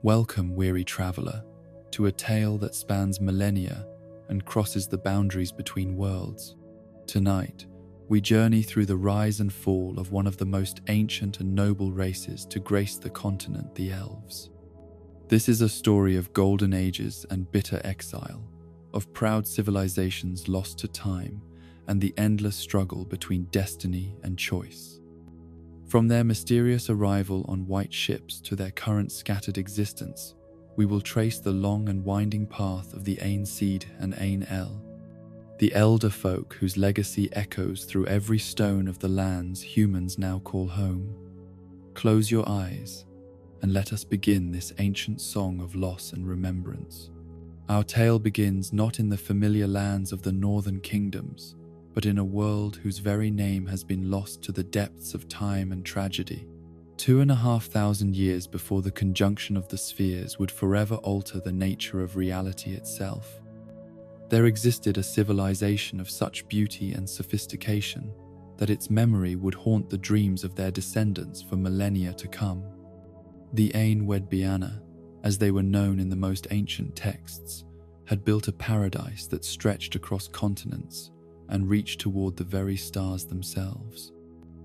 Welcome, weary traveler, to a tale that spans millennia and crosses the boundaries between worlds. Tonight, we journey through the rise and fall of one of the most ancient and noble races to grace the continent, the Elves. This is a story of golden ages and bitter exile, of proud civilizations lost to time, and the endless struggle between destiny and choice. From their mysterious arrival on white ships to their current scattered existence, we will trace the long and winding path of the Ain Seed and Ain El, the elder folk whose legacy echoes through every stone of the lands humans now call home. Close your eyes and let us begin this ancient song of loss and remembrance. Our tale begins not in the familiar lands of the northern kingdoms, but in a world whose very name has been lost to the depths of time and tragedy. 2,500 years before the conjunction of the spheres would forever alter the nature of reality itself, there existed a civilization of such beauty and sophistication that its memory would haunt the dreams of their descendants for millennia to come. The Ain Wedbiana, as they were known in the most ancient texts, had built a paradise that stretched across continents and reached toward the very stars themselves.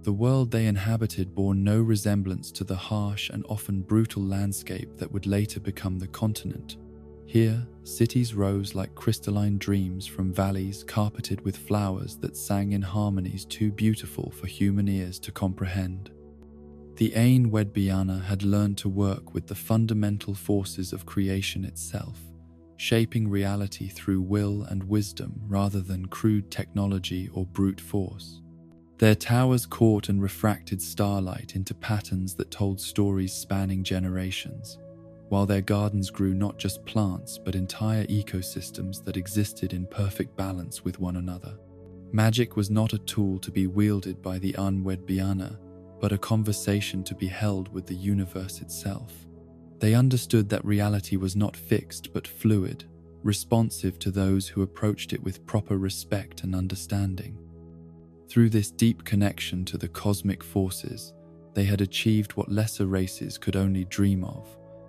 The world they inhabited bore no resemblance to the harsh and often brutal landscape that would later become the continent. Here, cities rose like crystalline dreams from valleys carpeted with flowers that sang in harmonies too beautiful for human ears to comprehend. The Ain Wedbiana had learned to work with the fundamental forces of creation itself, shaping reality through will and wisdom rather than crude technology or brute force. Their towers caught and refracted starlight into patterns that told stories spanning generations, while their gardens grew not just plants but entire ecosystems that existed in perfect balance with one another. Magic was not a tool to be wielded by the Unwedbiana, but a conversation to be held with the universe itself. They understood that reality was not fixed but fluid, responsive to those who approached it with proper respect and understanding. Through this deep connection to the cosmic forces, they had achieved what lesser races could only dream of,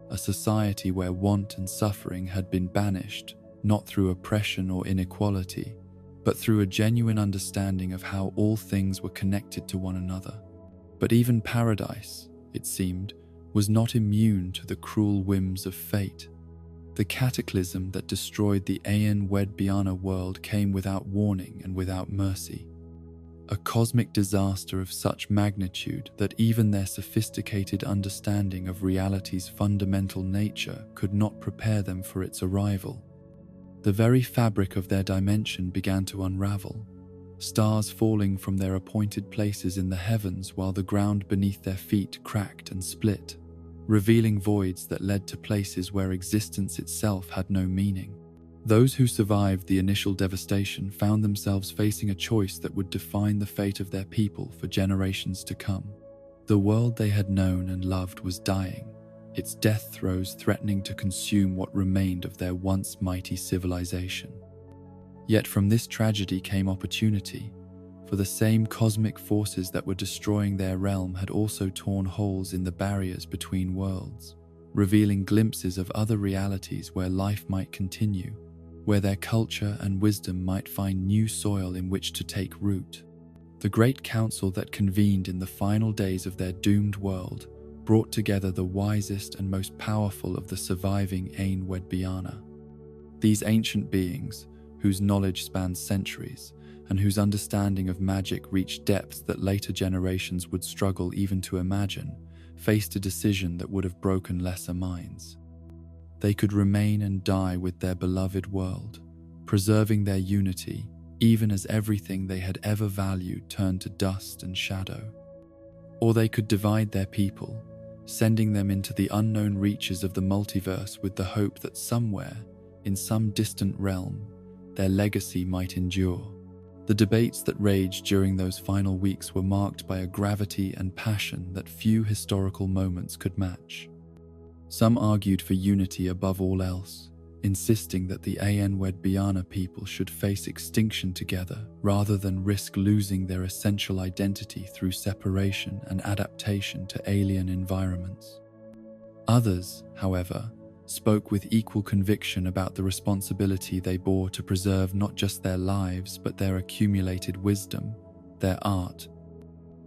a society where want and suffering had been banished, not through oppression or inequality, but through a genuine understanding of how all things were connected to one another. But even paradise, it seemed, was not immune to the cruel whims of fate. The cataclysm that destroyed the Ain Wedbiana world came without warning and without mercy. A cosmic disaster of such magnitude that even their sophisticated understanding of reality's fundamental nature could not prepare them for its arrival. The very fabric of their dimension began to unravel, stars falling from their appointed places in the heavens while the ground beneath their feet cracked and split, revealing voids that led to places where existence itself had no meaning. Those who survived the initial devastation found themselves facing a choice that would define the fate of their people for generations to come. The world they had known and loved was dying, its death throes threatening to consume what remained of their once mighty civilization. Yet from this tragedy came opportunity, for the same cosmic forces that were destroying their realm had also torn holes in the barriers between worlds, revealing glimpses of other realities where life might continue, where their culture and wisdom might find new soil in which to take root. The great council that convened in the final days of their doomed world brought together the wisest and most powerful of the surviving Ain Wedbiana. These ancient beings, whose knowledge spans centuries, and whose understanding of magic reached depths that later generations would struggle even to imagine, faced a decision that would have broken lesser minds. They could remain and die with their beloved world, preserving their unity, even as everything they had ever valued turned to dust and shadow. Or they could divide their people, sending them into the unknown reaches of the multiverse with the hope that somewhere, in some distant realm, their legacy might endure. The debates that raged during those final weeks were marked by a gravity and passion that few historical moments could match. Some argued for unity above all else, insisting that the Ain Wedbiana people should face extinction together rather than risk losing their essential identity through separation and adaptation to alien environments. Others, however, spoke with equal conviction about the responsibility they bore to preserve not just their lives but their accumulated wisdom, their art,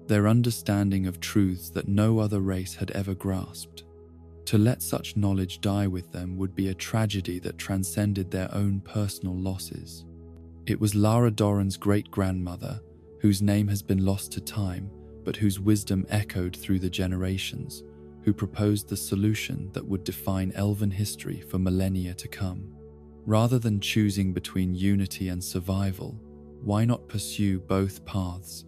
their understanding of truths that no other race had ever grasped. To let such knowledge die with them would be a tragedy that transcended their own personal losses. It was Lara Doran's great-grandmother, whose name has been lost to time, but whose wisdom echoed through the generations, who proposed the solution that would define elven history for millennia to come. Rather than choosing between unity and survival, why not pursue both paths,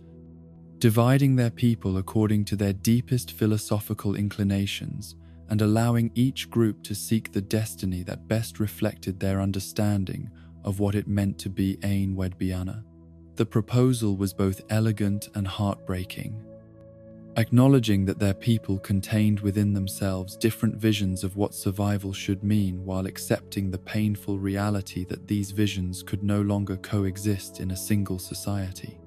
dividing their people according to their deepest philosophical inclinations and allowing each group to seek the destiny that best reflected their understanding of what it meant to be Ein Wedbiana? The proposal was both elegant and heartbreaking. Acknowledging that their people contained within themselves different visions of what survival should mean while accepting the painful reality that these visions could no longer coexist in a single society.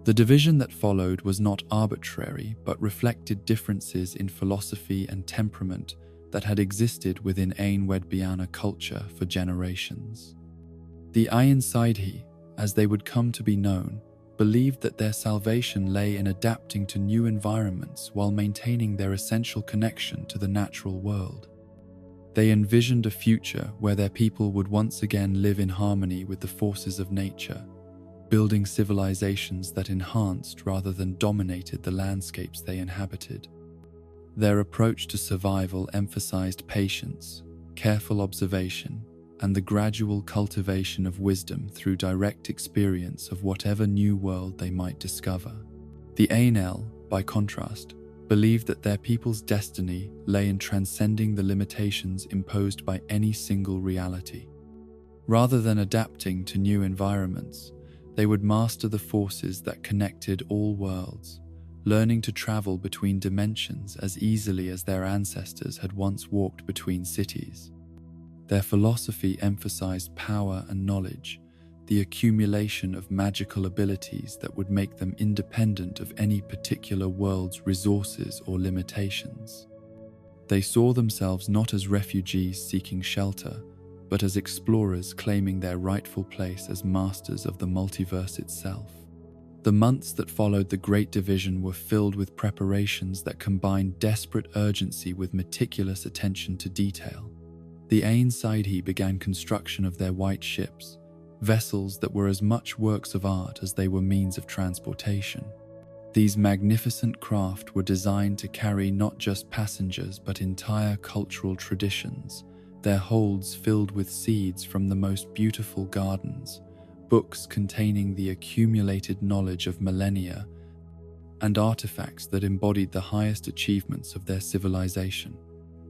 The division that followed was not arbitrary, but reflected differences in philosophy and temperament that had existed within Ein Wedbiana culture for generations. The Ain Sidhi, as they would come to be known, believed that their salvation lay in adapting to new environments while maintaining their essential connection to the natural world. They envisioned a future where their people would once again live in harmony with the forces of nature, building civilizations that enhanced rather than dominated the landscapes they inhabited. Their approach to survival emphasized patience, careful observation, and the gradual cultivation of wisdom through direct experience of whatever new world they might discover. The Ainel, by contrast, believed that their people's destiny lay in transcending the limitations imposed by any single reality. Rather than adapting to new environments, they would master the forces that connected all worlds, learning to travel between dimensions as easily as their ancestors had once walked between cities. Their philosophy emphasized power and knowledge, the accumulation of magical abilities that would make them independent of any particular world's resources or limitations. They saw themselves not as refugees seeking shelter, but as explorers claiming their rightful place as masters of the multiverse itself. The months that followed the Great Division were filled with preparations that combined desperate urgency with meticulous attention to detail. The Ain Sidhi began construction of their white ships, vessels that were as much works of art as they were means of transportation. These magnificent craft were designed to carry not just passengers but entire cultural traditions, their holds filled with seeds from the most beautiful gardens, books containing the accumulated knowledge of millennia, and artifacts that embodied the highest achievements of their civilization.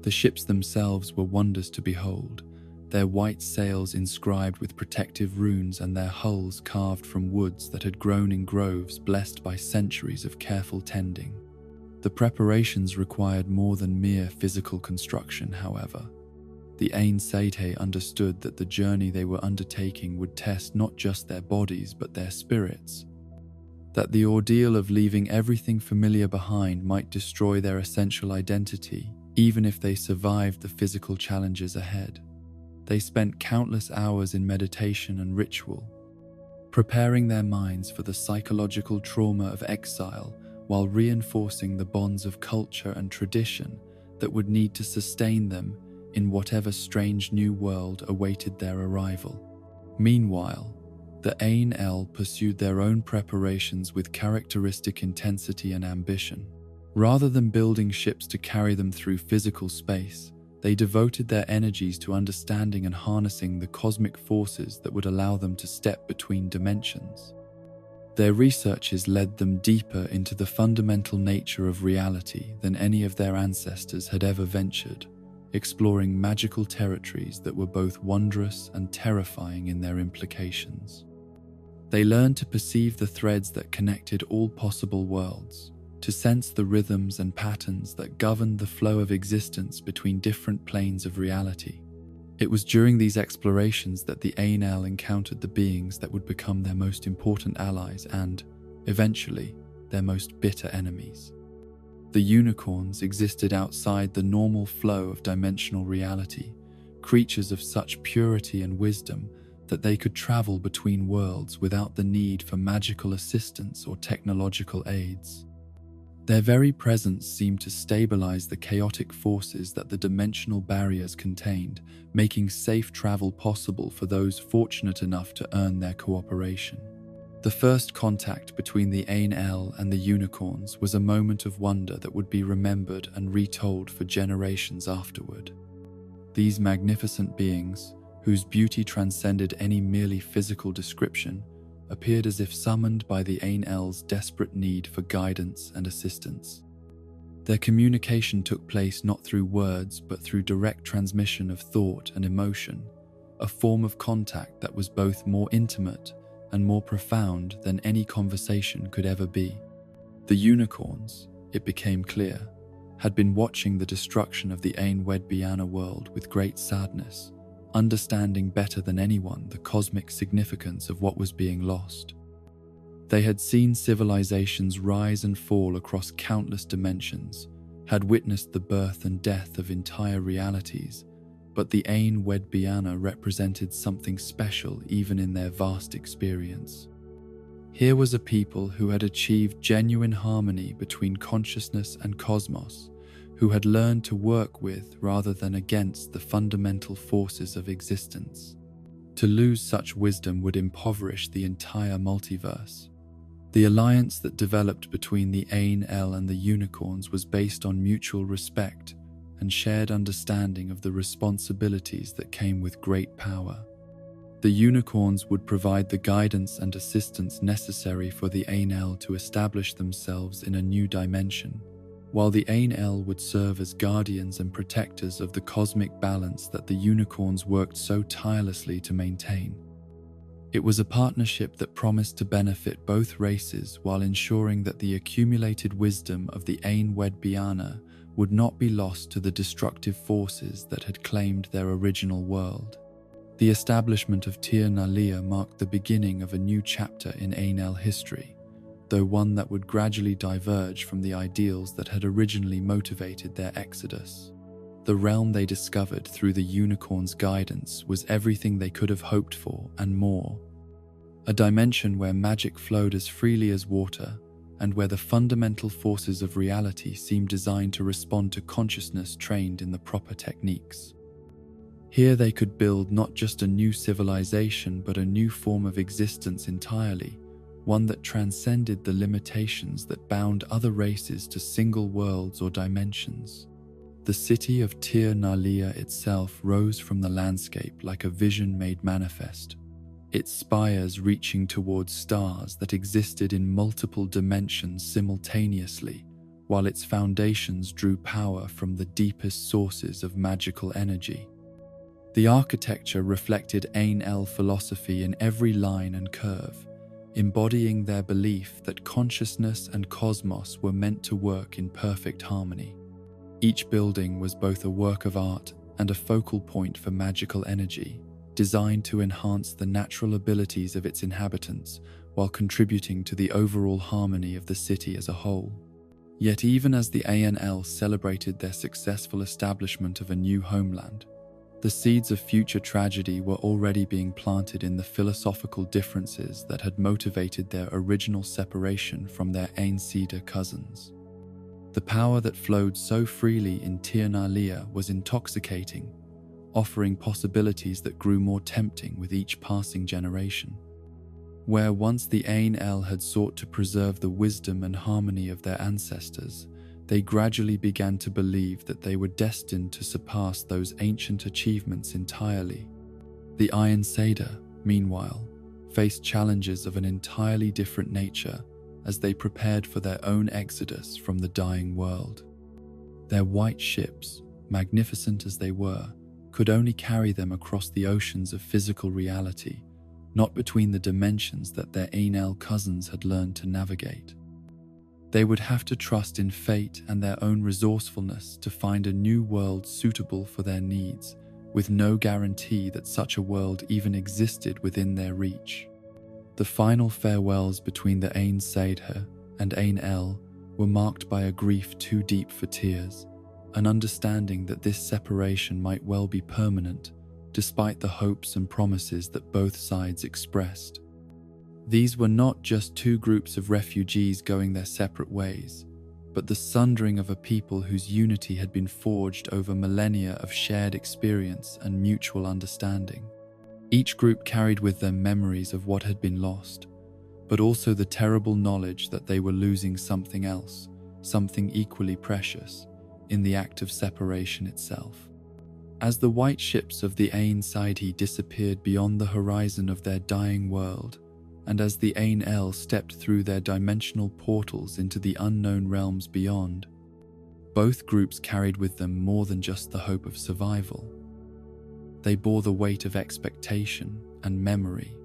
The ships themselves were wonders to behold, their white sails inscribed with protective runes and their hulls carved from woods that had grown in groves blessed by centuries of careful tending. The preparations required more than mere physical construction, however. The Ain Seidhe understood that the journey they were undertaking would test not just their bodies but their spirits, that the ordeal of leaving everything familiar behind might destroy their essential identity, even if they survived the physical challenges ahead. They spent countless hours in meditation and ritual, preparing their minds for the psychological trauma of exile while reinforcing the bonds of culture and tradition that would need to sustain them in whatever strange new world awaited their arrival. Meanwhile, the Ain El pursued their own preparations with characteristic intensity and ambition. Rather than building ships to carry them through physical space, they devoted their energies to understanding and harnessing the cosmic forces that would allow them to step between dimensions. Their researches led them deeper into the fundamental nature of reality than any of their ancestors had ever ventured, exploring magical territories that were both wondrous and terrifying in their implications. They learned to perceive the threads that connected all possible worlds, to sense the rhythms and patterns that governed the flow of existence between different planes of reality. It was during these explorations that the Ainel encountered the beings that would become their most important allies and, eventually, their most bitter enemies. The unicorns existed outside the normal flow of dimensional reality, creatures of such purity and wisdom that they could travel between worlds without the need for magical assistance or technological aids. Their very presence seemed to stabilize the chaotic forces that the dimensional barriers contained, making safe travel possible for those fortunate enough to earn their cooperation. The first contact between the Ain-El and the unicorns was a moment of wonder that would be remembered and retold for generations afterward. These magnificent beings, whose beauty transcended any merely physical description, appeared as if summoned by the Ain-El's desperate need for guidance and assistance. Their communication took place not through words but through direct transmission of thought and emotion, a form of contact that was both more intimate and more profound than any conversation could ever be. The unicorns, it became clear, had been watching the destruction of the Ain-Wedbiana world with great sadness, understanding better than anyone the cosmic significance of what was being lost. They had seen civilizations rise and fall across countless dimensions, had witnessed the birth and death of entire realities, but the Ain-Wedbiana represented something special even in their vast experience. Here was a people who had achieved genuine harmony between consciousness and cosmos, who had learned to work with rather than against the fundamental forces of existence. To lose such wisdom would impoverish the entire multiverse. The alliance that developed between the Ain-El and the unicorns was based on mutual respect and shared understanding of the responsibilities that came with great power. The unicorns would provide the guidance and assistance necessary for the Ain-El to establish themselves in a new dimension, while the Ain-El would serve as guardians and protectors of the cosmic balance that the unicorns worked so tirelessly to maintain. It was a partnership that promised to benefit both races while ensuring that the accumulated wisdom of the Ain-Wedbiana would not be lost to the destructive forces that had claimed their original world. The establishment of Tir Nalia marked the beginning of a new chapter in Ain-El history, though one that would gradually diverge from the ideals that had originally motivated their exodus. The realm they discovered through the unicorn's guidance was everything they could have hoped for and more. A dimension where magic flowed as freely as water, and where the fundamental forces of reality seemed designed to respond to consciousness trained in the proper techniques. Here they could build not just a new civilization but a new form of existence entirely, one that transcended the limitations that bound other races to single worlds or dimensions. The city of Tir Nalia itself rose from the landscape like a vision made manifest, its spires reaching towards stars that existed in multiple dimensions simultaneously, while its foundations drew power from the deepest sources of magical energy. The architecture reflected Ain-El philosophy in every line and curve, embodying their belief that consciousness and cosmos were meant to work in perfect harmony. Each building was both a work of art and a focal point for magical energy, designed to enhance the natural abilities of its inhabitants while contributing to the overall harmony of the city as a whole. Yet even as the Ain-El celebrated their successful establishment of a new homeland, the seeds of future tragedy were already being planted in the philosophical differences that had motivated their original separation from their Ain-Sida cousins. The power that flowed so freely in Tir Nalia was intoxicating, offering possibilities that grew more tempting with each passing generation. Where once the Ain-El had sought to preserve the wisdom and harmony of their ancestors, they gradually began to believe that they were destined to surpass those ancient achievements entirely. The Ain-Sida, meanwhile, faced challenges of an entirely different nature as they prepared for their own exodus from the dying world. Their white ships, magnificent as they were, could only carry them across the oceans of physical reality, not between the dimensions that their Ain-El cousins had learned to navigate. They would have to trust in fate and their own resourcefulness to find a new world suitable for their needs, with no guarantee that such a world even existed within their reach. The final farewells between the Ain-Sida and Ain-El were marked by a grief too deep for tears, an understanding that this separation might well be permanent, despite the hopes and promises that both sides expressed. These were not just two groups of refugees going their separate ways, but the sundering of a people whose unity had been forged over millennia of shared experience and mutual understanding. Each group carried with them memories of what had been lost, but also the terrible knowledge that they were losing something else, something equally precious, in the act of separation itself. As the white ships of the Ain Sidhe disappeared beyond the horizon of their dying world, and as the Ain El stepped through their dimensional portals into the unknown realms beyond, both groups carried with them more than just the hope of survival. They bore the weight of expectation and memory,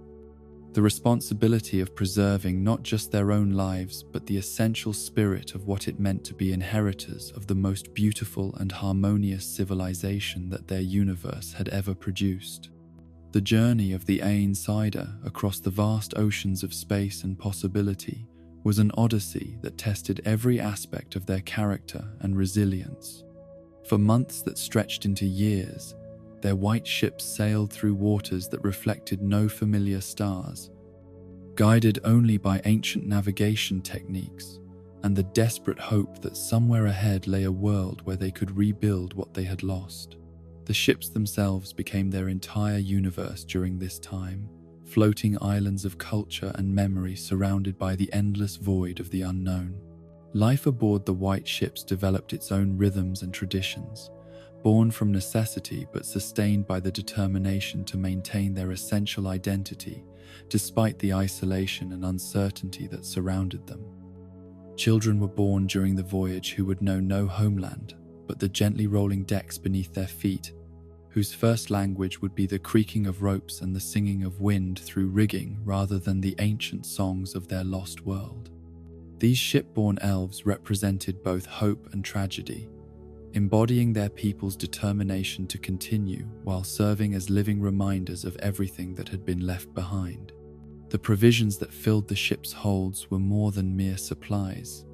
the responsibility of preserving not just their own lives, but the essential spirit of what it meant to be inheritors of the most beautiful and harmonious civilization that their universe had ever produced. The journey of the Ain Sidhe across the vast oceans of space and possibility was an odyssey that tested every aspect of their character and resilience. For months that stretched into years, their white ships sailed through waters that reflected no familiar stars, guided only by ancient navigation techniques and the desperate hope that somewhere ahead lay a world where they could rebuild what they had lost. The ships themselves became their entire universe during this time, floating islands of culture and memory surrounded by the endless void of the unknown. Life aboard the white ships developed its own rhythms and traditions, born from necessity but sustained by the determination to maintain their essential identity despite the isolation and uncertainty that surrounded them. Children were born during the voyage who would know no homeland but the gently rolling decks beneath their feet, whose first language would be the creaking of ropes and the singing of wind through rigging rather than the ancient songs of their lost world. These shipborne elves represented both hope and tragedy, embodying their people's determination to continue while serving as living reminders of everything that had been left behind. The provisions that filled the ship's holds were more than mere supplies.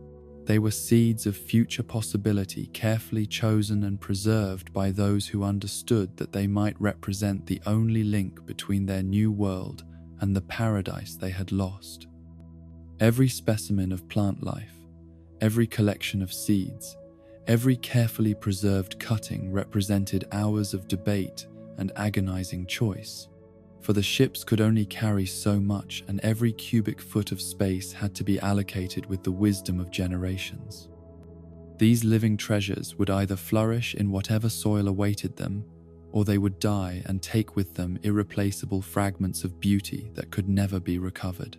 They were seeds of future possibility, carefully chosen and preserved by those who understood that they might represent the only link between their new world and the paradise they had lost. Every specimen of plant life, every collection of seeds, every carefully preserved cutting represented hours of debate and agonizing choice. For the ships could only carry so much, and every cubic foot of space had to be allocated with the wisdom of generations. These living treasures would either flourish in whatever soil awaited them, or they would die and take with them irreplaceable fragments of beauty that could never be recovered.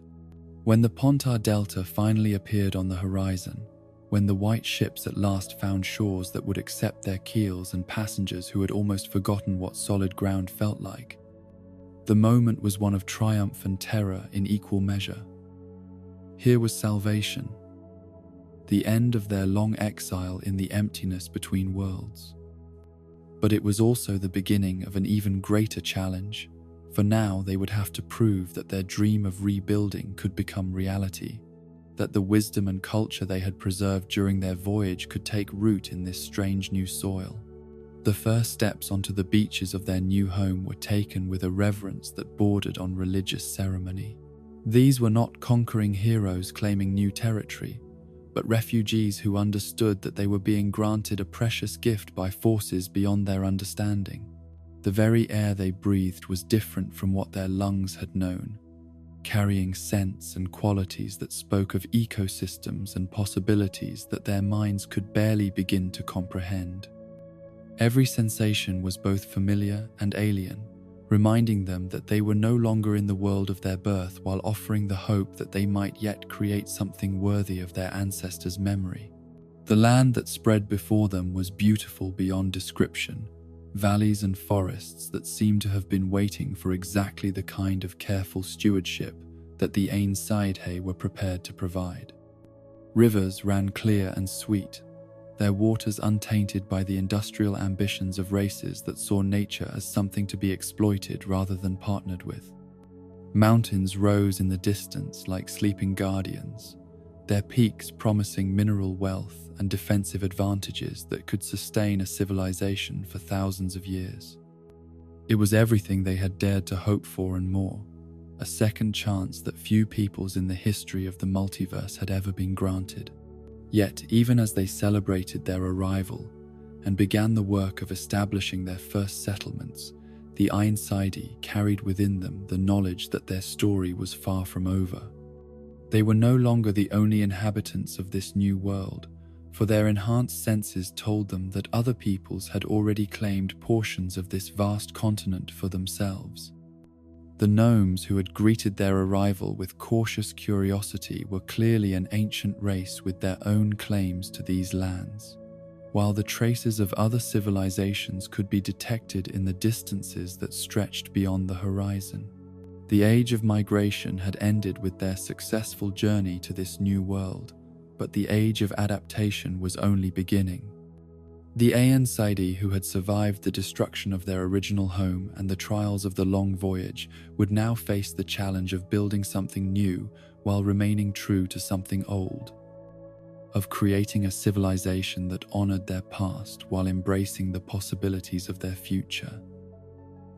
When the Pontar Delta finally appeared on the horizon, when the white ships at last found shores that would accept their keels and passengers who had almost forgotten what solid ground felt like, the moment was one of triumph and terror in equal measure. Here was salvation, the end of their long exile in the emptiness between worlds. But it was also the beginning of an even greater challenge, for now they would have to prove that their dream of rebuilding could become reality, that the wisdom and culture they had preserved during their voyage could take root in this strange new soil. The first steps onto the beaches of their new home were taken with a reverence that bordered on religious ceremony. These were not conquering heroes claiming new territory, but refugees who understood that they were being granted a precious gift by forces beyond their understanding. The very air they breathed was different from what their lungs had known, carrying scents and qualities that spoke of ecosystems and possibilities that their minds could barely begin to comprehend. Every sensation was both familiar and alien, reminding them that they were no longer in the world of their birth while offering the hope that they might yet create something worthy of their ancestors' memory. The land that spread before them was beautiful beyond description, valleys and forests that seemed to have been waiting for exactly the kind of careful stewardship that the Ain Sidhe were prepared to provide. Rivers ran clear and sweet, their waters untainted by the industrial ambitions of races that saw nature as something to be exploited rather than partnered with. Mountains rose in the distance like sleeping guardians, their peaks promising mineral wealth and defensive advantages that could sustain a civilization for thousands of years. It was everything they had dared to hope for and more, a second chance that few peoples in the history of the multiverse had ever been granted. Yet, even as they celebrated their arrival and began the work of establishing their first settlements, the Einsidey carried within them the knowledge that their story was far from over. They were no longer the only inhabitants of this new world, for their enhanced senses told them that other peoples had already claimed portions of this vast continent for themselves. The gnomes who had greeted their arrival with cautious curiosity were clearly an ancient race with their own claims to these lands, while the traces of other civilizations could be detected in the distances that stretched beyond the horizon. The age of migration had ended with their successful journey to this new world, but the age of adaptation was only beginning. The Einsidey who had survived the destruction of their original home and the trials of the long voyage would now face the challenge of building something new while remaining true to something old, of creating a civilization that honored their past while embracing the possibilities of their future.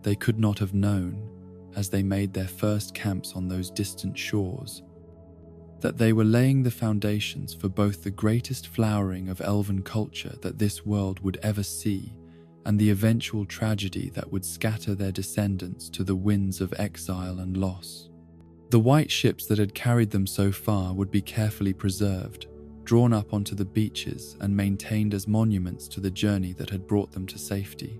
They could not have known, as they made their first camps on those distant shores, that they were laying the foundations for both the greatest flowering of elven culture that this world would ever see and the eventual tragedy that would scatter their descendants to the winds of exile and loss. The white ships that had carried them so far would be carefully preserved, drawn up onto the beaches and maintained as monuments to the journey that had brought them to safety.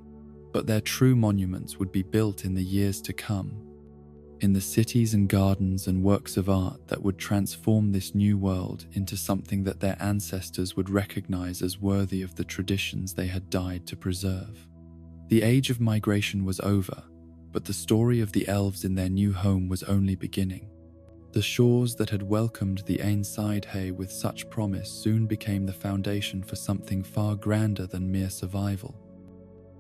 But their true monuments would be built in the years to come, in the cities and gardens and works of art that would transform this new world into something that their ancestors would recognize as worthy of the traditions they had died to preserve. The age of migration was over, but the story of the elves in their new home was only beginning. The shores that had welcomed the Einsidey with such promise soon became the foundation for something far grander than mere survival.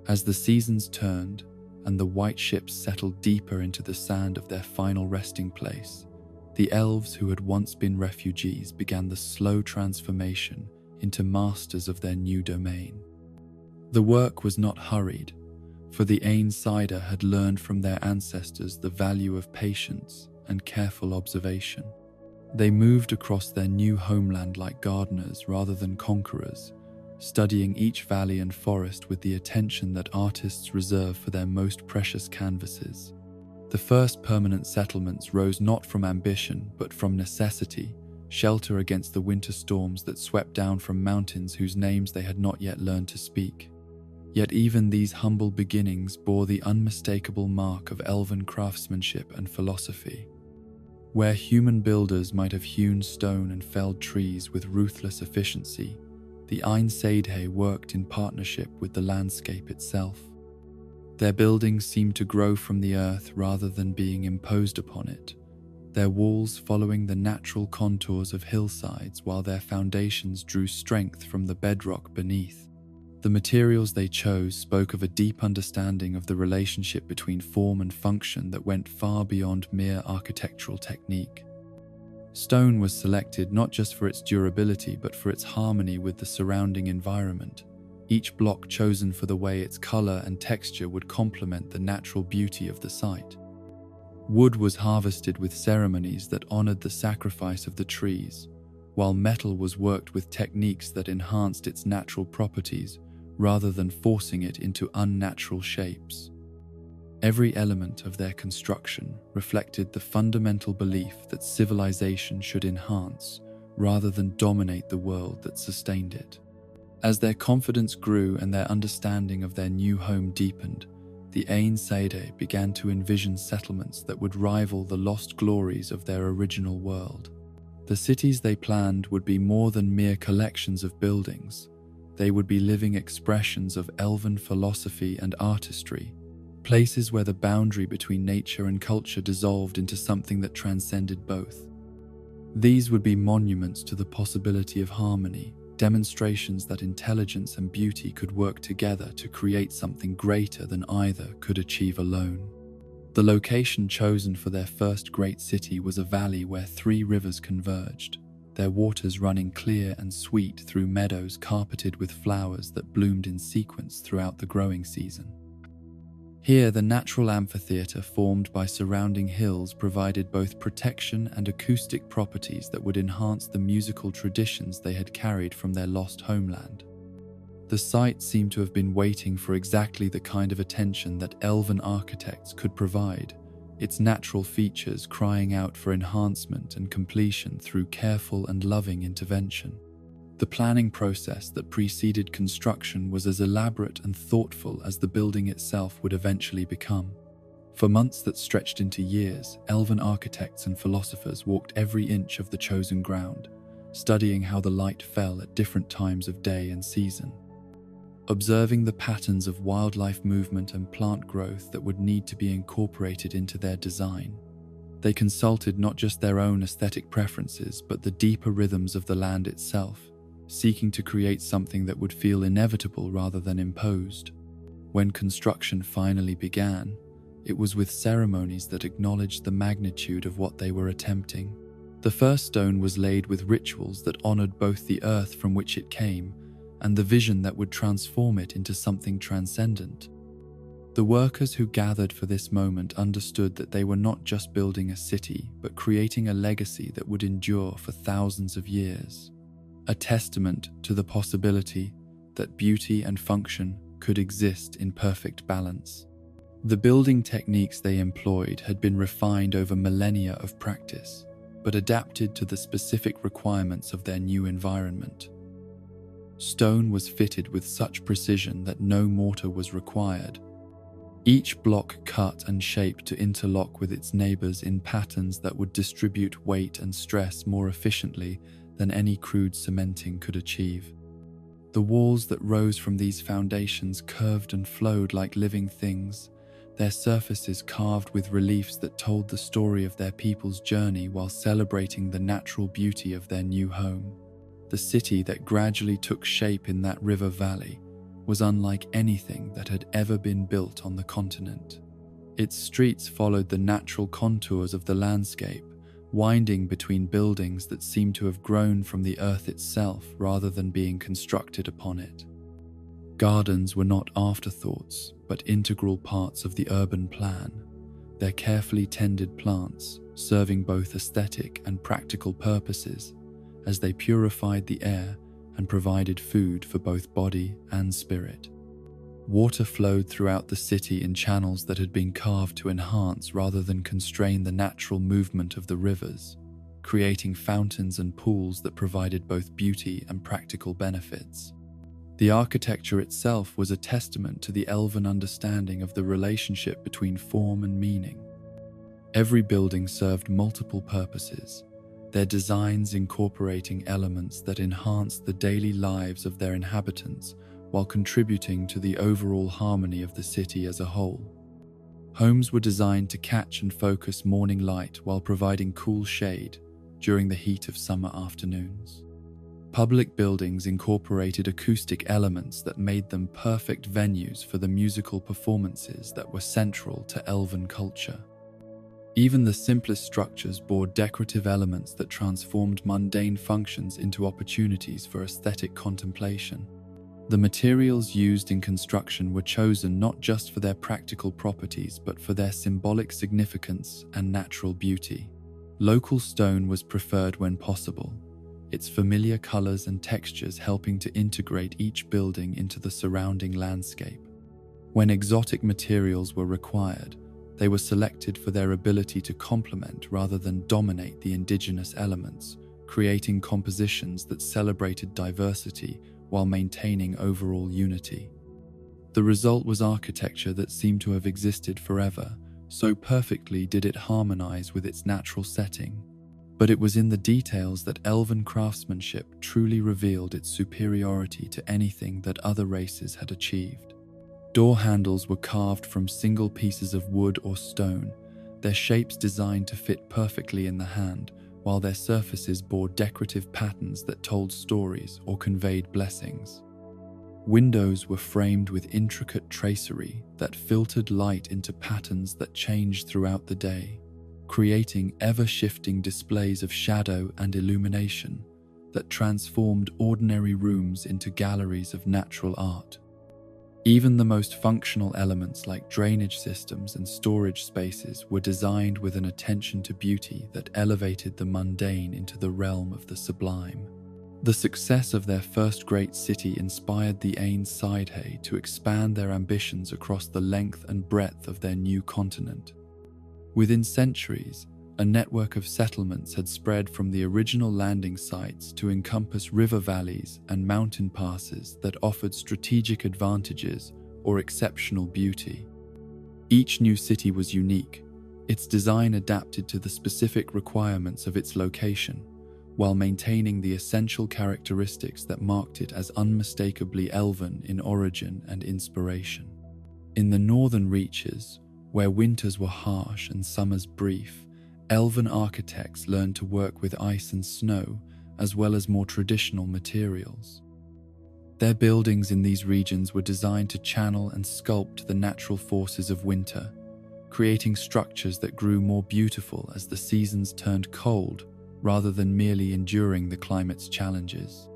As the seasons turned, and the white ships settled deeper into the sand of their final resting place, the elves who had once been refugees began the slow transformation into masters of their new domain. The work was not hurried, for the Einsidey had learned from their ancestors the value of patience and careful observation. They moved across their new homeland like gardeners rather than conquerors, studying each valley and forest with the attention that artists reserve for their most precious canvases. The first permanent settlements rose not from ambition but from necessity, shelter against the winter storms that swept down from mountains whose names they had not yet learned to speak. Yet even these humble beginnings bore the unmistakable mark of elven craftsmanship and philosophy. Where human builders might have hewn stone and felled trees with ruthless efficiency, the Einsidey worked in partnership with the landscape itself. Their buildings seemed to grow from the earth rather than being imposed upon it, their walls following the natural contours of hillsides while their foundations drew strength from the bedrock beneath. The materials they chose spoke of a deep understanding of the relationship between form and function that went far beyond mere architectural technique. Stone was selected not just for its durability but for its harmony with the surrounding environment, each block chosen for the way its color and texture would complement the natural beauty of the site. Wood was harvested with ceremonies that honored the sacrifice of the trees, while metal was worked with techniques that enhanced its natural properties rather than forcing it into unnatural shapes. Every element of their construction reflected the fundamental belief that civilization should enhance rather than dominate the world that sustained it. As their confidence grew and their understanding of their new home deepened, the Einsidey began to envision settlements that would rival the lost glories of their original world. The cities they planned would be more than mere collections of buildings. They would be living expressions of elven philosophy and artistry, places where the boundary between nature and culture dissolved into something that transcended both. These would be monuments to the possibility of harmony, demonstrations that intelligence and beauty could work together to create something greater than either could achieve alone. The location chosen for their first great city was a valley where 3 rivers converged, their waters running clear and sweet through meadows carpeted with flowers that bloomed in sequence throughout the growing season. Here, the natural amphitheatre formed by surrounding hills provided both protection and acoustic properties that would enhance the musical traditions they had carried from their lost homeland. The site seemed to have been waiting for exactly the kind of attention that elven architects could provide, its natural features crying out for enhancement and completion through careful and loving intervention. The planning process that preceded construction was as elaborate and thoughtful as the building itself would eventually become. For months that stretched into years, elven architects and philosophers walked every inch of the chosen ground, studying how the light fell at different times of day and season. Observing the patterns of wildlife movement and plant growth that would need to be incorporated into their design, they consulted not just their own aesthetic preferences but the deeper rhythms of the land itself, seeking to create something that would feel inevitable rather than imposed. When construction finally began, it was with ceremonies that acknowledged the magnitude of what they were attempting. The first stone was laid with rituals that honored both the earth from which it came and the vision that would transform it into something transcendent. The workers who gathered for this moment understood that they were not just building a city, but creating a legacy that would endure for thousands of years. A testament to the possibility that beauty and function could exist in perfect balance. The building techniques they employed had been refined over millennia of practice, but adapted to the specific requirements of their new environment. Stone was fitted with such precision that no mortar was required. Each block cut and shaped to interlock with its neighbors in patterns that would distribute weight and stress more efficiently than any crude cementing could achieve. The walls that rose from these foundations curved and flowed like living things, their surfaces carved with reliefs that told the story of their people's journey while celebrating the natural beauty of their new home. The city that gradually took shape in that river valley was unlike anything that had ever been built on the continent. Its streets followed the natural contours of the landscape, winding between buildings that seemed to have grown from the earth itself rather than being constructed upon it. Gardens were not afterthoughts, but integral parts of the urban plan, their carefully tended plants serving both aesthetic and practical purposes as they purified the air and provided food for both body and spirit. Water flowed throughout the city in channels that had been carved to enhance rather than constrain the natural movement of the rivers, creating fountains and pools that provided both beauty and practical benefits. The architecture itself was a testament to the elven understanding of the relationship between form and meaning. Every building served multiple purposes, their designs incorporating elements that enhanced the daily lives of their inhabitants while contributing to the overall harmony of the city as a whole. Homes were designed to catch and focus morning light while providing cool shade during the heat of summer afternoons. Public buildings incorporated acoustic elements that made them perfect venues for the musical performances that were central to elven culture. Even the simplest structures bore decorative elements that transformed mundane functions into opportunities for aesthetic contemplation. The materials used in construction were chosen not just for their practical properties but for their symbolic significance and natural beauty. Local stone was preferred when possible, its familiar colors and textures helping to integrate each building into the surrounding landscape. When exotic materials were required, they were selected for their ability to complement rather than dominate the indigenous elements, creating compositions that celebrated diversity while maintaining overall unity. The result was architecture that seemed to have existed forever, so perfectly did it harmonize with its natural setting. But it was in the details that elven craftsmanship truly revealed its superiority to anything that other races had achieved. Door handles were carved from single pieces of wood or stone, their shapes designed to fit perfectly in the hand, while their surfaces bore decorative patterns that told stories or conveyed blessings. Windows were framed with intricate tracery that filtered light into patterns that changed throughout the day. creating ever-shifting displays of shadow and illumination that transformed ordinary rooms into galleries of natural art. Even the most functional elements like drainage systems and storage spaces were designed with an attention to beauty that elevated the mundane into the realm of the sublime. The success of their first great city inspired the Ain Sidhe to expand their ambitions across the length and breadth of their new continent. Within centuries, a network of settlements had spread from the original landing sites to encompass river valleys and mountain passes that offered strategic advantages or exceptional beauty. Each new city was unique, its design adapted to the specific requirements of its location, while maintaining the essential characteristics that marked it as unmistakably elven in origin and inspiration. In the northern reaches, where winters were harsh and summers brief, elven architects learned to work with ice and snow, as well as more traditional materials. Their buildings in these regions were designed to channel and sculpt the natural forces of winter, creating structures that grew more beautiful as the seasons turned cold, rather than merely enduring the climate's challenges.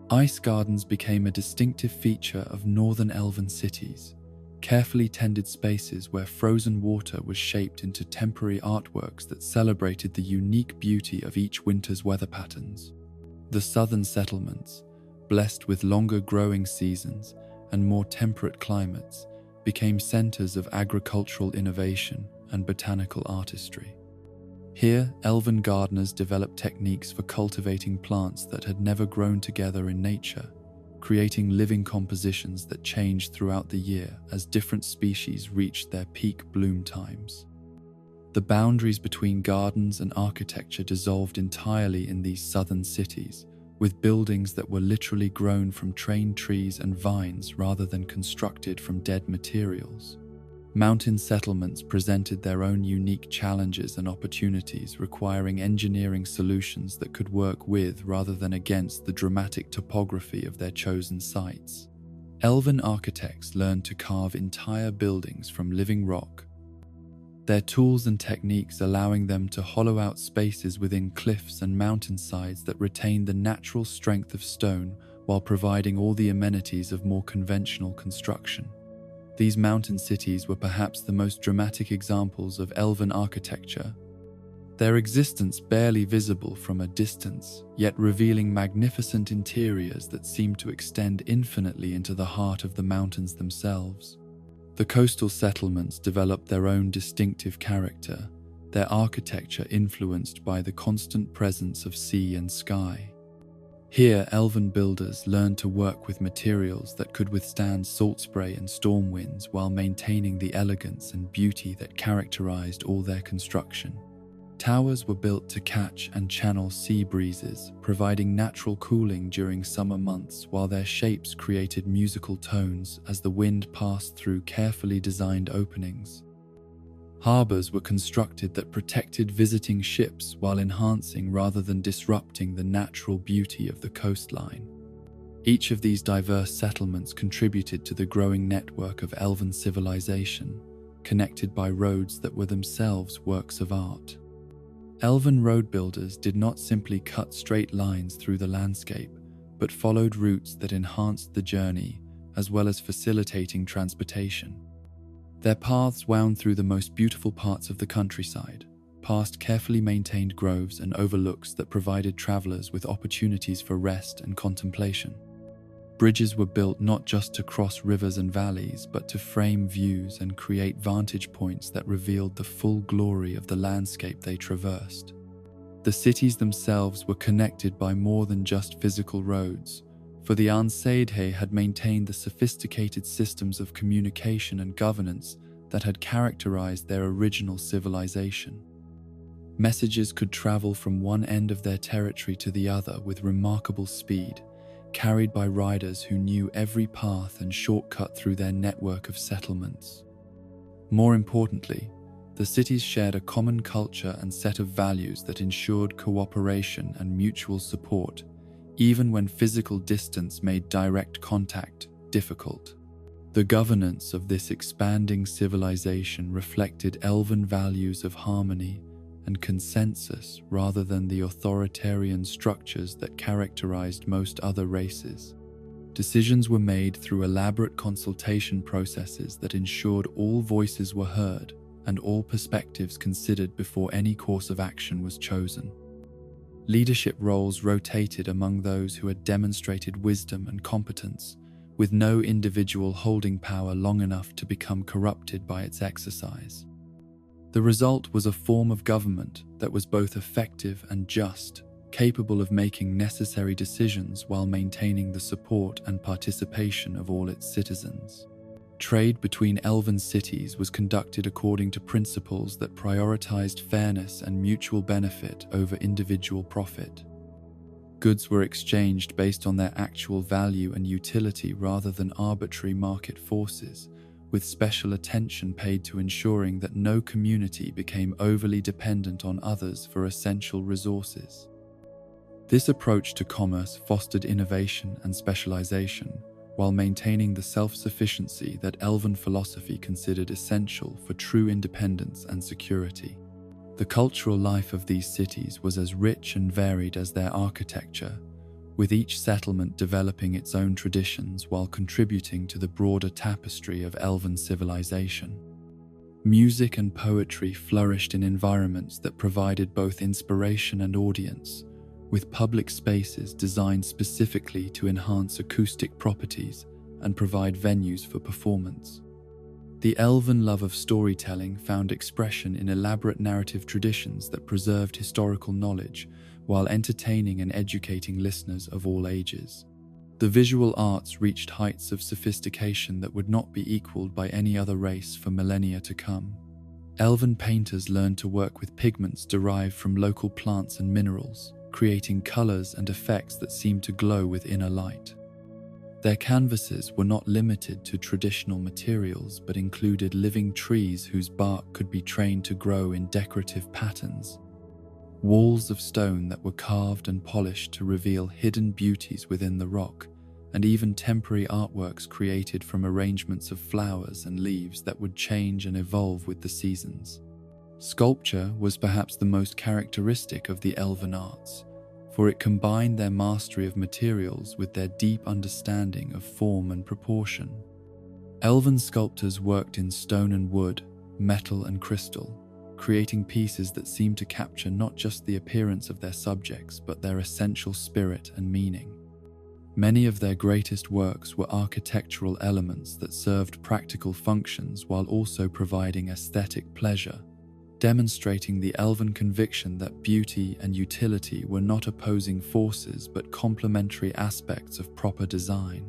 Ice gardens became a distinctive feature of northern elven cities, carefully tended spaces where frozen water was shaped into temporary artworks that celebrated the unique beauty of each winter's weather patterns. The southern settlements, blessed with longer growing seasons and more temperate climates, became centers of agricultural innovation and botanical artistry. Here, elven gardeners developed techniques for cultivating plants that had never grown together in nature, creating living compositions that changed throughout the year as different species reached their peak bloom times. The boundaries between gardens and architecture dissolved entirely in these southern cities, with buildings that were literally grown from trained trees and vines rather than constructed from dead materials. Mountain settlements presented their own unique challenges and opportunities, requiring engineering solutions that could work with rather than against the dramatic topography of their chosen sites. Elven architects learned to carve entire buildings from living rock, their tools and techniques allowing them to hollow out spaces within cliffs and mountainsides that retained the natural strength of stone while providing all the amenities of more conventional construction. These mountain cities were perhaps the most dramatic examples of elven architecture, their existence barely visible from a distance, yet revealing magnificent interiors that seemed to extend infinitely into the heart of the mountains themselves. The coastal settlements developed their own distinctive character, their architecture influenced by the constant presence of sea and sky. Here, elven builders learned to work with materials that could withstand salt spray and storm winds while maintaining the elegance and beauty that characterized all their construction. Towers were built to catch and channel sea breezes, providing natural cooling during summer months while their shapes created musical tones as the wind passed through carefully designed openings. Harbors were constructed that protected visiting ships while enhancing rather than disrupting the natural beauty of the coastline. Each of these diverse settlements contributed to the growing network of elven civilization, connected by roads that were themselves works of art. Elven road builders did not simply cut straight lines through the landscape, but followed routes that enhanced the journey, as well as facilitating transportation. Their paths wound through the most beautiful parts of the countryside, past carefully maintained groves and overlooks that provided travelers with opportunities for rest and contemplation. Bridges were built not just to cross rivers and valleys, but to frame views and create vantage points that revealed the full glory of the landscape they traversed. The cities themselves were connected by more than just physical roads, for the Ain Sidhe had maintained the sophisticated systems of communication and governance that had characterized their original civilization. Messages could travel from one end of their territory to the other with remarkable speed, carried by riders who knew every path and shortcut through their network of settlements. More importantly, the cities shared a common culture and set of values that ensured cooperation and mutual support, even when physical distance made direct contact difficult. The The governance of this expanding civilization reflected elven values of harmony and consensus rather than the authoritarian structures that characterized most other races. Decisions were made through elaborate consultation processes that ensured all voices were heard and all perspectives considered before any course of action was chosen. Leadership roles rotated among those who had demonstrated wisdom and competence, with no individual holding power long enough to become corrupted by its exercise. The result was a form of government that was both effective and just, capable of making necessary decisions while maintaining the support and participation of all its citizens. Trade between elven cities was conducted according to principles that prioritized fairness and mutual benefit over individual profit. Goods were exchanged based on their actual value and utility rather than arbitrary market forces, with special attention paid to ensuring that no community became overly dependent on others for essential resources. This approach to commerce fostered innovation and specialization, while maintaining the self-sufficiency that elven philosophy considered essential for true independence and security. The cultural life of these cities was as rich and varied as their architecture, with each settlement developing its own traditions while contributing to the broader tapestry of elven civilization. Music and poetry flourished in environments that provided both inspiration and audience, with public spaces designed specifically to enhance acoustic properties and provide venues for performance. The elven love of storytelling found expression in elaborate narrative traditions that preserved historical knowledge while entertaining and educating listeners of all ages. The visual arts reached heights of sophistication that would not be equaled by any other race for millennia to come. Elven painters learned to work with pigments derived from local plants and minerals, creating colors and effects that seemed to glow with inner light. Their canvases were not limited to traditional materials but included living trees whose bark could be trained to grow in decorative patterns, walls of stone that were carved and polished to reveal hidden beauties within the rock, and even temporary artworks created from arrangements of flowers and leaves that would change and evolve with the seasons. Sculpture was perhaps the most characteristic of the elven arts, for it combined their mastery of materials with their deep understanding of form and proportion. Elven sculptors worked in stone and wood, metal and crystal, creating pieces that seemed to capture not just the appearance of their subjects but their essential spirit and meaning. Many of their greatest works were architectural elements that served practical functions while also providing aesthetic pleasure, demonstrating the elven conviction that beauty and utility were not opposing forces but complementary aspects of proper design.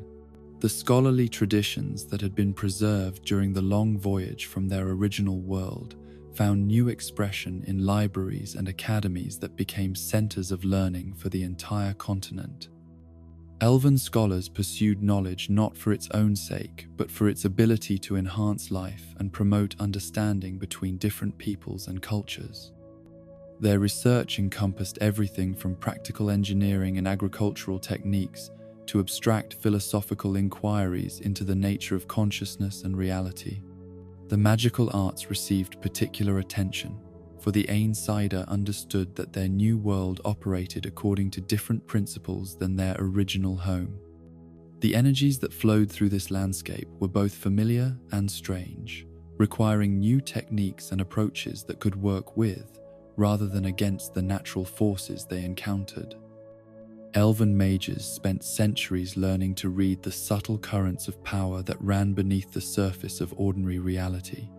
The scholarly traditions that had been preserved during the long voyage from their original world found new expression in libraries and academies that became centers of learning for the entire continent. Elven scholars pursued knowledge not for its own sake, but for its ability to enhance life and promote understanding between different peoples and cultures. Their research encompassed everything from practical engineering and agricultural techniques to abstract philosophical inquiries into the nature of consciousness and reality. The magical arts received particular attention, for the Ainsider understood that their new world operated according to different principles than their original home. The energies that flowed through this landscape were both familiar and strange, requiring new techniques and approaches that could work with, rather than against the natural forces they encountered. Elven mages spent centuries learning to read the subtle currents of power that ran beneath the surface of ordinary reality,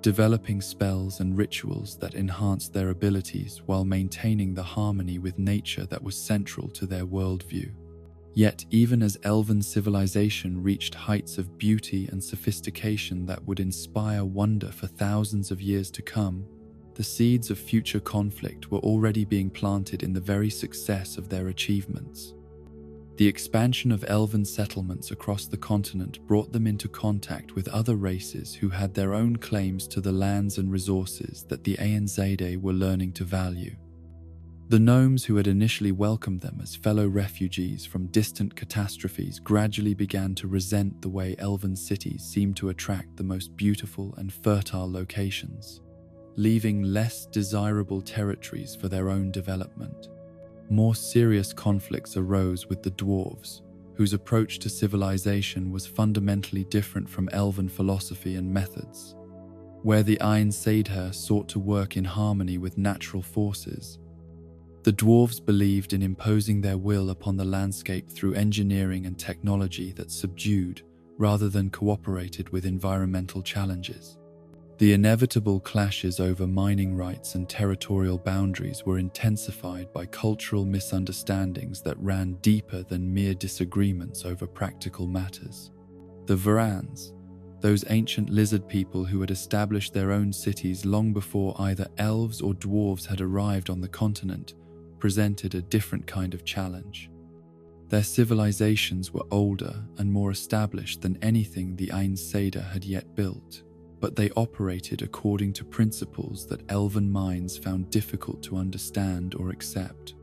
developing spells and rituals that enhanced their abilities while maintaining the harmony with nature that was central to their worldview. Yet, even as elven civilization reached heights of beauty and sophistication that would inspire wonder for thousands of years to come, the seeds of future conflict were already being planted in the very success of their achievements. The expansion of elven settlements across the continent brought them into contact with other races who had their own claims to the lands and resources that the Ainsider were learning to value. The gnomes who had initially welcomed them as fellow refugees from distant catastrophes gradually began to resent the way elven cities seemed to attract the most beautiful and fertile locations, leaving less desirable territories for their own development. More serious conflicts arose with the dwarves, whose approach to civilization was fundamentally different from elven philosophy and methods. Where the Ain Seidr sought to work in harmony with natural forces, the dwarves believed in imposing their will upon the landscape through engineering and technology that subdued rather than cooperated with environmental challenges. The inevitable clashes over mining rights and territorial boundaries were intensified by cultural misunderstandings that ran deeper than mere disagreements over practical matters. The Varans, those ancient lizard people who had established their own cities long before either elves or dwarves had arrived on the continent, presented a different kind of challenge. Their civilizations were older and more established than anything the Ain Seidr had yet built, but they operated according to principles that elven minds found difficult to understand or accept.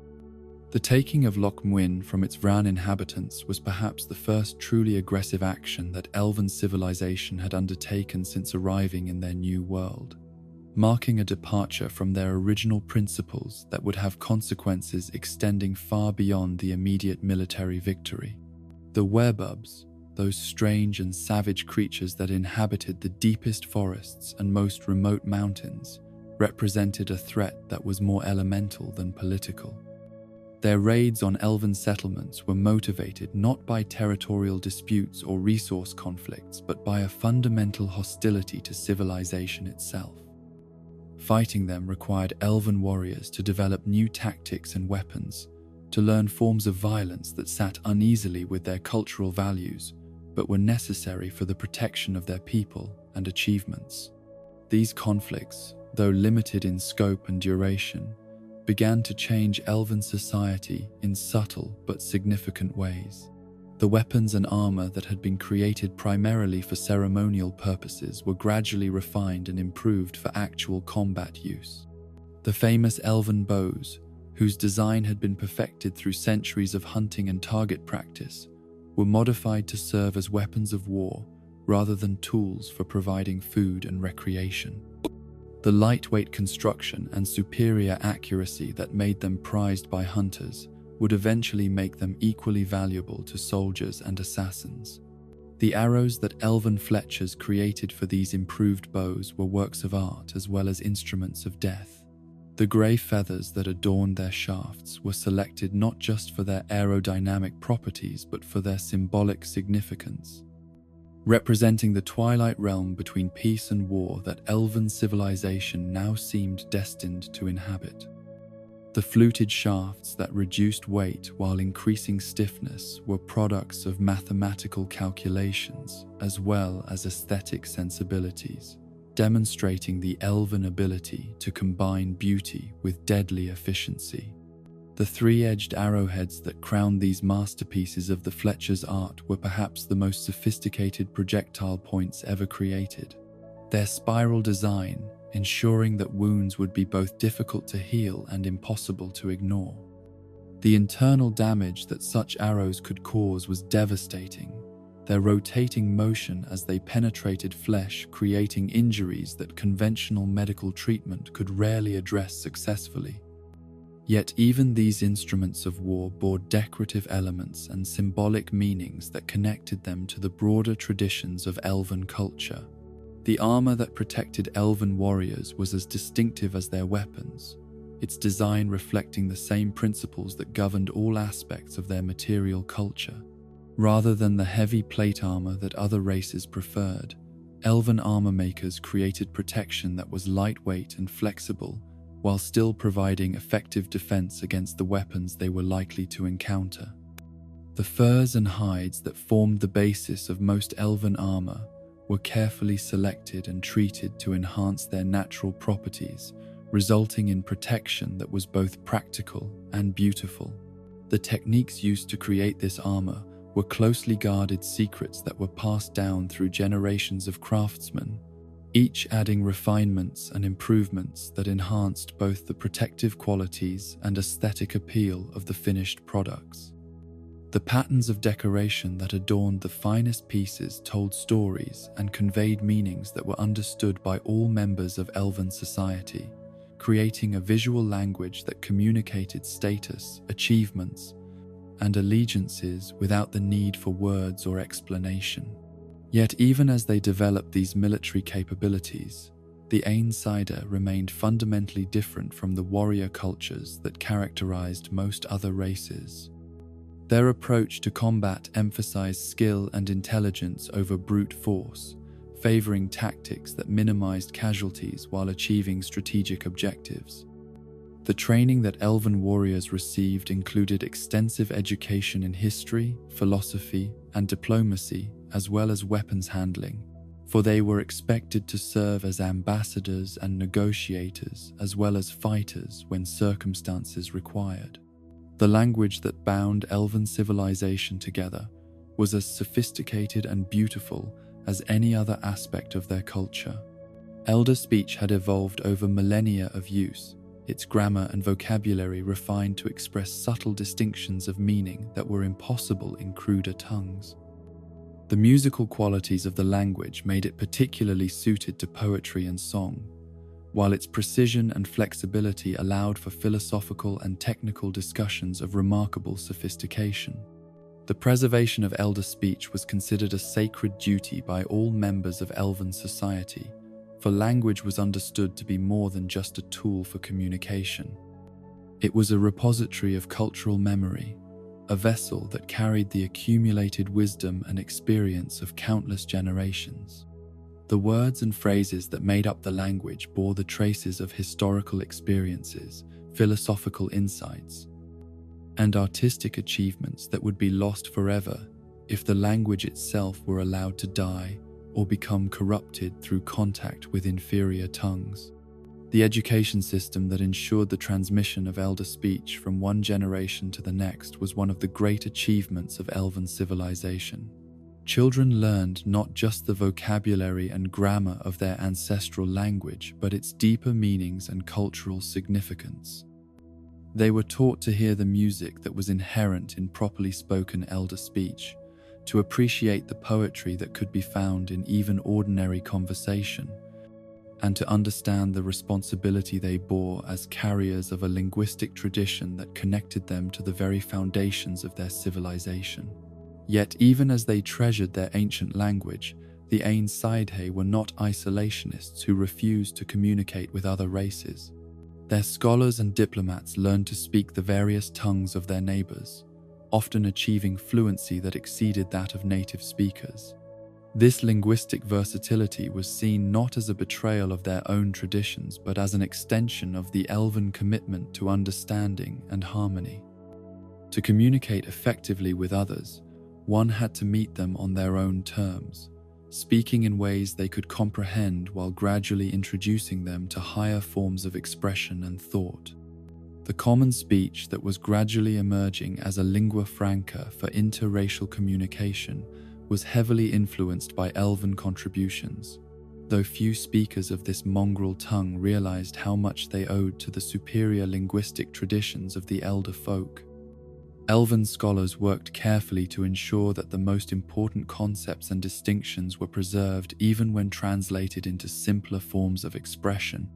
The taking of Loch Muin from its Vran inhabitants was perhaps the first truly aggressive action that elven civilization had undertaken since arriving in their new world, marking a departure from their original principles that would have consequences extending far beyond the immediate military victory. The werebubs, those strange and savage creatures that inhabited the deepest forests and most remote mountains, represented a threat that was more elemental than political. Their raids on elven settlements were motivated not by territorial disputes or resource conflicts, but by a fundamental hostility to civilization itself. Fighting them required elven warriors to develop new tactics and weapons, to learn forms of violence that sat uneasily with their cultural values, but were necessary for the protection of their people and achievements. These conflicts, though limited in scope and duration, began to change elven society in subtle but significant ways. The weapons and armor that had been created primarily for ceremonial purposes were gradually refined and improved for actual combat use. The famous elven bows, whose design had been perfected through centuries of hunting and target practice, were modified to serve as weapons of war rather than tools for providing food and recreation. The lightweight construction and superior accuracy that made them prized by hunters would eventually make them equally valuable to soldiers and assassins. The arrows that elven fletchers created for these improved bows were works of art as well as instruments of death. The grey feathers that adorned their shafts were selected not just for their aerodynamic properties but for their symbolic significance, representing the twilight realm between peace and war that elven civilization now seemed destined to inhabit. The fluted shafts that reduced weight while increasing stiffness were products of mathematical calculations as well as aesthetic sensibilities, demonstrating the elven ability to combine beauty with deadly efficiency. The three-edged arrowheads that crowned these masterpieces of the Fletcher's art were perhaps the most sophisticated projectile points ever created. Their spiral design, ensuring that wounds would be both difficult to heal and impossible to ignore. The internal damage that such arrows could cause was devastating, their rotating motion as they penetrated flesh creating injuries that conventional medical treatment could rarely address successfully. Yet even these instruments of war bore decorative elements and symbolic meanings that connected them to the broader traditions of elven culture. The armor that protected elven warriors was as distinctive as their weapons, its design reflecting the same principles that governed all aspects of their material culture. Rather than the heavy plate armor that other races preferred, elven armor makers created protection that was lightweight and flexible, while still providing effective defense against the weapons they were likely to encounter. The furs and hides that formed the basis of most elven armor were carefully selected and treated to enhance their natural properties, resulting in protection that was both practical and beautiful. The techniques used to create this armor were closely guarded secrets that were passed down through generations of craftsmen, each adding refinements and improvements that enhanced both the protective qualities and aesthetic appeal of the finished products. The patterns of decoration that adorned the finest pieces told stories and conveyed meanings that were understood by all members of Elven society, creating a visual language that communicated status, achievements, and allegiances without the need for words or explanation. Yet even as they developed these military capabilities, the Ainsider remained fundamentally different from the warrior cultures that characterized most other races. Their approach to combat emphasized skill and intelligence over brute force, favoring tactics that minimized casualties while achieving strategic objectives. The training that Elven warriors received included extensive education in history, philosophy, and diplomacy, as well as weapons handling, for they were expected to serve as ambassadors and negotiators, as well as fighters when circumstances required. The language that bound Elven civilization together was as sophisticated and beautiful as any other aspect of their culture. Elder speech had evolved over millennia of use, its grammar and vocabulary refined to express subtle distinctions of meaning that were impossible in cruder tongues. The musical qualities of the language made it particularly suited to poetry and song, while its precision and flexibility allowed for philosophical and technical discussions of remarkable sophistication. The preservation of Elder speech was considered a sacred duty by all members of Elven society, for language was understood to be more than just a tool for communication. It was a repository of cultural memory, a vessel that carried the accumulated wisdom and experience of countless generations. The words and phrases that made up the language bore the traces of historical experiences, philosophical insights, and artistic achievements that would be lost forever if the language itself were allowed to die or become corrupted through contact with inferior tongues. The education system that ensured the transmission of Elder speech from one generation to the next was one of the great achievements of Elven civilization. Children learned not just the vocabulary and grammar of their ancestral language, but its deeper meanings and cultural significance. They were taught to hear the music that was inherent in properly spoken Elder speech, to appreciate the poetry that could be found in even ordinary conversation, and to understand the responsibility they bore as carriers of a linguistic tradition that connected them to the very foundations of their civilization. Yet even as they treasured their ancient language, the Ain Sidhe were not isolationists who refused to communicate with other races. Their scholars and diplomats learned to speak the various tongues of their neighbors, often achieving fluency that exceeded that of native speakers. This linguistic versatility was seen not as a betrayal of their own traditions, but as an extension of the Elven commitment to understanding and harmony. To communicate effectively with others, one had to meet them on their own terms, speaking in ways they could comprehend while gradually introducing them to higher forms of expression and thought. The common speech that was gradually emerging as a lingua franca for interracial communication was heavily influenced by Elven contributions, though few speakers of this mongrel tongue realized how much they owed to the superior linguistic traditions of the Elder folk. Elven scholars worked carefully to ensure that the most important concepts and distinctions were preserved even when translated into simpler forms of expression,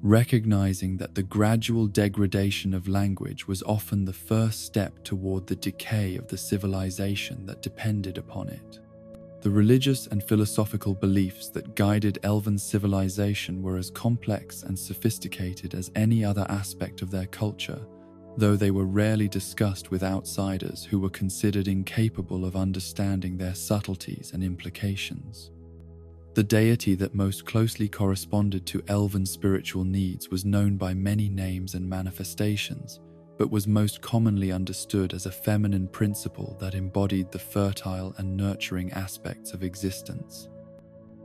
recognizing that the gradual degradation of language was often the first step toward the decay of the civilization that depended upon it. The religious and philosophical beliefs that guided Elven civilization were as complex and sophisticated as any other aspect of their culture, though they were rarely discussed with outsiders who were considered incapable of understanding their subtleties and implications. The deity that most closely corresponded to Elven spiritual needs was known by many names and manifestations, but was most commonly understood as a feminine principle that embodied the fertile and nurturing aspects of existence.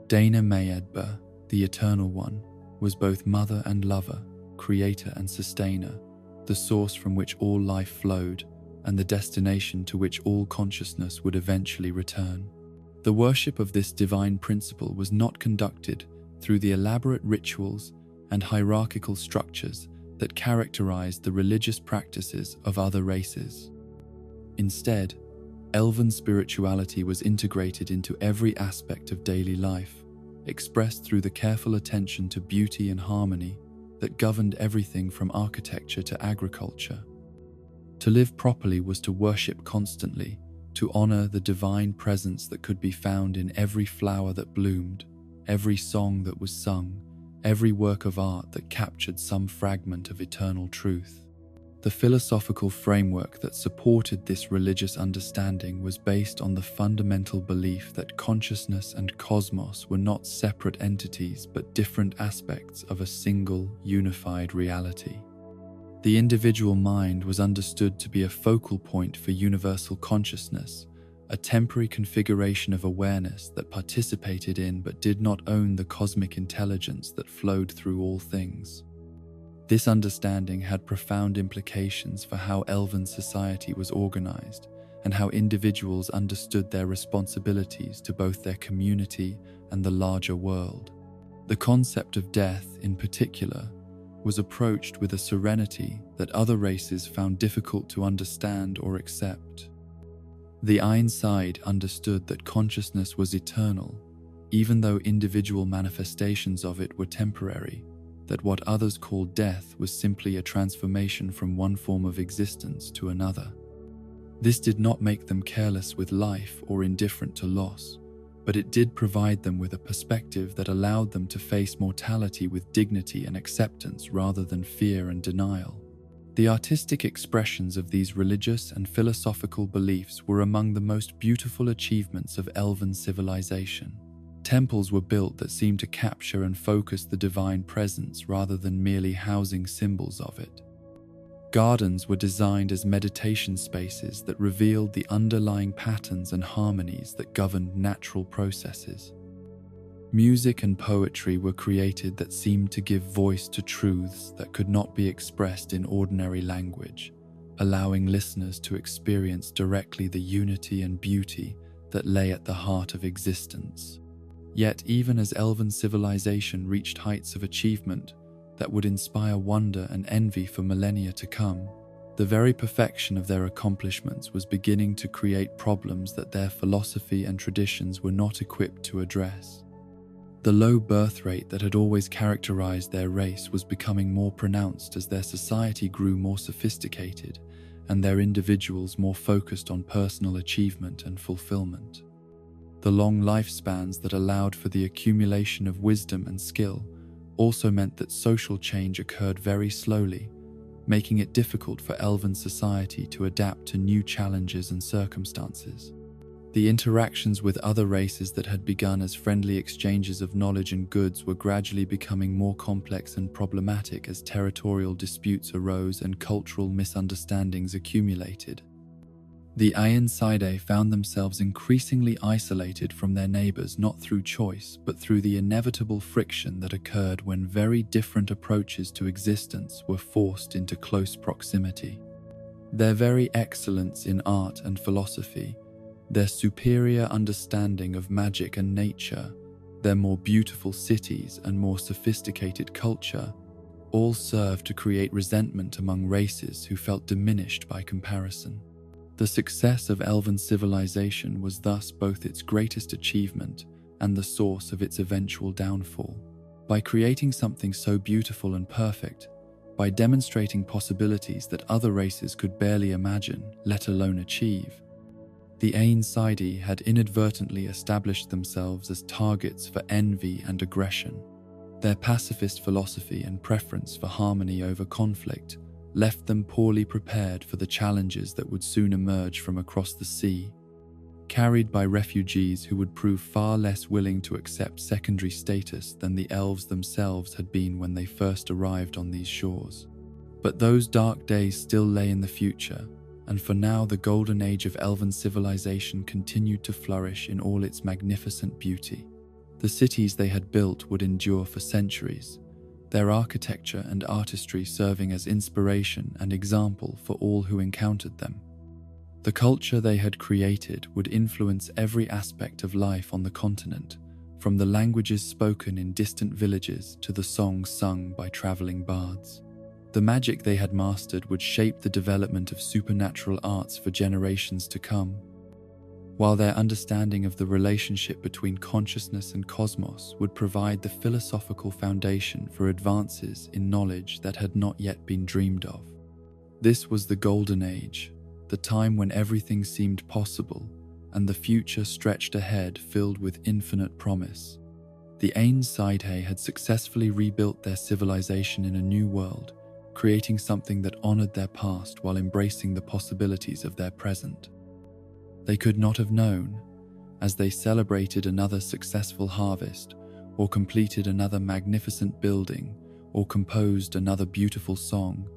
Dana Mayedba, the Eternal One, was both mother and lover, creator and sustainer, the source from which all life flowed, and the destination to which all consciousness would eventually return. The worship of this divine principle was not conducted through the elaborate rituals and hierarchical structures that characterized the religious practices of other races. Instead, Elven spirituality was integrated into every aspect of daily life, expressed through the careful attention to beauty and harmony that governed everything from architecture to agriculture. To live properly was to worship constantly, to honor the divine presence that could be found in every flower that bloomed, every song that was sung, every work of art that captured some fragment of eternal truth. The philosophical framework that supported this religious understanding was based on the fundamental belief that consciousness and cosmos were not separate entities but different aspects of a single, unified reality. The individual mind was understood to be a focal point for universal consciousness, a temporary configuration of awareness that participated in but did not own the cosmic intelligence that flowed through all things. This understanding had profound implications for how Elven society was organized and how individuals understood their responsibilities to both their community and the larger world. The concept of death, in particular, was approached with a serenity that other races found difficult to understand or accept. The Ironside understood that consciousness was eternal, even though individual manifestations of it were temporary, that what others called death was simply a transformation from one form of existence to another. This did not make them careless with life or indifferent to loss, but it did provide them with a perspective that allowed them to face mortality with dignity and acceptance rather than fear and denial. The artistic expressions of these religious and philosophical beliefs were among the most beautiful achievements of Elven civilization. Temples were built that seemed to capture and focus the divine presence rather than merely housing symbols of it. Gardens were designed as meditation spaces that revealed the underlying patterns and harmonies that governed natural processes. Music and poetry were created that seemed to give voice to truths that could not be expressed in ordinary language, allowing listeners to experience directly the unity and beauty that lay at the heart of existence. Yet, even as Elven civilization reached heights of achievement that would inspire wonder and envy for millennia to come, the very perfection of their accomplishments was beginning to create problems that their philosophy and traditions were not equipped to address. The low birth rate that had always characterized their race was becoming more pronounced as their society grew more sophisticated and their individuals more focused on personal achievement and fulfillment. The long lifespans that allowed for the accumulation of wisdom and skill also meant that social change occurred very slowly, making it difficult for Elven society to adapt to new challenges and circumstances. The interactions with other races that had begun as friendly exchanges of knowledge and goods were gradually becoming more complex and problematic as territorial disputes arose and cultural misunderstandings accumulated. The Ironside found themselves increasingly isolated from their neighbors not through choice, but through the inevitable friction that occurred when very different approaches to existence were forced into close proximity. Their very excellence in art and philosophy, their superior understanding of magic and nature, their more beautiful cities and more sophisticated culture, all served to create resentment among races who felt diminished by comparison. The success of Elven civilization was thus both its greatest achievement and the source of its eventual downfall. By creating something so beautiful and perfect, by demonstrating possibilities that other races could barely imagine, let alone achieve, the Ainsidie had inadvertently established themselves as targets for envy and aggression. Their pacifist philosophy and preference for harmony over conflict left them poorly prepared for the challenges that would soon emerge from across the sea, carried by refugees who would prove far less willing to accept secondary status than the elves themselves had been when they first arrived on these shores. But those dark days still lay in the future, and for now the golden age of Elven civilization continued to flourish in all its magnificent beauty. The cities they had built would endure for centuries, their architecture and artistry serving as inspiration and example for all who encountered them. The culture they had created would influence every aspect of life on the continent, from the languages spoken in distant villages to the songs sung by traveling bards. The magic they had mastered would shape the development of supernatural arts for generations to come, while their understanding of the relationship between consciousness and cosmos would provide the philosophical foundation for advances in knowledge that had not yet been dreamed of. This was the Golden Age, the time when everything seemed possible and the future stretched ahead filled with infinite promise. The Ain Sidhe had successfully rebuilt their civilization in a new world, creating something that honored their past while embracing the possibilities of their present. They could not have known, as they celebrated another successful harvest, or completed another magnificent building, or composed another beautiful song,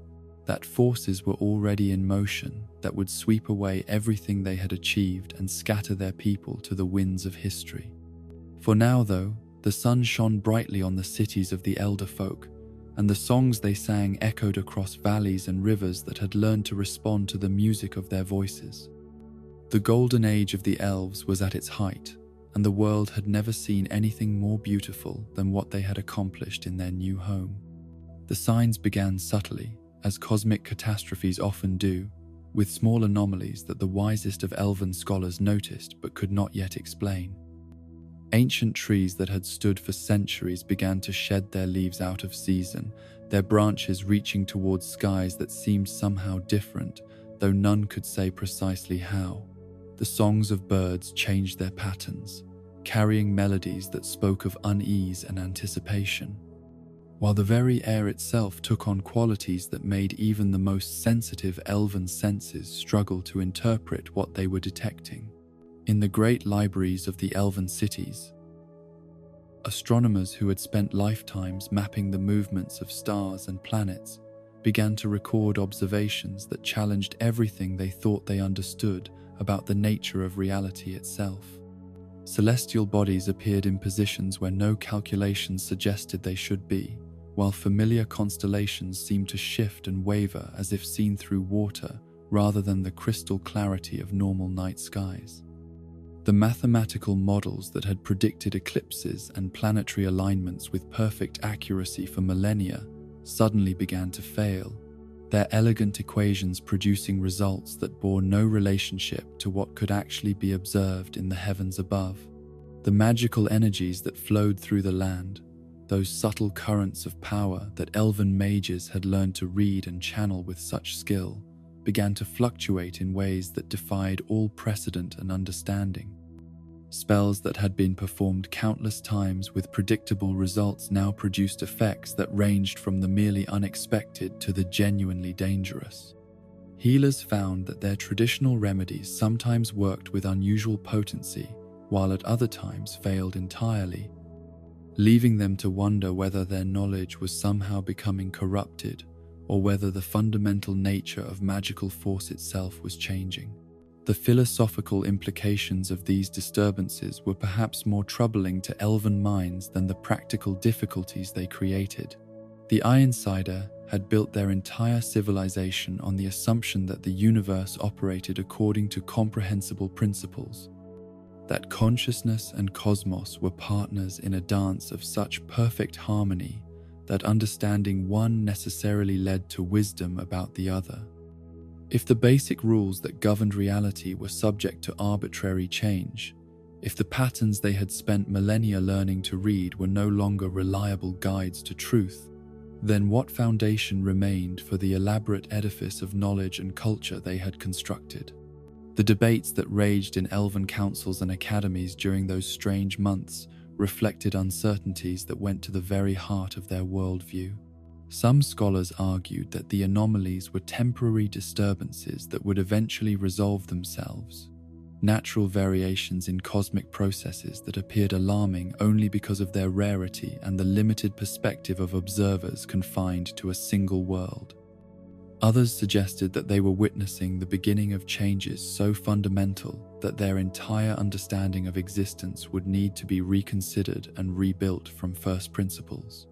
that forces were already in motion that would sweep away everything they had achieved and scatter their people to the winds of history. For now, though, the sun shone brightly on the cities of the elder folk, and the songs they sang echoed across valleys and rivers that had learned to respond to the music of their voices. The golden age of the elves was at its height, and the world had never seen anything more beautiful than what they had accomplished in their new home. The signs began subtly, as cosmic catastrophes often do, with small anomalies that the wisest of elven scholars noticed but could not yet explain. Ancient trees that had stood for centuries began to shed their leaves out of season, their branches reaching towards skies that seemed somehow different, though none could say precisely how. The songs of birds changed their patterns, carrying melodies that spoke of unease and anticipation, while the very air itself took on qualities that made even the most sensitive elven senses struggle to interpret what they were detecting. In the great libraries of the elven cities, astronomers who had spent lifetimes mapping the movements of stars and planets began to record observations that challenged everything they thought they understood about the nature of reality itself. Celestial bodies appeared in positions where no calculations suggested they should be, while familiar constellations seemed to shift and waver as if seen through water rather than the crystal clarity of normal night skies. The mathematical models that had predicted eclipses and planetary alignments with perfect accuracy for millennia suddenly began to fail, their elegant equations producing results that bore no relationship to what could actually be observed in the heavens above. The magical energies that flowed through the land, those subtle currents of power that elven mages had learned to read and channel with such skill, began to fluctuate in ways that defied all precedent and understanding. Spells that had been performed countless times with predictable results now produced effects that ranged from the merely unexpected to the genuinely dangerous. Healers found that their traditional remedies sometimes worked with unusual potency, while at other times failed entirely, leaving them to wonder whether their knowledge was somehow becoming corrupted or whether the fundamental nature of magical force itself was changing. The philosophical implications of these disturbances were perhaps more troubling to elven minds than the practical difficulties they created. The Ironsider had built their entire civilization on the assumption that the universe operated according to comprehensible principles, that consciousness and cosmos were partners in a dance of such perfect harmony that understanding one necessarily led to wisdom about the other. If the basic rules that governed reality were subject to arbitrary change, if the patterns they had spent millennia learning to read were no longer reliable guides to truth, then what foundation remained for the elaborate edifice of knowledge and culture they had constructed? The debates that raged in elven councils and academies during those strange months reflected uncertainties that went to the very heart of their worldview. Some scholars argued that the anomalies were temporary disturbances that would eventually resolve themselves, natural variations in cosmic processes that appeared alarming only because of their rarity and the limited perspective of observers confined to a single world. Others suggested that they were witnessing the beginning of changes so fundamental that their entire understanding of existence would need to be reconsidered and rebuilt from first principles.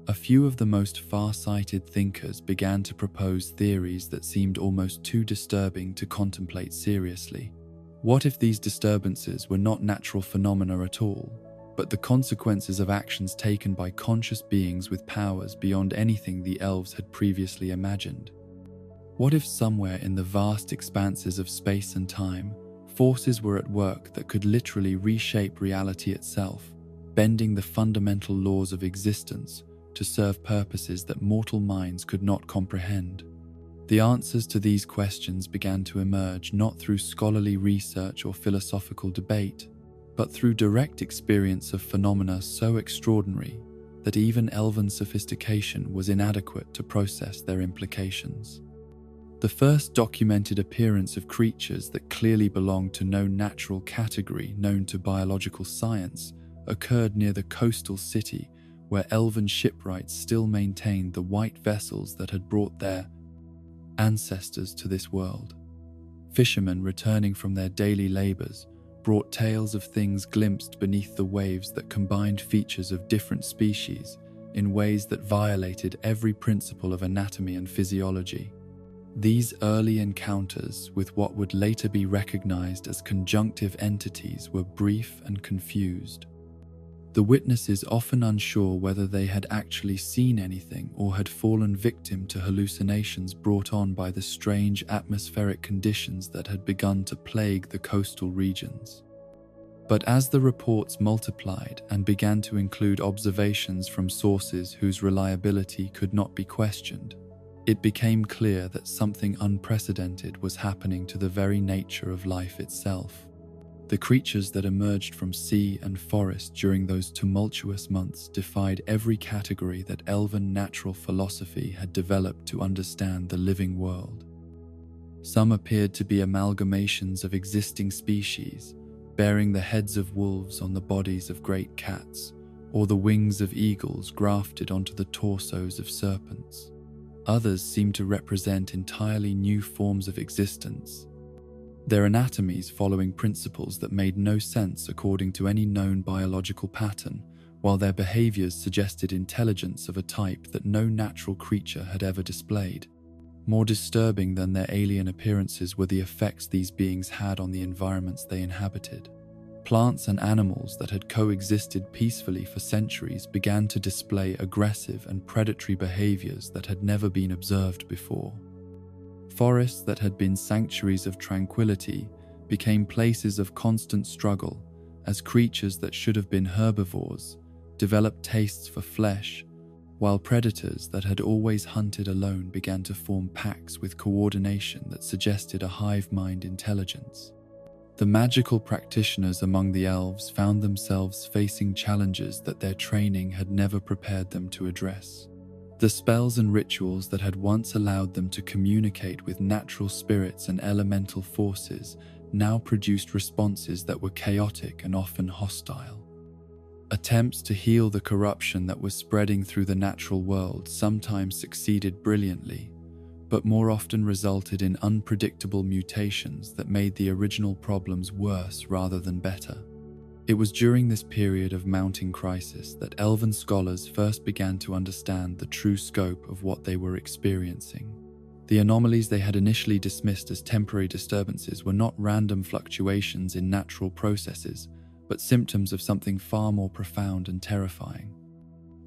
A few of the most far-sighted thinkers began to propose theories that seemed almost too disturbing to contemplate seriously. What if these disturbances were not natural phenomena at all, but the consequences of actions taken by conscious beings with powers beyond anything the elves had previously imagined. What if somewhere in the vast expanses of space and time, forces were at work that could literally reshape reality itself, bending the fundamental laws of existence to serve purposes that mortal minds could not comprehend? The answers to these questions began to emerge not through scholarly research or philosophical debate, but through direct experience of phenomena so extraordinary that even elven sophistication was inadequate to process their implications. The first documented appearance of creatures that clearly belonged to no natural category known to biological science occurred near the coastal city, where elven shipwrights still maintained the white vessels that had brought their ancestors to this world. Fishermen returning from their daily labors brought tales of things glimpsed beneath the waves that combined features of different species in ways that violated every principle of anatomy and physiology. These early encounters with what would later be recognized as conjunctive entities were brief and confused. The witnesses often unsure whether they had actually seen anything or had fallen victim to hallucinations brought on by the strange atmospheric conditions that had begun to plague the coastal regions. But as the reports multiplied and began to include observations from sources whose reliability could not be questioned, it became clear that something unprecedented was happening to the very nature of life itself. The creatures that emerged from sea and forest during those tumultuous months defied every category that elven natural philosophy had developed to understand the living world. Some appeared to be amalgamations of existing species, bearing the heads of wolves on the bodies of great cats, or the wings of eagles grafted onto the torsos of serpents. Others seemed to represent entirely new forms of existence, their anatomies following principles that made no sense according to any known biological pattern, while their behaviors suggested intelligence of a type that no natural creature had ever displayed. More disturbing than their alien appearances were the effects these beings had on the environments they inhabited. Plants and animals that had coexisted peacefully for centuries began to display aggressive and predatory behaviors that had never been observed before. Forests that had been sanctuaries of tranquility became places of constant struggle as creatures that should have been herbivores developed tastes for flesh, while predators that had always hunted alone began to form packs with coordination that suggested a hive-mind intelligence. The magical practitioners among the elves found themselves facing challenges that their training had never prepared them to address. The spells and rituals that had once allowed them to communicate with natural spirits and elemental forces now produced responses that were chaotic and often hostile. Attempts to heal the corruption that was spreading through the natural world sometimes succeeded brilliantly, but more often resulted in unpredictable mutations that made the original problems worse rather than better. It was during this period of mounting crisis that elven scholars first began to understand the true scope of what they were experiencing. The anomalies they had initially dismissed as temporary disturbances were not random fluctuations in natural processes, but symptoms of something far more profound and terrifying.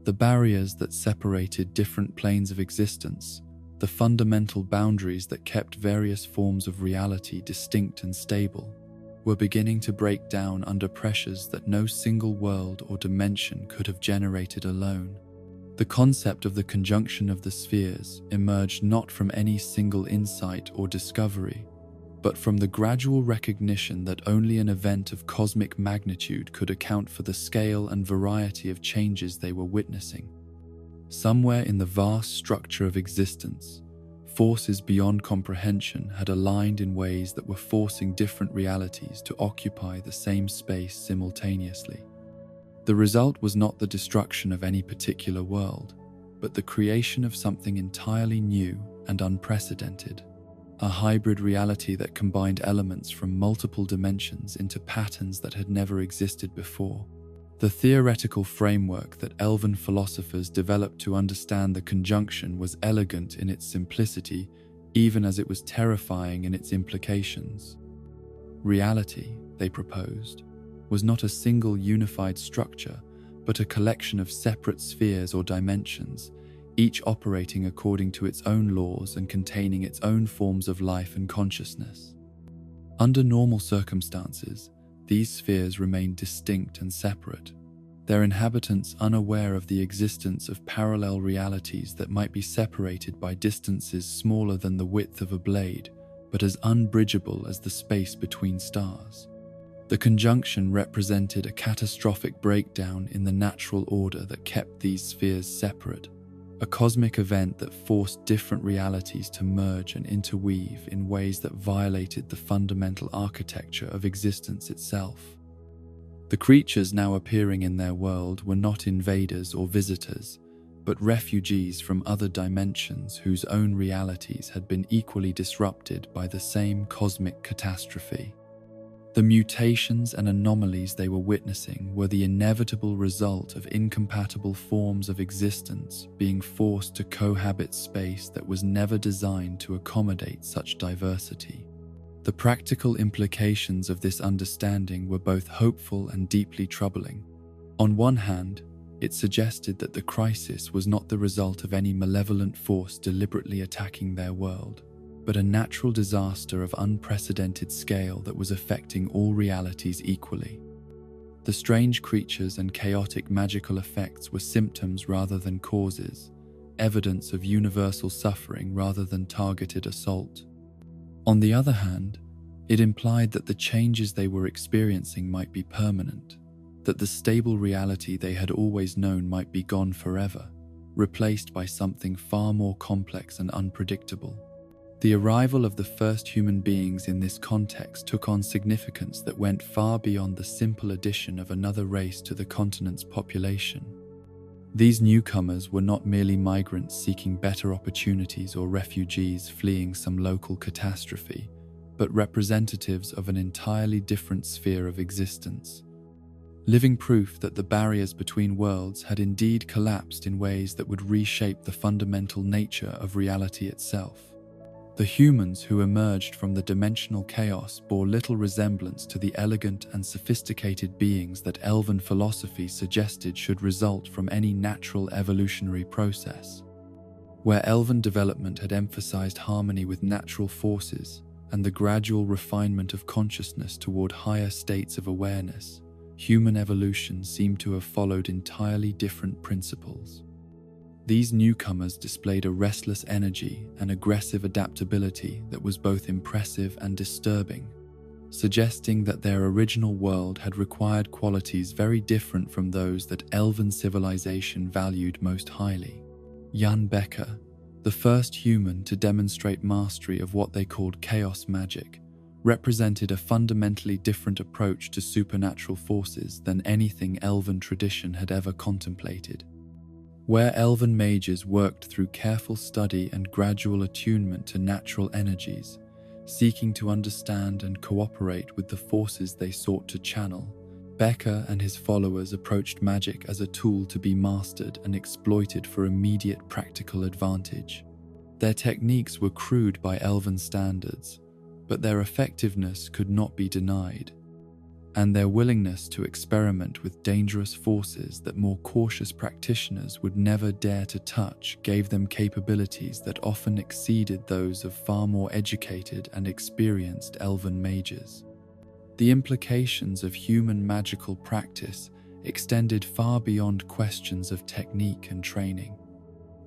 The barriers that separated different planes of existence, the fundamental boundaries that kept various forms of reality distinct and stable, were beginning to break down under pressures that no single world or dimension could have generated alone. The concept of the conjunction of the spheres emerged not from any single insight or discovery, but from the gradual recognition that only an event of cosmic magnitude could account for the scale and variety of changes they were witnessing. Somewhere in the vast structure of existence, forces beyond comprehension had aligned in ways that were forcing different realities to occupy the same space simultaneously. The result was not the destruction of any particular world, but the creation of something entirely new and unprecedented, a hybrid reality that combined elements from multiple dimensions into patterns that had never existed before. The theoretical framework that elven philosophers developed to understand the conjunction was elegant in its simplicity, even as it was terrifying in its implications. Reality, they proposed, was not a single unified structure, but a collection of separate spheres or dimensions, each operating according to its own laws and containing its own forms of life and consciousness. Under normal circumstances, these spheres remain distinct and separate, their inhabitants unaware of the existence of parallel realities that might be separated by distances smaller than the width of a blade, but as unbridgeable as the space between stars. The conjunction represented a catastrophic breakdown in the natural order that kept these spheres separate, a cosmic event that forced different realities to merge and interweave in ways that violated the fundamental architecture of existence itself. The creatures now appearing in their world were not invaders or visitors, but refugees from other dimensions whose own realities had been equally disrupted by the same cosmic catastrophe. The mutations and anomalies they were witnessing were the inevitable result of incompatible forms of existence being forced to cohabit space that was never designed to accommodate such diversity. The practical implications of this understanding were both hopeful and deeply troubling. On one hand, it suggested that the crisis was not the result of any malevolent force deliberately attacking their world, but a natural disaster of unprecedented scale that was affecting all realities equally. The strange creatures and chaotic magical effects were symptoms rather than causes, evidence of universal suffering rather than targeted assault. On the other hand, it implied that the changes they were experiencing might be permanent, that the stable reality they had always known might be gone forever, replaced by something far more complex and unpredictable. The arrival of the first human beings in this context took on significance that went far beyond the simple addition of another race to the continent's population. These newcomers were not merely migrants seeking better opportunities or refugees fleeing some local catastrophe, but representatives of an entirely different sphere of existence. Living proof that the barriers between worlds had indeed collapsed in ways that would reshape the fundamental nature of reality itself. The humans who emerged from the dimensional chaos bore little resemblance to the elegant and sophisticated beings that elven philosophy suggested should result from any natural evolutionary process. Where elven development had emphasized harmony with natural forces and the gradual refinement of consciousness toward higher states of awareness, human evolution seemed to have followed entirely different principles. These newcomers displayed a restless energy and aggressive adaptability that was both impressive and disturbing, suggesting that their original world had required qualities very different from those that elven civilization valued most highly. Jan Becker, the first human to demonstrate mastery of what they called chaos magic, represented a fundamentally different approach to supernatural forces than anything elven tradition had ever contemplated. Where elven mages worked through careful study and gradual attunement to natural energies, seeking to understand and cooperate with the forces they sought to channel, Becker and his followers approached magic as a tool to be mastered and exploited for immediate practical advantage. Their techniques were crude by elven standards, but their effectiveness could not be denied, and their willingness to experiment with dangerous forces that more cautious practitioners would never dare to touch gave them capabilities that often exceeded those of far more educated and experienced elven mages. The implications of human magical practice extended far beyond questions of technique and training.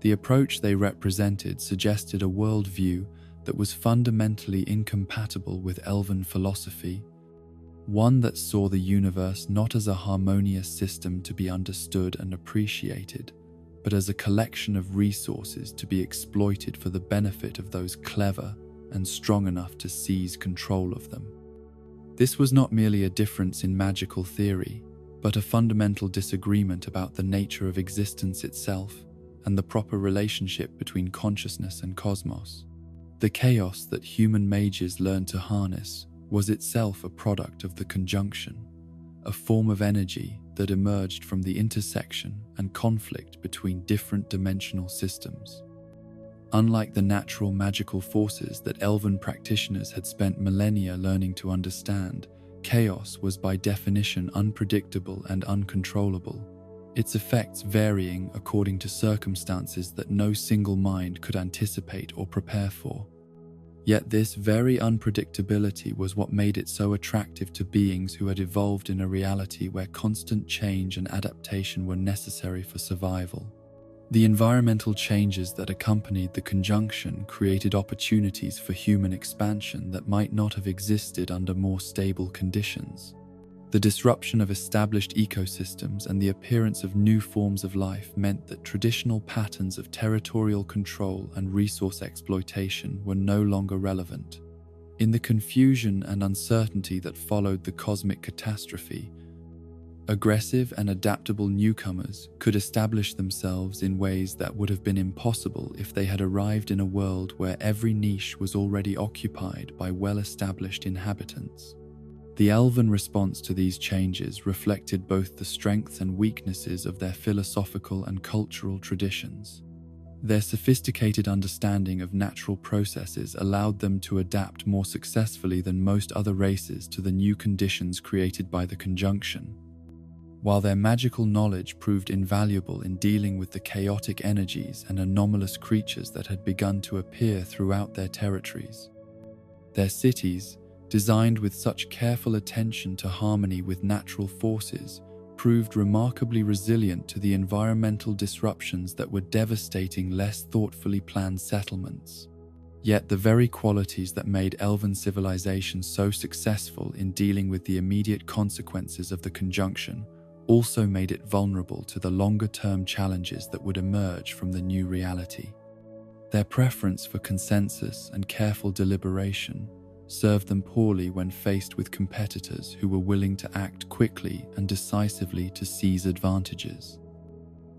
The approach they represented suggested a worldview that was fundamentally incompatible with elven philosophy, one that saw the universe not as a harmonious system to be understood and appreciated, but as a collection of resources to be exploited for the benefit of those clever and strong enough to seize control of them. This was not merely a difference in magical theory, but a fundamental disagreement about the nature of existence itself and the proper relationship between consciousness and cosmos. The chaos that human mages learned to harness was itself a product of the conjunction, a form of energy that emerged from the intersection and conflict between different dimensional systems. Unlike the natural magical forces that elven practitioners had spent millennia learning to understand, Chaos was by definition unpredictable and uncontrollable, its effects varying according to circumstances that no single mind could anticipate or prepare for. Yet this very unpredictability was what made it so attractive to beings who had evolved in a reality where constant change and adaptation were necessary for survival. The environmental changes that accompanied the conjunction created opportunities for human expansion that might not have existed under more stable conditions. The disruption of established ecosystems and the appearance of new forms of life meant that traditional patterns of territorial control and resource exploitation were no longer relevant. In the confusion and uncertainty that followed the cosmic catastrophe, aggressive and adaptable newcomers could establish themselves in ways that would have been impossible if they had arrived in a world where every niche was already occupied by well-established inhabitants. The Elven response to these changes reflected both the strengths and weaknesses of their philosophical and cultural traditions. Their sophisticated understanding of natural processes allowed them to adapt more successfully than most other races to the new conditions created by the conjunction. While their magical knowledge proved invaluable in dealing with the chaotic energies and anomalous creatures that had begun to appear throughout their territories, their cities, designed with such careful attention to harmony with natural forces, proved remarkably resilient to the environmental disruptions that were devastating less thoughtfully planned settlements. Yet the very qualities that made Elven civilization so successful in dealing with the immediate consequences of the conjunction also made it vulnerable to the longer-term challenges that would emerge from the new reality. Their preference for consensus and careful deliberation served them poorly when faced with competitors who were willing to act quickly and decisively to seize advantages.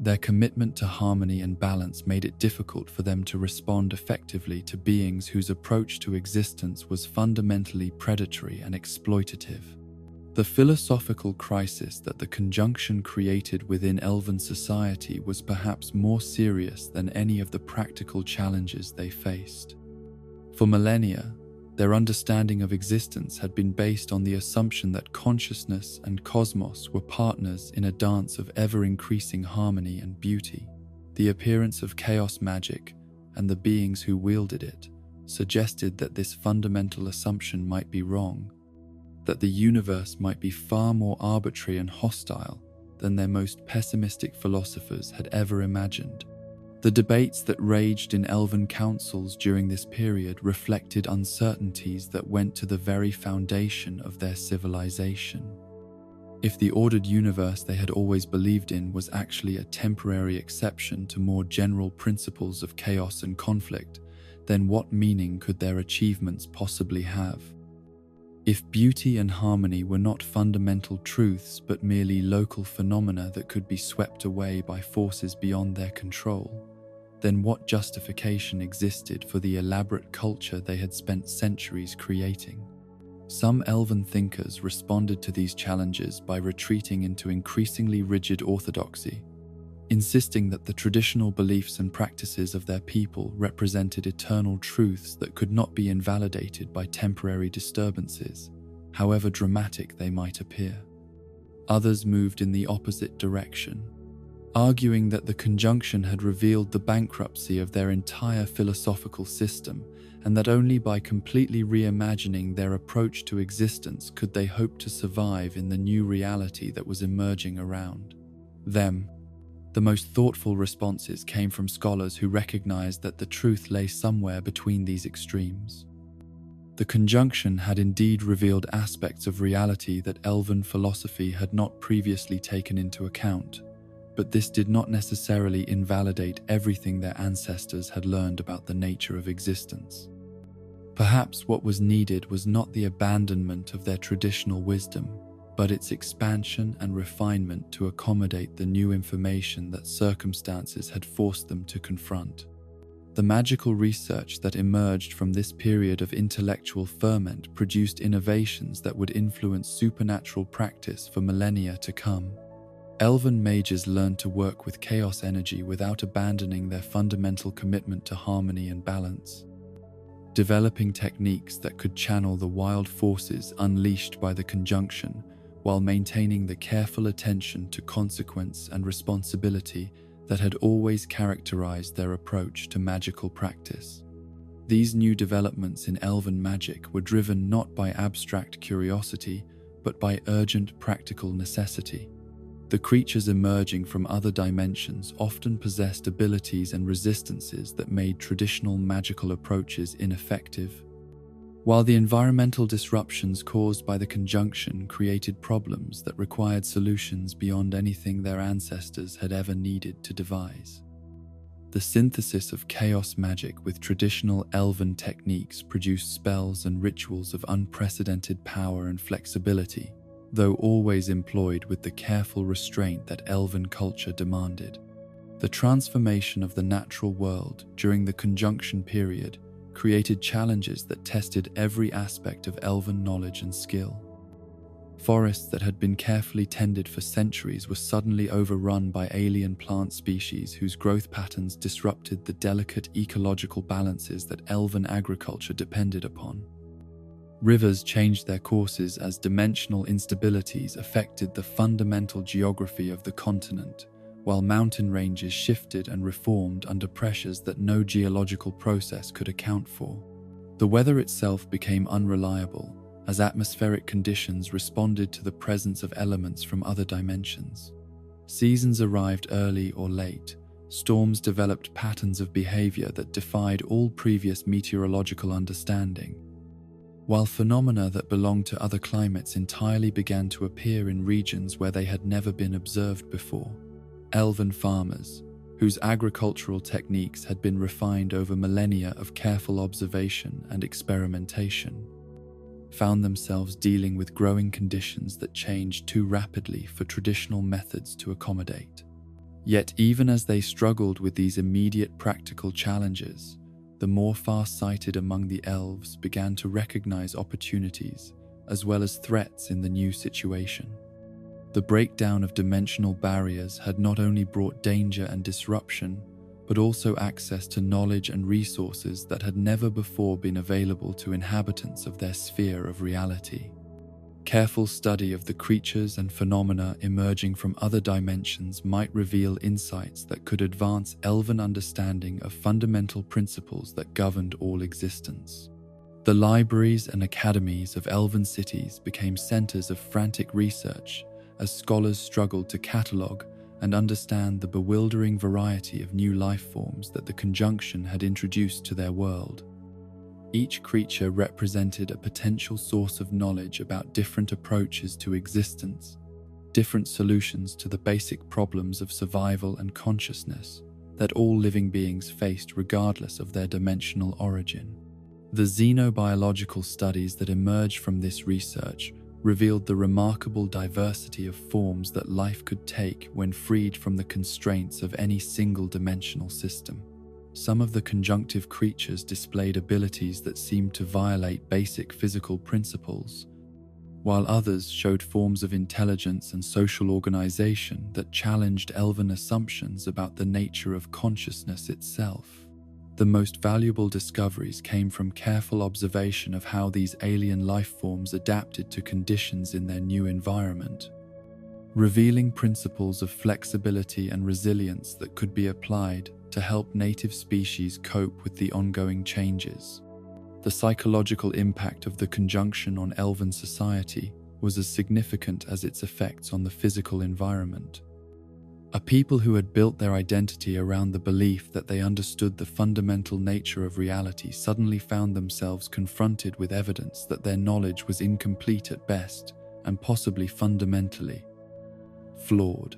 Their commitment to harmony and balance made it difficult for them to respond effectively to beings whose approach to existence was fundamentally predatory and exploitative. The philosophical crisis that the conjunction created within Elven society was perhaps more serious than any of the practical challenges they faced. For millennia, their understanding of existence had been based on the assumption that consciousness and cosmos were partners in a dance of ever-increasing harmony and beauty. The appearance of chaos magic and the beings who wielded it suggested that this fundamental assumption might be wrong, that the universe might be far more arbitrary and hostile than their most pessimistic philosophers had ever imagined. The debates that raged in Elven councils during this period reflected uncertainties that went to the very foundation of their civilization. If the ordered universe they had always believed in was actually a temporary exception to more general principles of chaos and conflict, then what meaning could their achievements possibly have? If beauty and harmony were not fundamental truths but merely local phenomena that could be swept away by forces beyond their control, then what justification existed for the elaborate culture they had spent centuries creating? Some Elven thinkers responded to these challenges by retreating into increasingly rigid orthodoxy, insisting that the traditional beliefs and practices of their people represented eternal truths that could not be invalidated by temporary disturbances, however dramatic they might appear. Others moved in the opposite direction, arguing that the conjunction had revealed the bankruptcy of their entire philosophical system, and that only by completely reimagining their approach to existence could they hope to survive in the new reality that was emerging around them. The most thoughtful responses came from scholars who recognized that the truth lay somewhere between these extremes. The conjunction had indeed revealed aspects of reality that Elven philosophy had not previously taken into account, but this did not necessarily invalidate everything their ancestors had learned about the nature of existence. Perhaps what was needed was not the abandonment of their traditional wisdom, but its expansion and refinement to accommodate the new information that circumstances had forced them to confront. The magical research that emerged from this period of intellectual ferment produced innovations that would influence supernatural practice for millennia to come. Elven mages learned to work with chaos energy without abandoning their fundamental commitment to harmony and balance. developing techniques that could channel the wild forces unleashed by the conjunction while maintaining the careful attention to consequence and responsibility that had always characterized their approach to magical practice. These new developments in elven magic were driven not by abstract curiosity, but by urgent practical necessity. The creatures emerging from other dimensions often possessed abilities and resistances that made traditional magical approaches ineffective, while the environmental disruptions caused by the conjunction created problems that required solutions beyond anything their ancestors had ever needed to devise. The synthesis of chaos magic with traditional elven techniques produced spells and rituals of unprecedented power and flexibility, though always employed with the careful restraint that elven culture demanded. The transformation of the natural world during the conjunction period created challenges that tested every aspect of elven knowledge and skill. Forests that had been carefully tended for centuries were suddenly overrun by alien plant species whose growth patterns disrupted the delicate ecological balances that elven agriculture depended upon. Rivers changed their courses as dimensional instabilities affected the fundamental geography of the continent, while mountain ranges shifted and reformed under pressures that no geological process could account for. The weather itself became unreliable, as atmospheric conditions responded to the presence of elements from other dimensions. Seasons arrived early or late. Storms developed patterns of behavior that defied all previous meteorological understanding, while phenomena that belonged to other climates entirely began to appear in regions where they had never been observed before. Elven farmers, whose agricultural techniques had been refined over millennia of careful observation and experimentation, found themselves dealing with growing conditions that changed too rapidly for traditional methods to accommodate. Yet even as they struggled with these immediate practical challenges, the more far-sighted among the elves began to recognize opportunities as well as threats in the new situation. The breakdown of dimensional barriers had not only brought danger and disruption, but also access to knowledge and resources that had never before been available to inhabitants of their sphere of reality. Careful study of the creatures and phenomena emerging from other dimensions might reveal insights that could advance elven understanding of fundamental principles that governed all existence. The libraries and academies of elven cities became centers of frantic research as scholars struggled to catalogue and understand the bewildering variety of new life forms that the conjunction had introduced to their world. Each creature represented a potential source of knowledge about different approaches to existence, different solutions to the basic problems of survival and consciousness that all living beings faced regardless of their dimensional origin. The xenobiological studies that emerged from this research revealed the remarkable diversity of forms that life could take when freed from the constraints of any single-dimensional system. Some of the conjunctive creatures displayed abilities that seemed to violate basic physical principles, while others showed forms of intelligence and social organization that challenged elven assumptions about the nature of consciousness itself. The most valuable discoveries came from careful observation of how these alien life forms adapted to conditions in their new environment, revealing principles of flexibility and resilience that could be applied to help native species cope with the ongoing changes. The psychological impact of the conjunction on elven society was as significant as its effects on the physical environment. A people who had built their identity around the belief that they understood the fundamental nature of reality suddenly found themselves confronted with evidence that their knowledge was incomplete at best and possibly fundamentally flawed.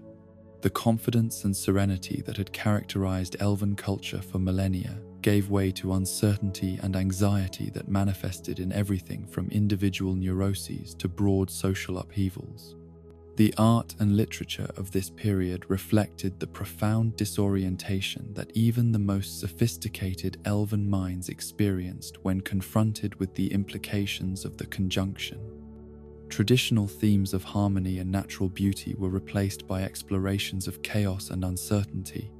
The confidence and serenity that had characterized elven culture for millennia gave way to uncertainty and anxiety that manifested in everything from individual neuroses to broad social upheavals. The art and literature of this period reflected the profound disorientation that even the most sophisticated elven minds experienced when confronted with the implications of the conjunction. Traditional themes of harmony and natural beauty were replaced by explorations of chaos and uncertainty,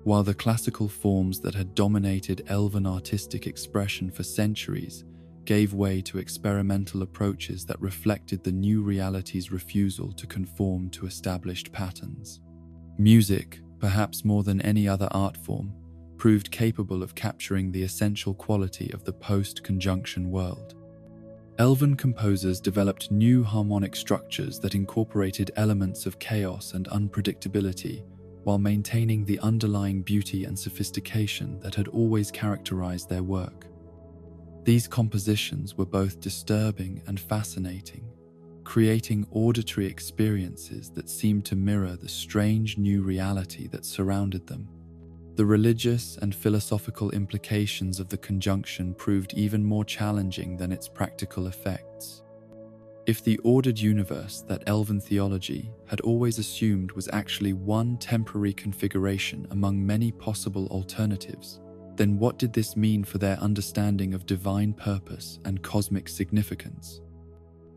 while the classical forms that had dominated Elven artistic expression for centuries gave way to experimental approaches that reflected the new reality's refusal to conform to established patterns. Music, perhaps more than any other art form, proved capable of capturing the essential quality of the post-conjunction world. Elven composers developed new harmonic structures that incorporated elements of chaos and unpredictability while maintaining the underlying beauty and sophistication that had always characterized their work. These compositions were both disturbing and fascinating, creating auditory experiences that seemed to mirror the strange new reality that surrounded them. The religious and philosophical implications of the conjunction proved even more challenging than its practical effects. If the ordered universe that Elven theology had always assumed was actually one temporary configuration among many possible alternatives, then what did this mean for their understanding of divine purpose and cosmic significance?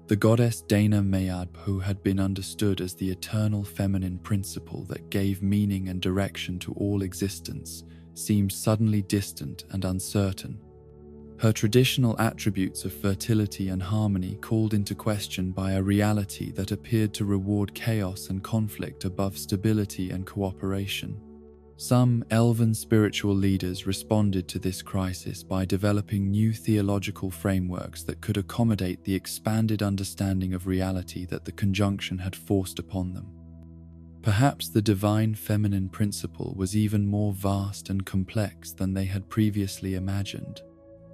The goddess Dana Mayab, who had been understood as the eternal feminine principle that gave meaning and direction to all existence, seemed suddenly distant and uncertain. Her traditional attributes of fertility and harmony called into question by a reality that appeared to reward chaos and conflict above stability and cooperation. Some Elven spiritual leaders responded to this crisis by developing new theological frameworks that could accommodate the expanded understanding of reality that the conjunction had forced upon them. Perhaps the divine feminine principle was even more vast and complex than they had previously imagined,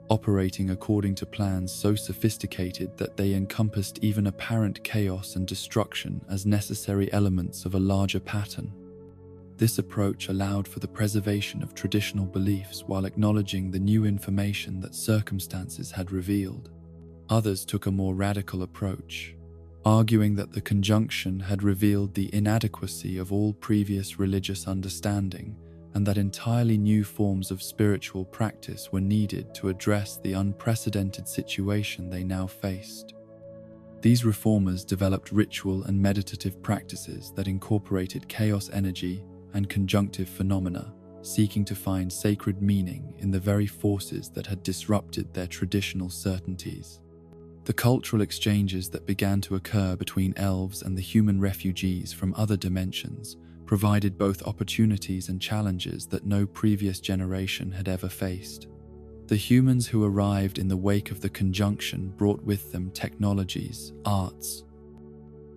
operating according to plans so sophisticated that they encompassed even apparent chaos and destruction as necessary elements of a larger pattern. This approach allowed for the preservation of traditional beliefs while acknowledging the new information that circumstances had revealed. Others took a more radical approach, arguing that the conjunction had revealed the inadequacy of all previous religious understanding and that entirely new forms of spiritual practice were needed to address the unprecedented situation they now faced. These reformers developed ritual and meditative practices that incorporated chaos energy and conjunctive phenomena, seeking to find sacred meaning in the very forces that had disrupted their traditional certainties. The cultural exchanges that began to occur between elves and the human refugees from other dimensions provided both opportunities and challenges that no previous generation had ever faced. The humans who arrived in the wake of the conjunction brought with them technologies, arts,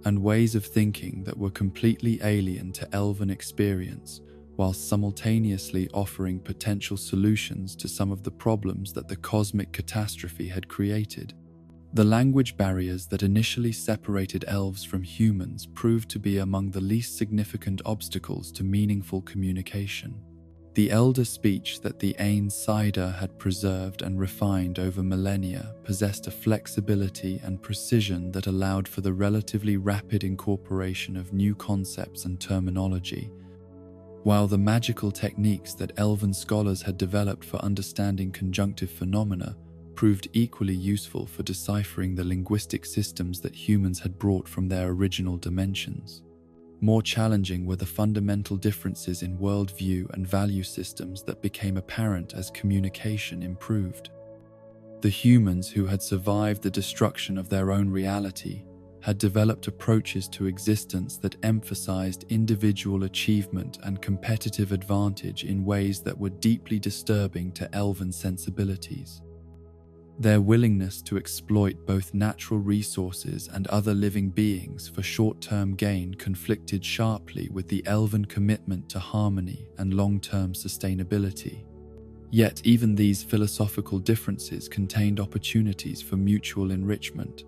and ways of thinking that were completely alien to Elven experience, while simultaneously offering potential solutions to some of the problems that the cosmic catastrophe had created. The language barriers that initially separated elves from humans proved to be among the least significant obstacles to meaningful communication. The elder speech that the Ain Saida had preserved and refined over millennia possessed a flexibility and precision that allowed for the relatively rapid incorporation of new concepts and terminology, while the magical techniques that Elven scholars had developed for understanding conjunctive phenomena proved equally useful for deciphering the linguistic systems that humans had brought from their original dimensions. More challenging were the fundamental differences in worldview and value systems that became apparent as communication improved. The humans who had survived the destruction of their own reality had developed approaches to existence that emphasized individual achievement and competitive advantage in ways that were deeply disturbing to Elven sensibilities. Their willingness to exploit both natural resources and other living beings for short-term gain conflicted sharply with the Elven commitment to harmony and long-term sustainability. Yet even these philosophical differences contained opportunities for mutual enrichment,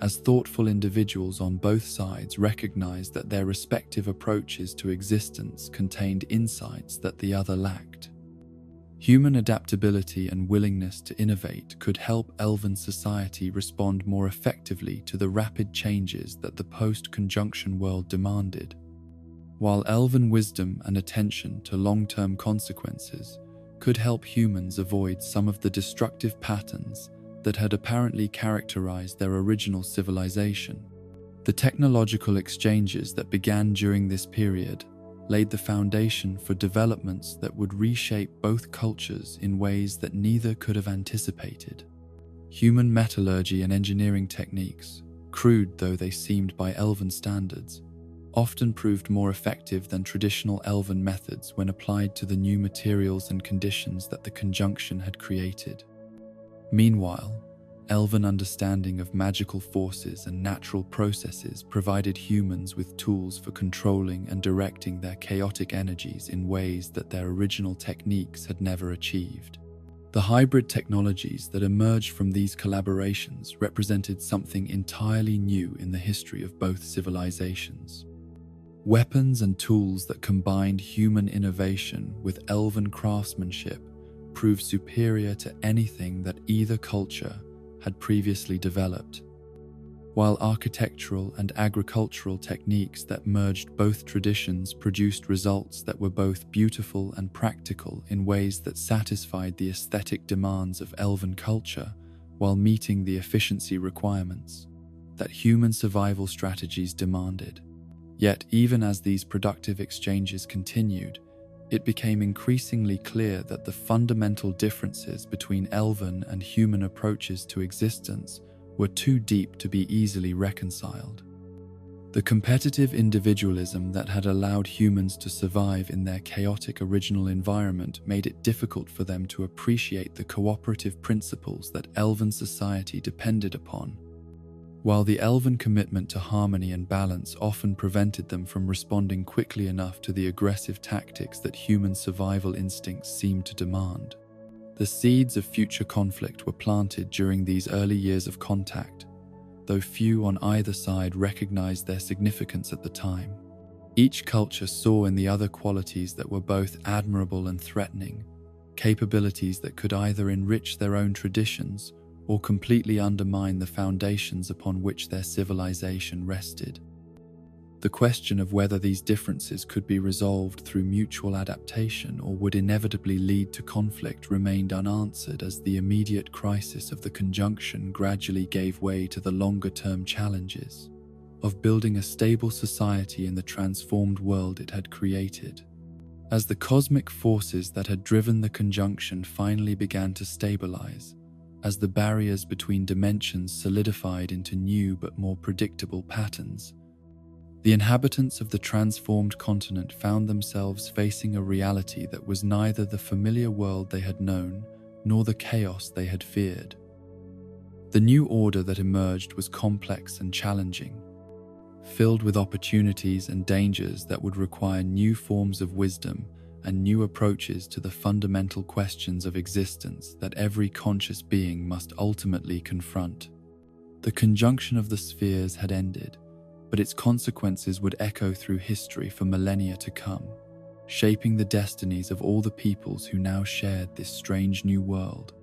as thoughtful individuals on both sides recognized that their respective approaches to existence contained insights that the other lacked. Human adaptability and willingness to innovate could help Elven society respond more effectively to the rapid changes that the post-conjunction world demanded, while Elven wisdom and attention to long-term consequences could help humans avoid some of the destructive patterns that had apparently characterized their original civilization. The technological exchanges that began during this period laid the foundation for developments that would reshape both cultures in ways that neither could have anticipated. Human metallurgy and engineering techniques, crude though they seemed by Elven standards, often proved more effective than traditional Elven methods when applied to the new materials and conditions that the conjunction had created. Meanwhile, Elven understanding of magical forces and natural processes provided humans with tools for controlling and directing their chaotic energies in ways that their original techniques had never achieved. The hybrid technologies that emerged from these collaborations represented something entirely new in the history of both civilizations. Weapons and tools that combined human innovation with Elven craftsmanship proved superior to anything that either culture had previously developed, while architectural and agricultural techniques that merged both traditions produced results that were both beautiful and practical in ways that satisfied the aesthetic demands of Elven culture while meeting the efficiency requirements that human survival strategies demanded. Yet, even as these productive exchanges continued, it became increasingly clear that the fundamental differences between Elven and human approaches to existence were too deep to be easily reconciled. The competitive individualism that had allowed humans to survive in their chaotic original environment made it difficult for them to appreciate the cooperative principles that Elven society depended upon, while the Elven commitment to harmony and balance often prevented them from responding quickly enough to the aggressive tactics that human survival instincts seemed to demand. The seeds of future conflict were planted during these early years of contact, though few on either side recognized their significance at the time. Each culture saw in the other qualities that were both admirable and threatening, capabilities that could either enrich their own traditions or completely undermine the foundations upon which their civilization rested. The question of whether these differences could be resolved through mutual adaptation or would inevitably lead to conflict remained unanswered as the immediate crisis of the conjunction gradually gave way to the longer-term challenges of building a stable society in the transformed world it had created. As the cosmic forces that had driven the conjunction finally began to stabilize, as the barriers between dimensions solidified into new but more predictable patterns, the inhabitants of the transformed continent found themselves facing a reality that was neither the familiar world they had known nor the chaos they had feared. The new order that emerged was complex and challenging, filled with opportunities and dangers that would require new forms of wisdom and new approaches to the fundamental questions of existence that every conscious being must ultimately confront. The conjunction of the spheres had ended, but its consequences would echo through history for millennia to come, shaping the destinies of all the peoples who now shared this strange new world.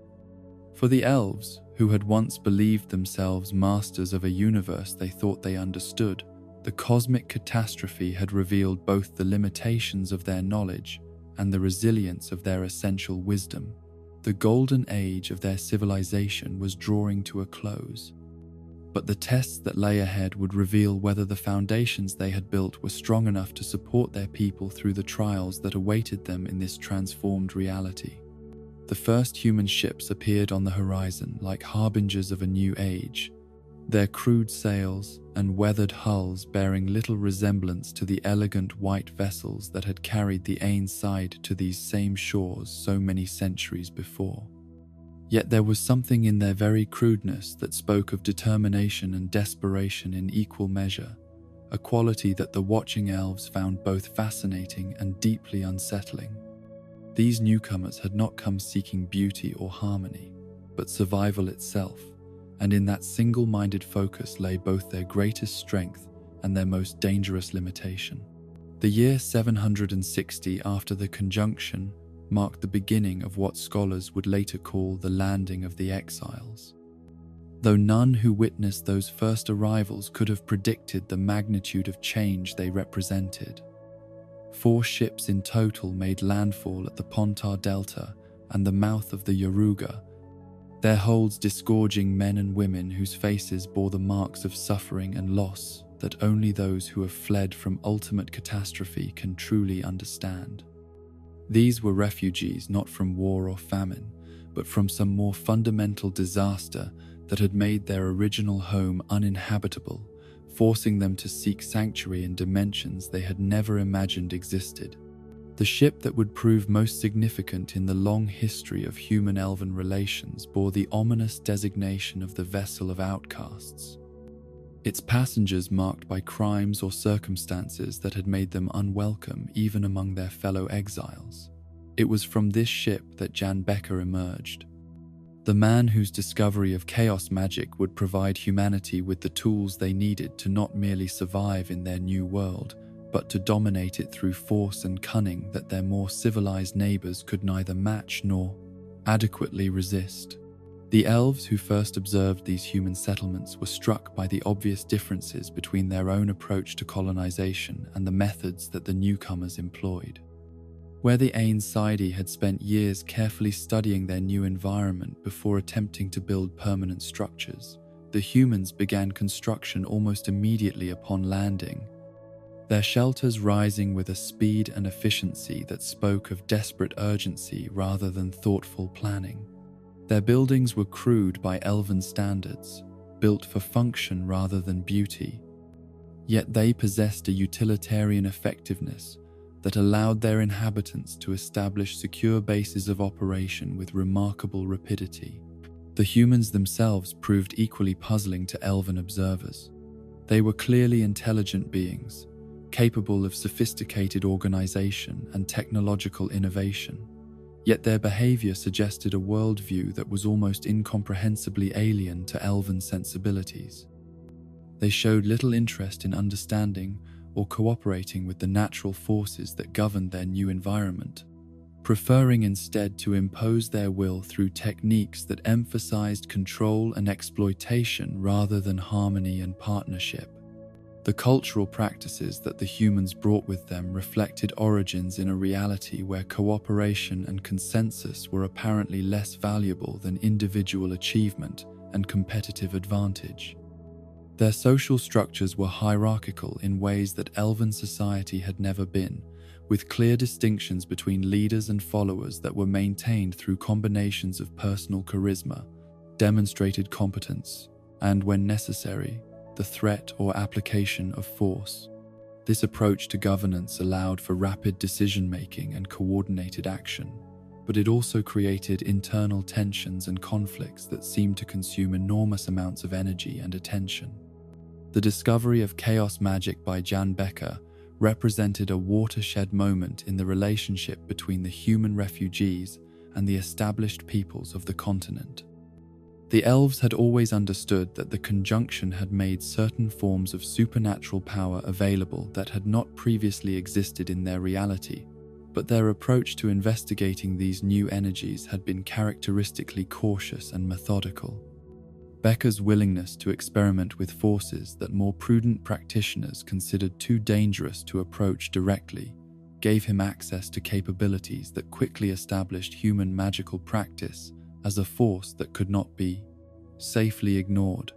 For the Elves, who had once believed themselves masters of a universe they thought they understood, the cosmic catastrophe had revealed both the limitations of their knowledge and the resilience of their essential wisdom. The golden age of their civilization was drawing to a close, but the tests that lay ahead would reveal whether the foundations they had built were strong enough to support their people through the trials that awaited them in this transformed reality. The first human ships appeared on the horizon like harbingers of a new age, their crude sails and weathered hulls bearing little resemblance to the elegant white vessels that had carried the Ainside to these same shores so many centuries before. Yet there was something in their very crudeness that spoke of determination and desperation in equal measure, a quality that the watching elves found both fascinating and deeply unsettling. These newcomers had not come seeking beauty or harmony, but survival itself, and in that single-minded focus lay both their greatest strength and their most dangerous limitation. The year 760 after the conjunction marked the beginning of what scholars would later call the landing of the exiles. Though none who witnessed those first arrivals could have predicted the magnitude of change they represented. 4 ships in total made landfall at the Pontar Delta and the mouth of the Yaruga, their holds disgorging men and women whose faces bore the marks of suffering and loss that only those who have fled from ultimate catastrophe can truly understand. These were refugees not from war or famine, but from some more fundamental disaster that had made their original home uninhabitable, forcing them to seek sanctuary in dimensions they had never imagined existed. The ship that would prove most significant in the long history of human-elven relations bore the ominous designation of the Vessel of Outcasts. Its passengers marked by crimes or circumstances that had made them unwelcome even among their fellow exiles. It was from this ship that Jan Becker emerged, the man whose discovery of chaos magic would provide humanity with the tools they needed to not merely survive in their new world, but to dominate it through force and cunning that their more civilized neighbors could neither match nor adequately resist. The elves who first observed these human settlements were struck by the obvious differences between their own approach to colonization and the methods that the newcomers employed. Where the Ain Sidi had spent years carefully studying their new environment before attempting to build permanent structures, the humans began construction almost immediately upon landing, their shelters rising with a speed and efficiency that spoke of desperate urgency rather than thoughtful planning. Their buildings were crude by elven standards, built for function rather than beauty, yet they possessed a utilitarian effectiveness that allowed their inhabitants to establish secure bases of operation with remarkable rapidity. The humans themselves proved equally puzzling to elven observers. They were clearly intelligent beings, capable of sophisticated organization and technological innovation, yet their behavior suggested a worldview that was almost incomprehensibly alien to elven sensibilities. They showed little interest in understanding or cooperating with the natural forces that governed their new environment, preferring instead to impose their will through techniques that emphasized control and exploitation rather than harmony and partnership. The cultural practices that the humans brought with them reflected origins in a reality where cooperation and consensus were apparently less valuable than individual achievement and competitive advantage. Their social structures were hierarchical in ways that elven society had never been, with clear distinctions between leaders and followers that were maintained through combinations of personal charisma, demonstrated competence, and, when necessary, the threat or application of force. This approach to governance allowed for rapid decision-making and coordinated action, but it also created internal tensions and conflicts that seemed to consume enormous amounts of energy and attention. The discovery of chaos magic by Jan Becker represented a watershed moment in the relationship between the human refugees and the established peoples of the continent. The elves had always understood that the conjunction had made certain forms of supernatural power available that had not previously existed in their reality, but their approach to investigating these new energies had been characteristically cautious and methodical. Becker's willingness to experiment with forces that more prudent practitioners considered too dangerous to approach directly gave him access to capabilities that quickly established human magical practice as a force that could not be safely ignored.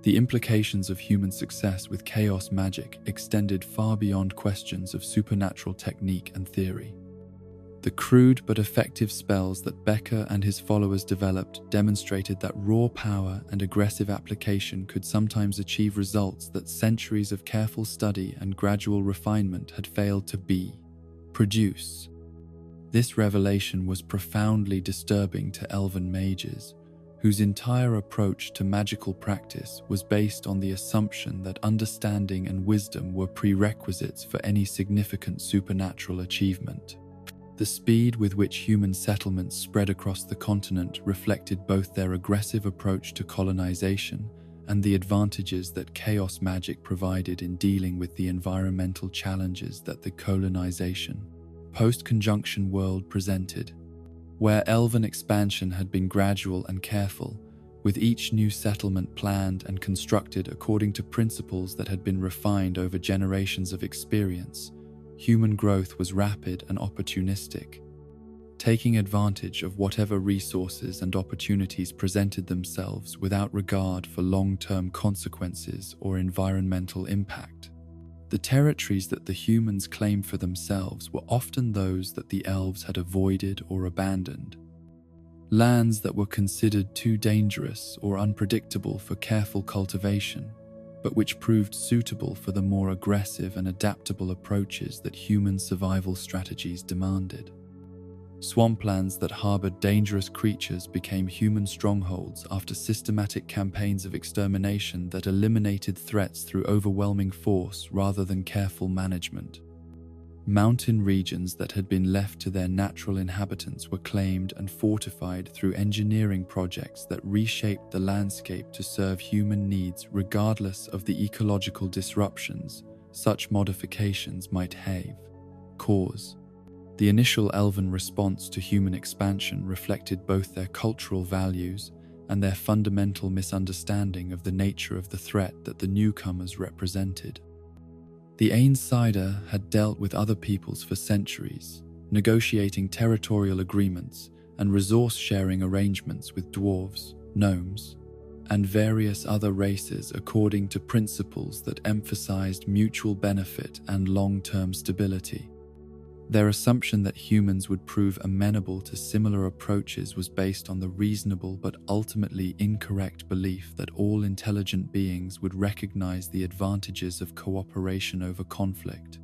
The implications of human success with chaos magic extended far beyond questions of supernatural technique and theory. The crude but effective spells that Becker and his followers developed demonstrated that raw power and aggressive application could sometimes achieve results that centuries of careful study and gradual refinement had failed to produce. This revelation was profoundly disturbing to elven mages, whose entire approach to magical practice was based on the assumption that understanding and wisdom were prerequisites for any significant supernatural achievement. The speed with which human settlements spread across the continent reflected both their aggressive approach to colonization and the advantages that chaos magic provided in dealing with the environmental challenges that the colonization, post-conjunction world presented. Where elven expansion had been gradual and careful, with each new settlement planned and constructed according to principles that had been refined over generations of experience, human growth was rapid and opportunistic. taking advantage of whatever resources and opportunities presented themselves without regard for long-term consequences or environmental impact. The territories that the humans claimed for themselves were often those that the elves had avoided or abandoned. Lands that were considered too dangerous or unpredictable for careful cultivation, but which proved suitable for the more aggressive and adaptable approaches that human survival strategies demanded. Swamplands that harbored dangerous creatures became human strongholds after systematic campaigns of extermination that eliminated threats through overwhelming force rather than careful management. Mountain regions that had been left to their natural inhabitants were claimed and fortified through engineering projects that reshaped the landscape to serve human needs regardless of the ecological disruptions such modifications might cause. The initial elven response to human expansion reflected both their cultural values and their fundamental misunderstanding of the nature of the threat that the newcomers represented. The Ainsider had dealt with other peoples for centuries, negotiating territorial agreements and resource-sharing arrangements with dwarves, gnomes, and various other races according to principles that emphasized mutual benefit and long-term stability. Their assumption that humans would prove amenable to similar approaches was based on the reasonable but ultimately incorrect belief that all intelligent beings would recognize the advantages of cooperation over conflict.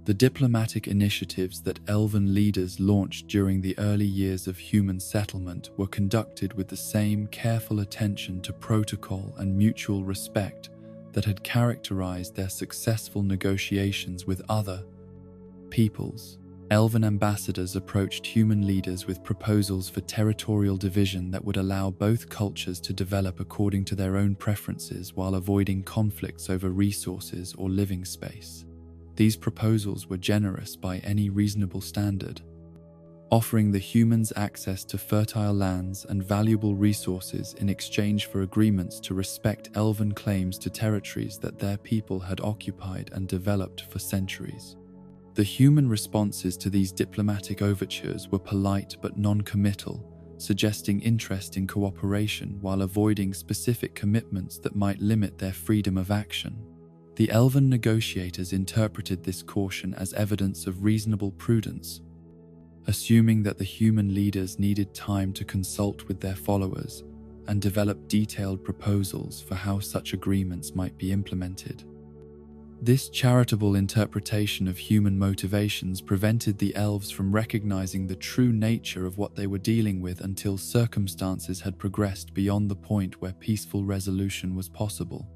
The diplomatic initiatives that elven leaders launched during the early years of human settlement were conducted with the same careful attention to protocol and mutual respect that had characterized their successful negotiations with other peoples. Elven ambassadors approached human leaders with proposals for territorial division that would allow both cultures to develop according to their own preferences while avoiding conflicts over resources or living space. These proposals were generous by any reasonable standard, offering the humans access to fertile lands and valuable resources in exchange for agreements to respect elven claims to territories that their people had occupied and developed for centuries. The human responses to these diplomatic overtures were polite but non-committal, suggesting interest in cooperation while avoiding specific commitments that might limit their freedom of action. The elven negotiators interpreted this caution as evidence of reasonable prudence, assuming that the human leaders needed time to consult with their followers and develop detailed proposals for how such agreements might be implemented. This charitable interpretation of human motivations prevented the elves from recognizing the true nature of what they were dealing with until circumstances had progressed beyond the point where peaceful resolution was possible.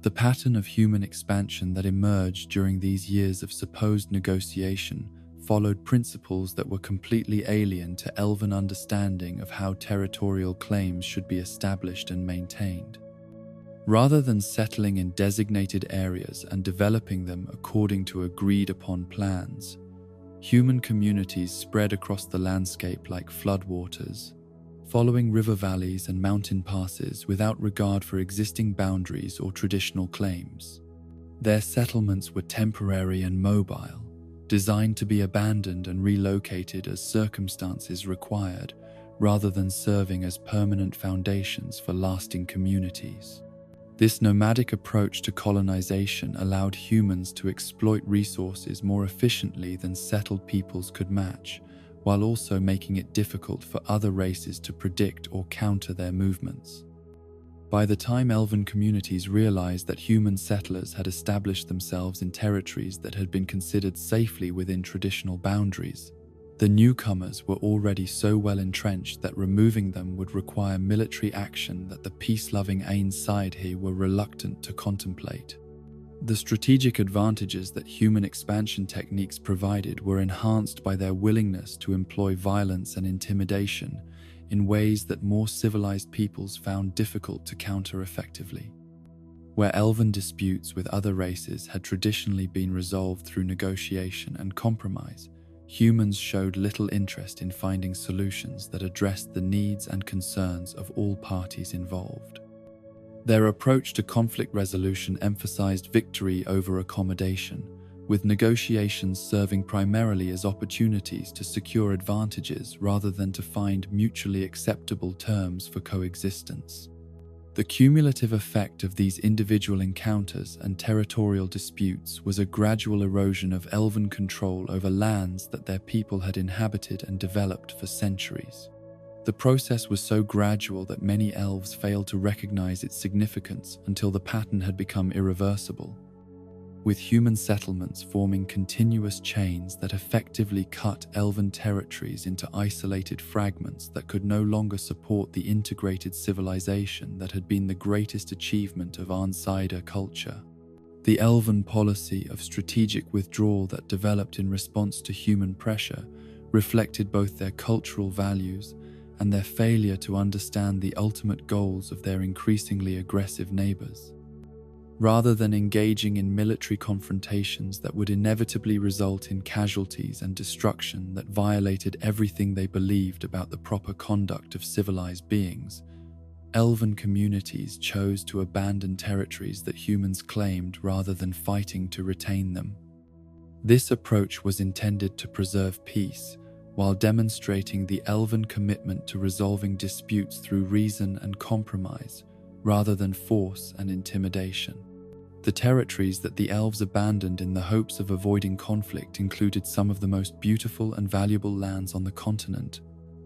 The pattern of human expansion that emerged during these years of supposed negotiation followed principles that were completely alien to elven understanding of how territorial claims should be established and maintained. Rather than settling in designated areas and developing them according to agreed-upon plans, human communities spread across the landscape like floodwaters, following river valleys and mountain passes without regard for existing boundaries or traditional claims. Their settlements were temporary and mobile, designed to be abandoned and relocated as circumstances required, rather than serving as permanent foundations for lasting communities. This nomadic approach to colonization allowed humans to exploit resources more efficiently than settled peoples could match, while also making it difficult for other races to predict or counter their movements. By the time elven communities realized that human settlers had established themselves in territories that had been considered safely within traditional boundaries, the newcomers were already so well entrenched that removing them would require military action that the peace-loving Ainsider were reluctant to contemplate. The strategic advantages that human expansion techniques provided were enhanced by their willingness to employ violence and intimidation in ways that more civilized peoples found difficult to counter effectively. Where elven disputes with other races had traditionally been resolved through negotiation and compromise, humans showed little interest in finding solutions that addressed the needs and concerns of all parties involved. Their approach to conflict resolution emphasized victory over accommodation, with negotiations serving primarily as opportunities to secure advantages rather than to find mutually acceptable terms for coexistence. The cumulative effect of these individual encounters and territorial disputes was a gradual erosion of elven control over lands that their people had inhabited and developed for centuries. The process was so gradual that many elves failed to recognize its significance until the pattern had become irreversible, with human settlements forming continuous chains that effectively cut elven territories into isolated fragments that could no longer support the integrated civilization that had been the greatest achievement of Arnsider culture. The elven policy of strategic withdrawal that developed in response to human pressure reflected both their cultural values and their failure to understand the ultimate goals of their increasingly aggressive neighbors. Rather than engaging in military confrontations that would inevitably result in casualties and destruction that violated everything they believed about the proper conduct of civilized beings, elven communities chose to abandon territories that humans claimed rather than fighting to retain them. This approach was intended to preserve peace, while demonstrating the elven commitment to resolving disputes through reason and compromise, rather than force and intimidation. The territories that the elves abandoned in the hopes of avoiding conflict included some of the most beautiful and valuable lands on the continent,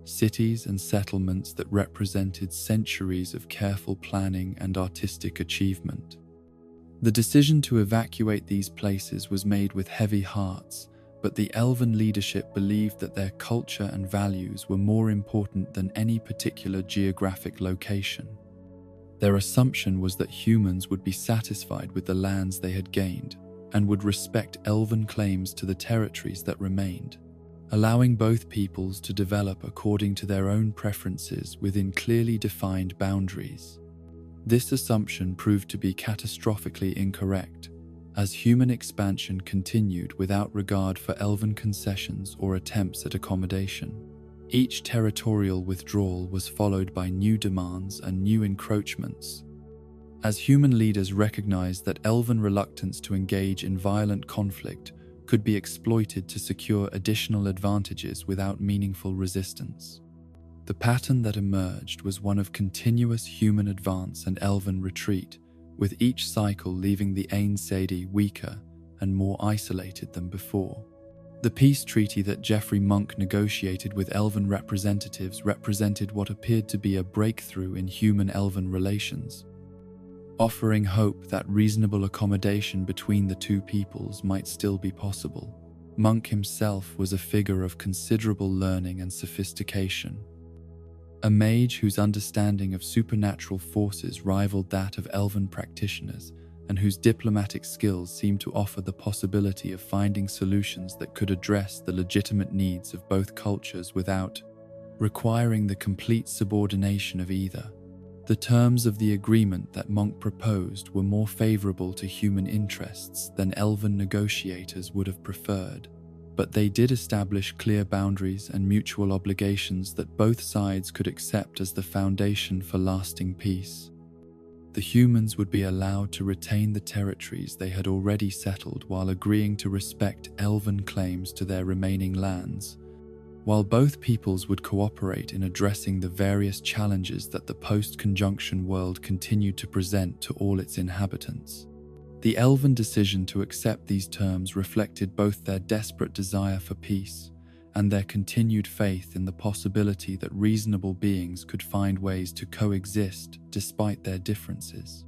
cities and settlements that represented centuries of careful planning and artistic achievement. The decision to evacuate these places was made with heavy hearts, but the elven leadership believed that their culture and values were more important than any particular geographic location. Their assumption was that humans would be satisfied with the lands they had gained and would respect elven claims to the territories that remained, allowing both peoples to develop according to their own preferences within clearly defined boundaries. This assumption proved to be catastrophically incorrect, as human expansion continued without regard for elven concessions or attempts at accommodation. Each territorial withdrawal was followed by new demands and new encroachments. As human leaders recognized that elven reluctance to engage in violent conflict could be exploited to secure additional advantages without meaningful resistance. The pattern that emerged was one of continuous human advance and elven retreat, with each cycle leaving the Ain Sadi weaker and more isolated than before. The peace treaty that Geoffrey Monk negotiated with elven representatives represented what appeared to be a breakthrough in human-elven relations, offering hope that reasonable accommodation between the two peoples might still be possible. Monk himself was a figure of considerable learning and sophistication, a mage whose understanding of supernatural forces rivaled that of elven practitioners, and whose diplomatic skills seemed to offer the possibility of finding solutions that could address the legitimate needs of both cultures without requiring the complete subordination of either. The terms of the agreement that Monk proposed were more favorable to human interests than elven negotiators would have preferred, but they did establish clear boundaries and mutual obligations that both sides could accept as the foundation for lasting peace. The humans would be allowed to retain the territories they had already settled while agreeing to respect elven claims to their remaining lands, while both peoples would cooperate in addressing the various challenges that the post-conjunction world continued to present to all its inhabitants. The elven decision to accept these terms reflected both their desperate desire for peace and their continued faith in the possibility that reasonable beings could find ways to coexist despite their differences.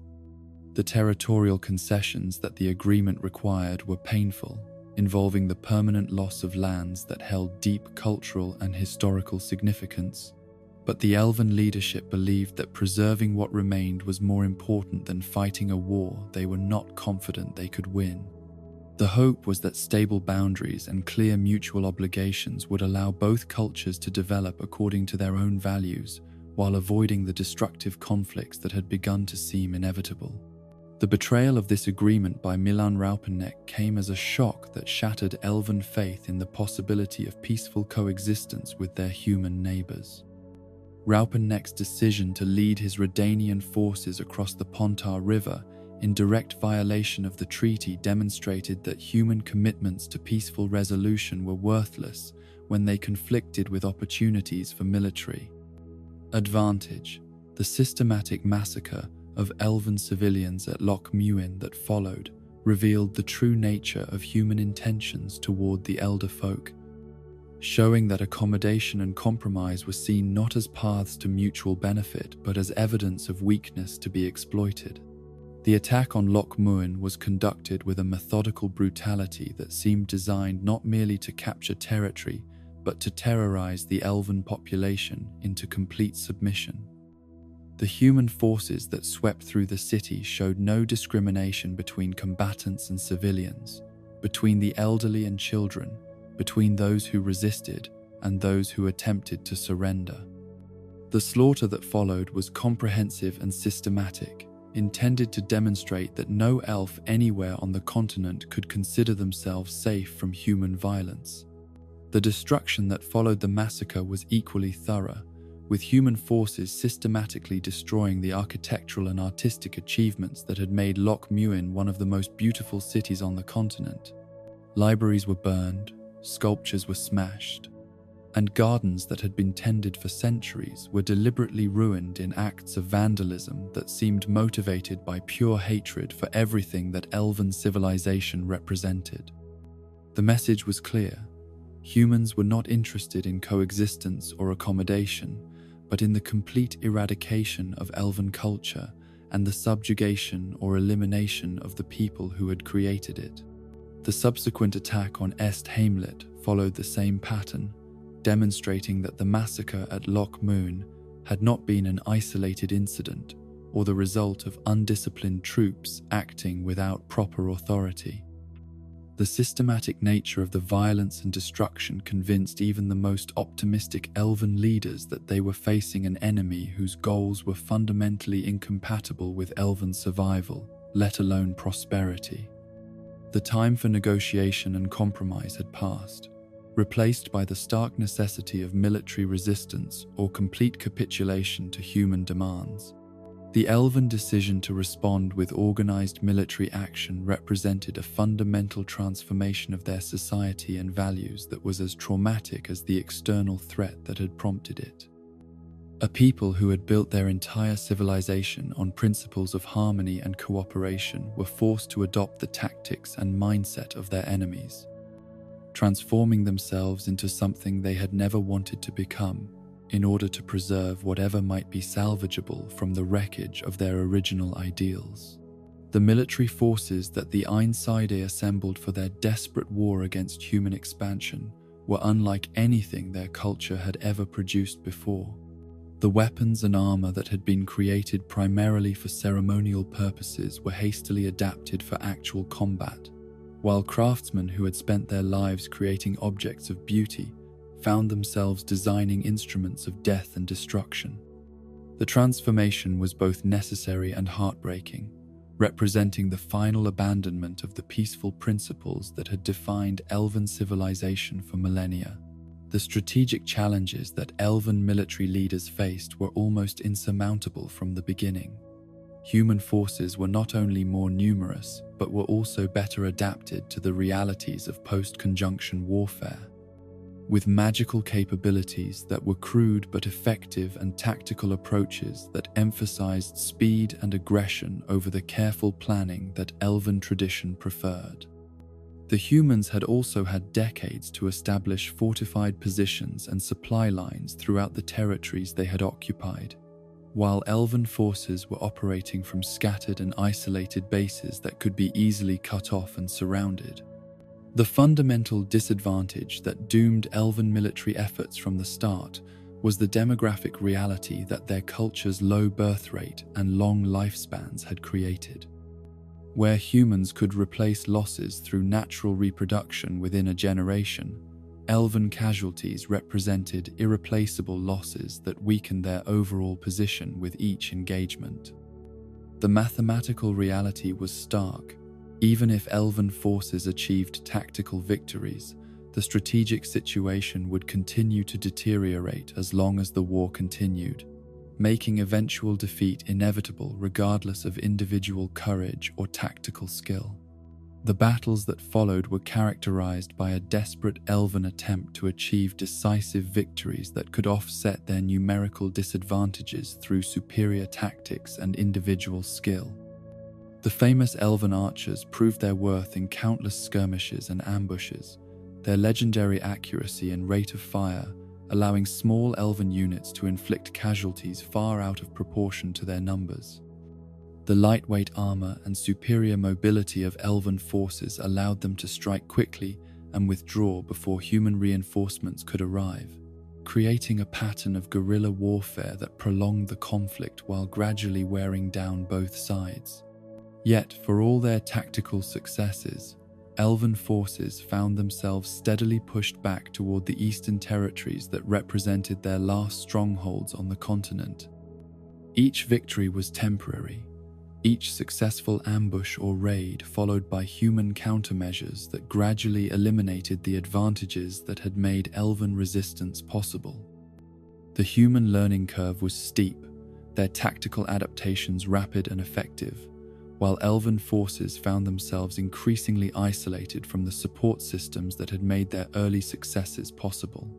The territorial concessions that the agreement required were painful, involving the permanent loss of lands that held deep cultural and historical significance, but the elven leadership believed that preserving what remained was more important than fighting a war they were not confident they could win. The hope was that stable boundaries and clear mutual obligations would allow both cultures to develop according to their own values, while avoiding the destructive conflicts that had begun to seem inevitable. The betrayal of this agreement by Milan Raupenneck came as a shock that shattered elven faith in the possibility of peaceful coexistence with their human neighbors. Raupenneck's decision to lead his Redanian forces across the Pontar River in direct violation of the treaty, demonstrated that human commitments to peaceful resolution were worthless when they conflicted with opportunities for military advantage. The systematic massacre of elven civilians at Loch Muin that followed revealed the true nature of human intentions toward the elder folk, showing that accommodation and compromise were seen not as paths to mutual benefit but as evidence of weakness to be exploited. The attack on Loch Muin was conducted with a methodical brutality that seemed designed not merely to capture territory but to terrorize the elven population into complete submission. The human forces that swept through the city showed no discrimination between combatants and civilians, between the elderly and children, between those who resisted and those who attempted to surrender. The slaughter that followed was comprehensive and systematic, intended to demonstrate that no elf anywhere on the continent could consider themselves safe from human violence. The destruction that followed the massacre was equally thorough, with human forces systematically destroying the architectural and artistic achievements that had made Loch Muin one of the most beautiful cities on the continent. Libraries were burned, sculptures were smashed, and gardens that had been tended for centuries were deliberately ruined in acts of vandalism that seemed motivated by pure hatred for everything that elven civilization represented. The message was clear. Humans were not interested in coexistence or accommodation, but in the complete eradication of elven culture and the subjugation or elimination of the people who had created it. The subsequent attack on Est Hamlet followed the same pattern, demonstrating that the massacre at Loch Muin had not been an isolated incident or the result of undisciplined troops acting without proper authority. The systematic nature of the violence and destruction convinced even the most optimistic elven leaders that they were facing an enemy whose goals were fundamentally incompatible with elven survival, let alone prosperity. The time for negotiation and compromise had passed, replaced by the stark necessity of military resistance or complete capitulation to human demands. The elven decision to respond with organized military action represented a fundamental transformation of their society and values that was as traumatic as the external threat that had prompted it. A people who had built their entire civilization on principles of harmony and cooperation were forced to adopt the tactics and mindset of their enemies, transforming themselves into something they had never wanted to become, in order to preserve whatever might be salvageable from the wreckage of their original ideals. The military forces that the Einsidé assembled for their desperate war against human expansion were unlike anything their culture had ever produced before. The weapons and armor that had been created primarily for ceremonial purposes were hastily adapted for actual combat, while craftsmen who had spent their lives creating objects of beauty found themselves designing instruments of death and destruction. The transformation was both necessary and heartbreaking, representing the final abandonment of the peaceful principles that had defined elven civilization for millennia. The strategic challenges that elven military leaders faced were almost insurmountable from the beginning. Human forces were not only more numerous, but were also better adapted to the realities of post-conjunction warfare. With magical capabilities that were crude but effective and tactical approaches that emphasized speed and aggression over the careful planning that elven tradition preferred. The humans had also had decades to establish fortified positions and supply lines throughout the territories they had occupied, while elven forces were operating from scattered and isolated bases that could be easily cut off and surrounded. The fundamental disadvantage that doomed elven military efforts from the start was the demographic reality that their culture's low birth rate and long lifespans had created. Where humans could replace losses through natural reproduction within a generation, elven casualties represented irreplaceable losses that weakened their overall position with each engagement. The mathematical reality was stark. Even if elven forces achieved tactical victories, the strategic situation would continue to deteriorate as long as the war continued. making eventual defeat inevitable regardless of individual courage or tactical skill. The battles that followed were characterized by a desperate elven attempt to achieve decisive victories that could offset their numerical disadvantages through superior tactics and individual skill. The famous elven archers proved their worth in countless skirmishes and ambushes, their legendary accuracy and rate of fire allowing small elven units to inflict casualties far out of proportion to their numbers. The lightweight armor and superior mobility of elven forces allowed them to strike quickly and withdraw before human reinforcements could arrive, creating a pattern of guerrilla warfare that prolonged the conflict while gradually wearing down both sides. Yet, for all their tactical successes, elven forces found themselves steadily pushed back toward the eastern territories that represented their last strongholds on the continent. Each victory was temporary, each successful ambush or raid followed by human countermeasures that gradually eliminated the advantages that had made elven resistance possible. The human learning curve was steep, their tactical adaptations rapid and effective, while elven forces found themselves increasingly isolated from the support systems that had made their early successes possible.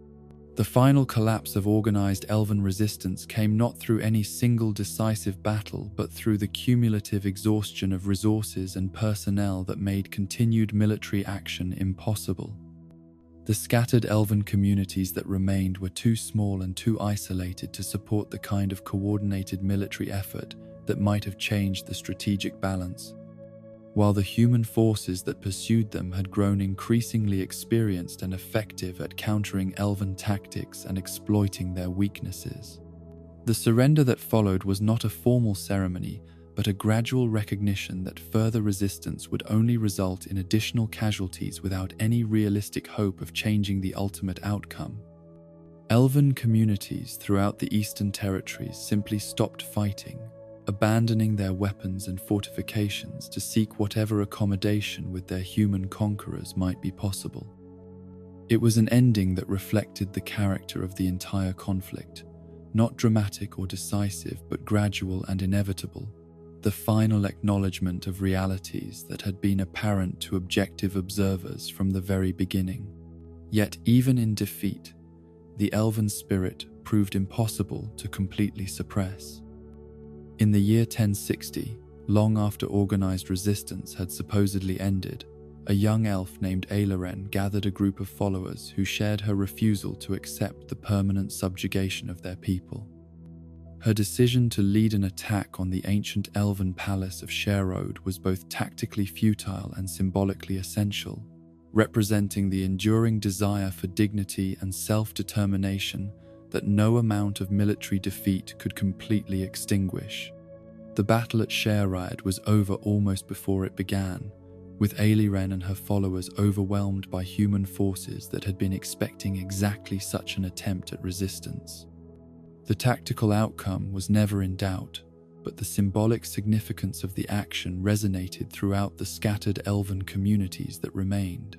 The final collapse of organized elven resistance came not through any single decisive battle, but through the cumulative exhaustion of resources and personnel that made continued military action impossible. The scattered elven communities that remained were too small and too isolated to support the kind of coordinated military effort that might have changed the strategic balance, while the human forces that pursued them had grown increasingly experienced and effective at countering elven tactics and exploiting their weaknesses. The surrender that followed was not a formal ceremony, but a gradual recognition that further resistance would only result in additional casualties without any realistic hope of changing the ultimate outcome. Elven communities throughout the Eastern Territories simply stopped fighting, abandoning their weapons and fortifications to seek whatever accommodation with their human conquerors might be possible. It was an ending that reflected the character of the entire conflict, not dramatic or decisive, but gradual and inevitable, the final acknowledgement of realities that had been apparent to objective observers from the very beginning. Yet even in defeat, the elven spirit proved impossible to completely suppress. In the year 1060, long after organized resistance had supposedly ended, a young elf named Eileren gathered a group of followers who shared her refusal to accept the permanent subjugation of their people. Her decision to lead an attack on the ancient elven palace of Sherode was both tactically futile and symbolically essential, representing the enduring desire for dignity and self-determination that no amount of military defeat could completely extinguish. The battle at Sherode was over almost before it began, with Eileren and her followers overwhelmed by human forces that had been expecting exactly such an attempt at resistance. The tactical outcome was never in doubt, but the symbolic significance of the action resonated throughout the scattered elven communities that remained.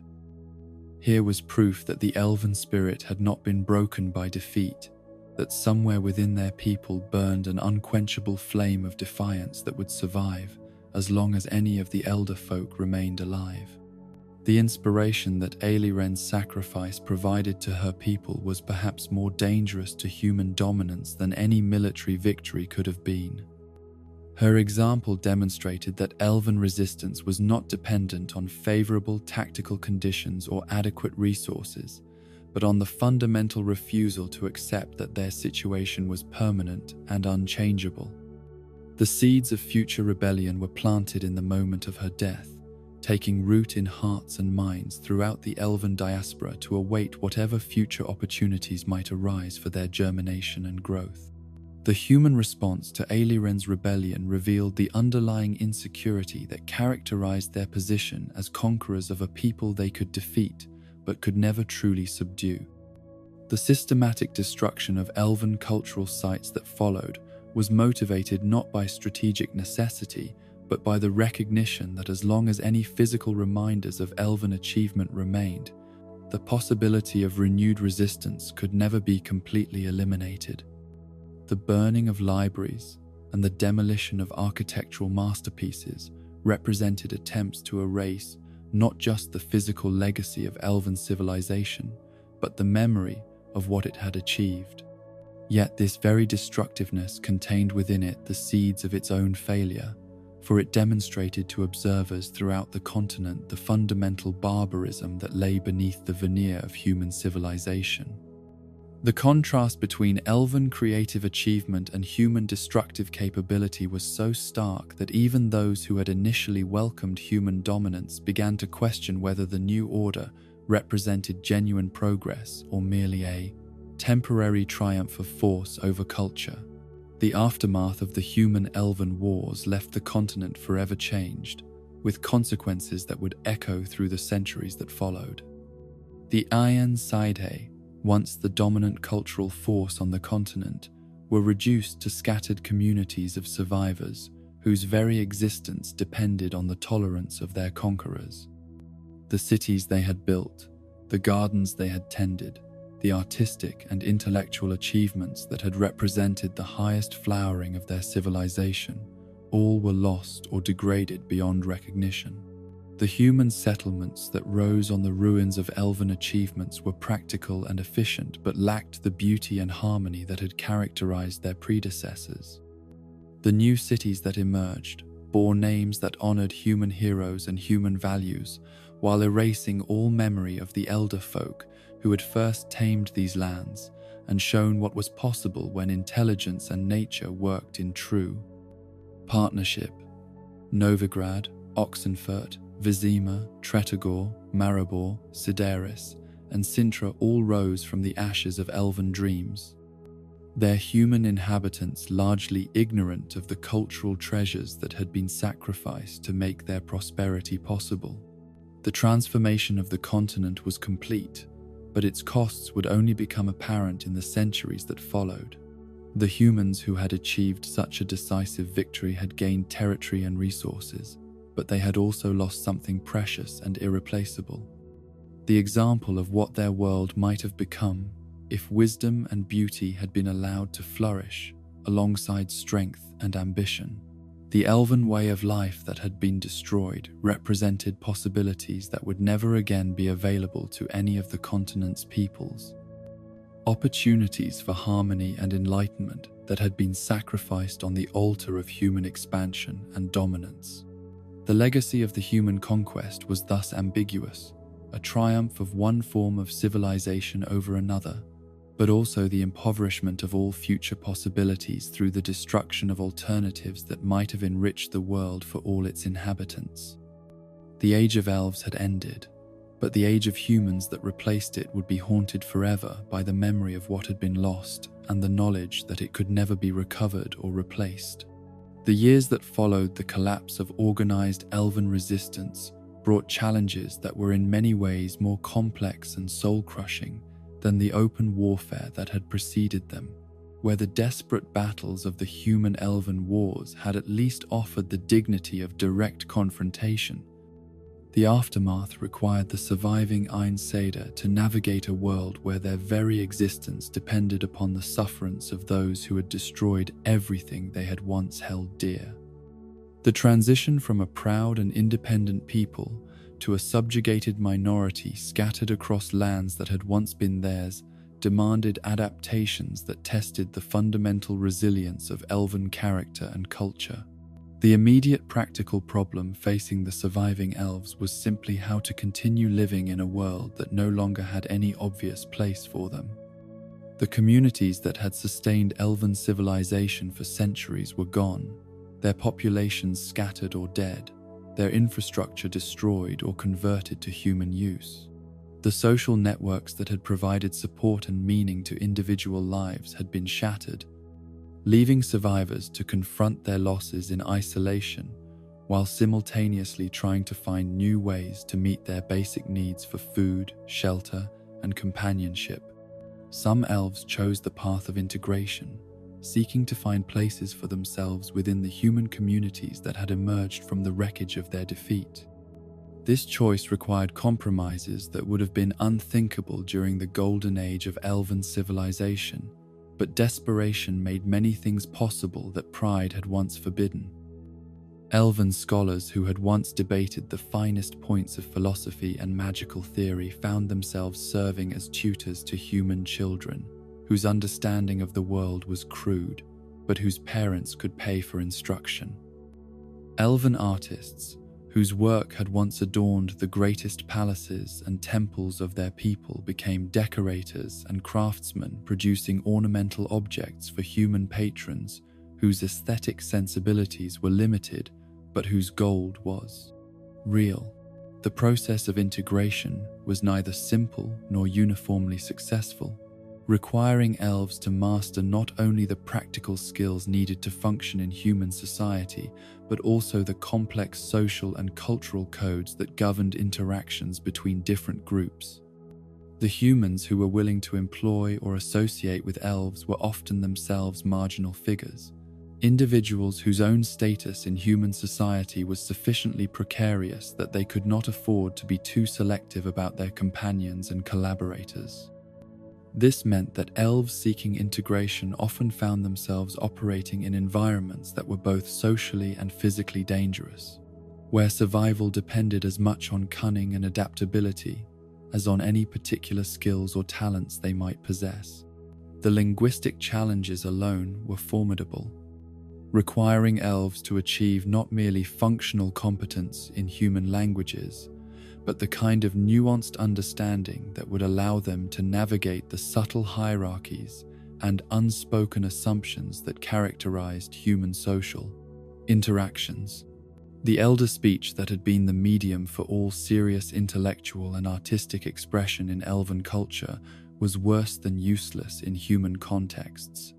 Here was proof that the elven spirit had not been broken by defeat, that somewhere within their people burned an unquenchable flame of defiance that would survive as long as any of the elder folk remained alive. The inspiration that Eileren's sacrifice provided to her people was perhaps more dangerous to human dominance than any military victory could have been. Her example demonstrated that elven resistance was not dependent on favorable tactical conditions or adequate resources, but on the fundamental refusal to accept that their situation was permanent and unchangeable. The seeds of future rebellion were planted in the moment of her death, taking root in hearts and minds throughout the elven diaspora to await whatever future opportunities might arise for their germination and growth. The human response to Eileren's rebellion revealed the underlying insecurity that characterized their position as conquerors of a people they could defeat but could never truly subdue. The systematic destruction of elven cultural sites that followed was motivated not by strategic necessity, but by the recognition that as long as any physical reminders of elven achievement remained, the possibility of renewed resistance could never be completely eliminated. The burning of libraries and the demolition of architectural masterpieces represented attempts to erase not just the physical legacy of elven civilization, but the memory of what it had achieved. Yet this very destructiveness contained within it the seeds of its own failure, for it demonstrated to observers throughout the continent the fundamental barbarism that lay beneath the veneer of human civilization. The contrast between elven creative achievement and human destructive capability was so stark that even those who had initially welcomed human dominance began to question whether the new order represented genuine progress or merely a temporary triumph of force over culture. The aftermath of the human-elven wars left the continent forever changed, with consequences that would echo through the centuries that followed. The Aen Seidhe, once the dominant cultural force on the continent, were reduced to scattered communities of survivors whose very existence depended on the tolerance of their conquerors. The cities they had built, the gardens they had tended, the artistic and intellectual achievements that had represented the highest flowering of their civilization, all were lost or degraded beyond recognition. The human settlements that rose on the ruins of elven achievements were practical and efficient, but lacked the beauty and harmony that had characterized their predecessors. The new cities that emerged bore names that honored human heroes and human values, while erasing all memory of the elder folk who had first tamed these lands and shown what was possible when intelligence and nature worked in true partnership. Novigrad, Oxenfurt, Vizima, Tretogor, Maribor, Sidaris, and Sintra all rose from the ashes of elven dreams, their human inhabitants largely ignorant of the cultural treasures that had been sacrificed to make their prosperity possible. The transformation of the continent was complete, but its costs would only become apparent in the centuries that followed. The humans who had achieved such a decisive victory had gained territory and resources, but they had also lost something precious and irreplaceable: the example of what their world might have become if wisdom and beauty had been allowed to flourish alongside strength and ambition. The elven way of life that had been destroyed represented possibilities that would never again be available to any of the continent's peoples. Opportunities for harmony and enlightenment that had been sacrificed on the altar of human expansion and dominance. The legacy of the human conquest was thus ambiguous, a triumph of one form of civilization over another, but also the impoverishment of all future possibilities through the destruction of alternatives that might have enriched the world for all its inhabitants. The Age of Elves had ended, but the Age of Humans that replaced it would be haunted forever by the memory of what had been lost and the knowledge that it could never be recovered or replaced. The years that followed the collapse of organized elven resistance brought challenges that were in many ways more complex and soul-crushing than the open warfare that had preceded them, where the desperate battles of the human-elven wars had at least offered the dignity of direct confrontation. The aftermath required the surviving Ain Seda to navigate a world where their very existence depended upon the sufferance of those who had destroyed everything they had once held dear. The transition from a proud and independent people to a subjugated minority scattered across lands that had once been theirs demanded adaptations that tested the fundamental resilience of elven character and culture. The immediate practical problem facing the surviving elves was simply how to continue living in a world that no longer had any obvious place for them. The communities that had sustained elven civilization for centuries were gone, their populations scattered or dead, their infrastructure destroyed or converted to human use. The social networks that had provided support and meaning to individual lives had been shattered, leaving survivors to confront their losses in isolation while simultaneously trying to find new ways to meet their basic needs for food, shelter, and companionship. Some elves chose the path of integration, seeking to find places for themselves within the human communities that had emerged from the wreckage of their defeat. This choice required compromises that would have been unthinkable during the golden age of elven civilization, but desperation made many things possible that pride had once forbidden. Elven scholars who had once debated the finest points of philosophy and magical theory found themselves serving as tutors to human children, whose understanding of the world was crude, but whose parents could pay for instruction. Elven artists, whose work had once adorned the greatest palaces and temples of their people, became decorators and craftsmen, producing ornamental objects for human patrons whose aesthetic sensibilities were limited, but whose gold was real. The process of integration was neither simple nor uniformly successful, requiring elves to master not only the practical skills needed to function in human society, but also the complex social and cultural codes that governed interactions between different groups. The humans who were willing to employ or associate with elves were often themselves marginal figures, individuals whose own status in human society was sufficiently precarious that they could not afford to be too selective about their companions and collaborators. This meant that elves seeking integration often found themselves operating in environments that were both socially and physically dangerous, where survival depended as much on cunning and adaptability as on any particular skills or talents they might possess. The linguistic challenges alone were formidable, requiring elves to achieve not merely functional competence in human languages, but the kind of nuanced understanding that would allow them to navigate the subtle hierarchies and unspoken assumptions that characterized human social interactions. The elder speech that had been the medium for all serious intellectual and artistic expression in elven culture was worse than useless in human contexts,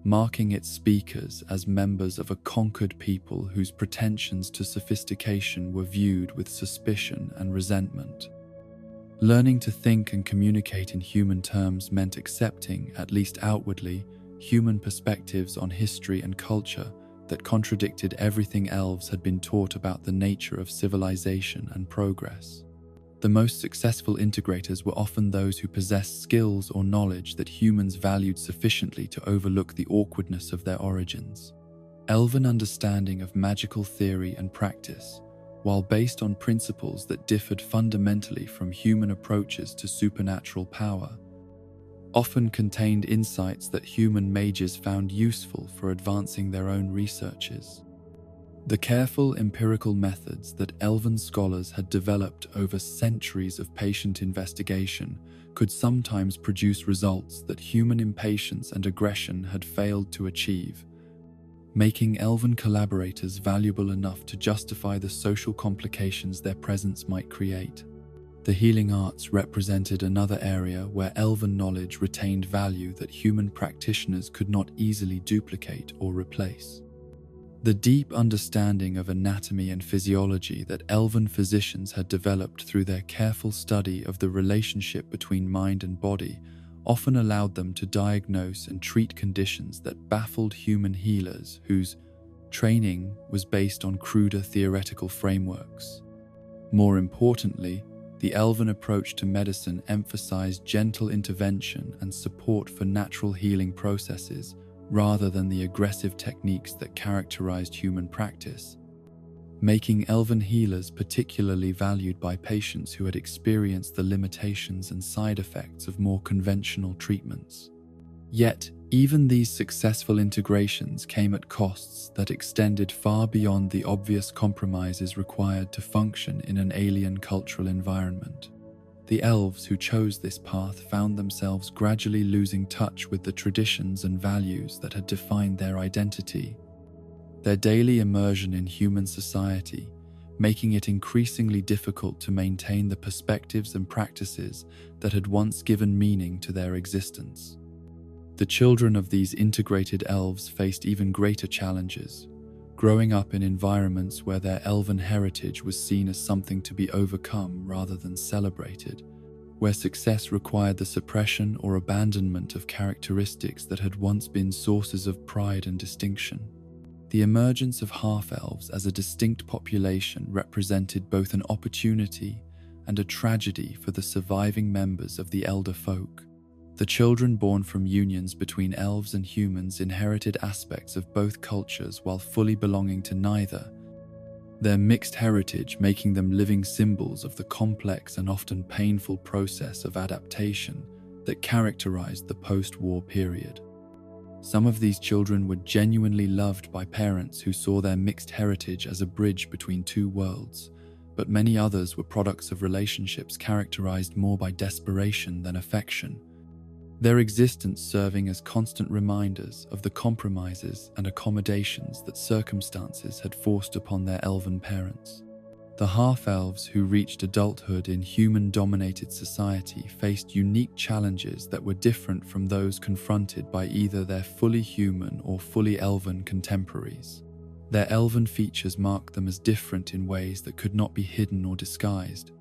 marking its speakers as members of a conquered people whose pretensions to sophistication were viewed with suspicion and resentment. Learning to think and communicate in human terms meant accepting, at least outwardly, human perspectives on history and culture that contradicted everything elves had been taught about the nature of civilization and progress. The most successful integrators were often those who possessed skills or knowledge that humans valued sufficiently to overlook the awkwardness of their origins. Elven understanding of magical theory and practice, while based on principles that differed fundamentally from human approaches to supernatural power, often contained insights that human mages found useful for advancing their own researches. The careful empirical methods that elven scholars had developed over centuries of patient investigation could sometimes produce results that human impatience and aggression had failed to achieve, making elven collaborators valuable enough to justify the social complications their presence might create. The healing arts represented another area where elven knowledge retained value that human practitioners could not easily duplicate or replace. The deep understanding of anatomy and physiology that elven physicians had developed through their careful study of the relationship between mind and body often allowed them to diagnose and treat conditions that baffled human healers whose training was based on cruder theoretical frameworks. More importantly, the elven approach to medicine emphasized gentle intervention and support for natural healing processes rather than the aggressive techniques that characterized human practice, making elven healers particularly valued by patients who had experienced the limitations and side effects of more conventional treatments. Yet, even these successful integrations came at costs that extended far beyond the obvious compromises required to function in an alien cultural environment. The elves who chose this path found themselves gradually losing touch with the traditions and values that had defined their identity. Their daily immersion in human society, making it increasingly difficult to maintain the perspectives and practices that had once given meaning to their existence. The children of these integrated elves faced even greater challenges, growing up in environments where their elven heritage was seen as something to be overcome rather than celebrated, where success required the suppression or abandonment of characteristics that had once been sources of pride and distinction. The emergence of half-elves as a distinct population represented both an opportunity and a tragedy for the surviving members of the elder folk. The children born from unions between elves and humans inherited aspects of both cultures while fully belonging to neither, their mixed heritage making them living symbols of the complex and often painful process of adaptation that characterized the post-war period. Some of these children were genuinely loved by parents who saw their mixed heritage as a bridge between two worlds, but many others were products of relationships characterized more by desperation than affection, their existence serving as constant reminders of the compromises and accommodations that circumstances had forced upon their elven parents. The half-elves who reached adulthood in human-dominated society faced unique challenges that were different from those confronted by either their fully human or fully elven contemporaries. Their elven features marked them as different in ways that could not be hidden or disguised,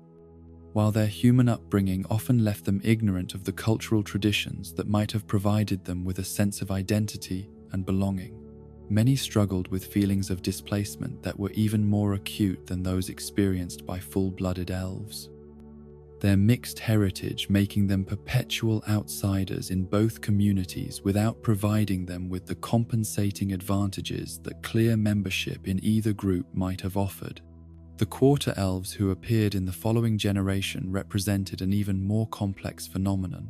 while their human upbringing often left them ignorant of the cultural traditions that might have provided them with a sense of identity and belonging. Many struggled with feelings of displacement that were even more acute than those experienced by full-blooded elves, their mixed heritage making them perpetual outsiders in both communities without providing them with the compensating advantages that clear membership in either group might have offered. The quarter elves who appeared in the following generation represented an even more complex phenomenon.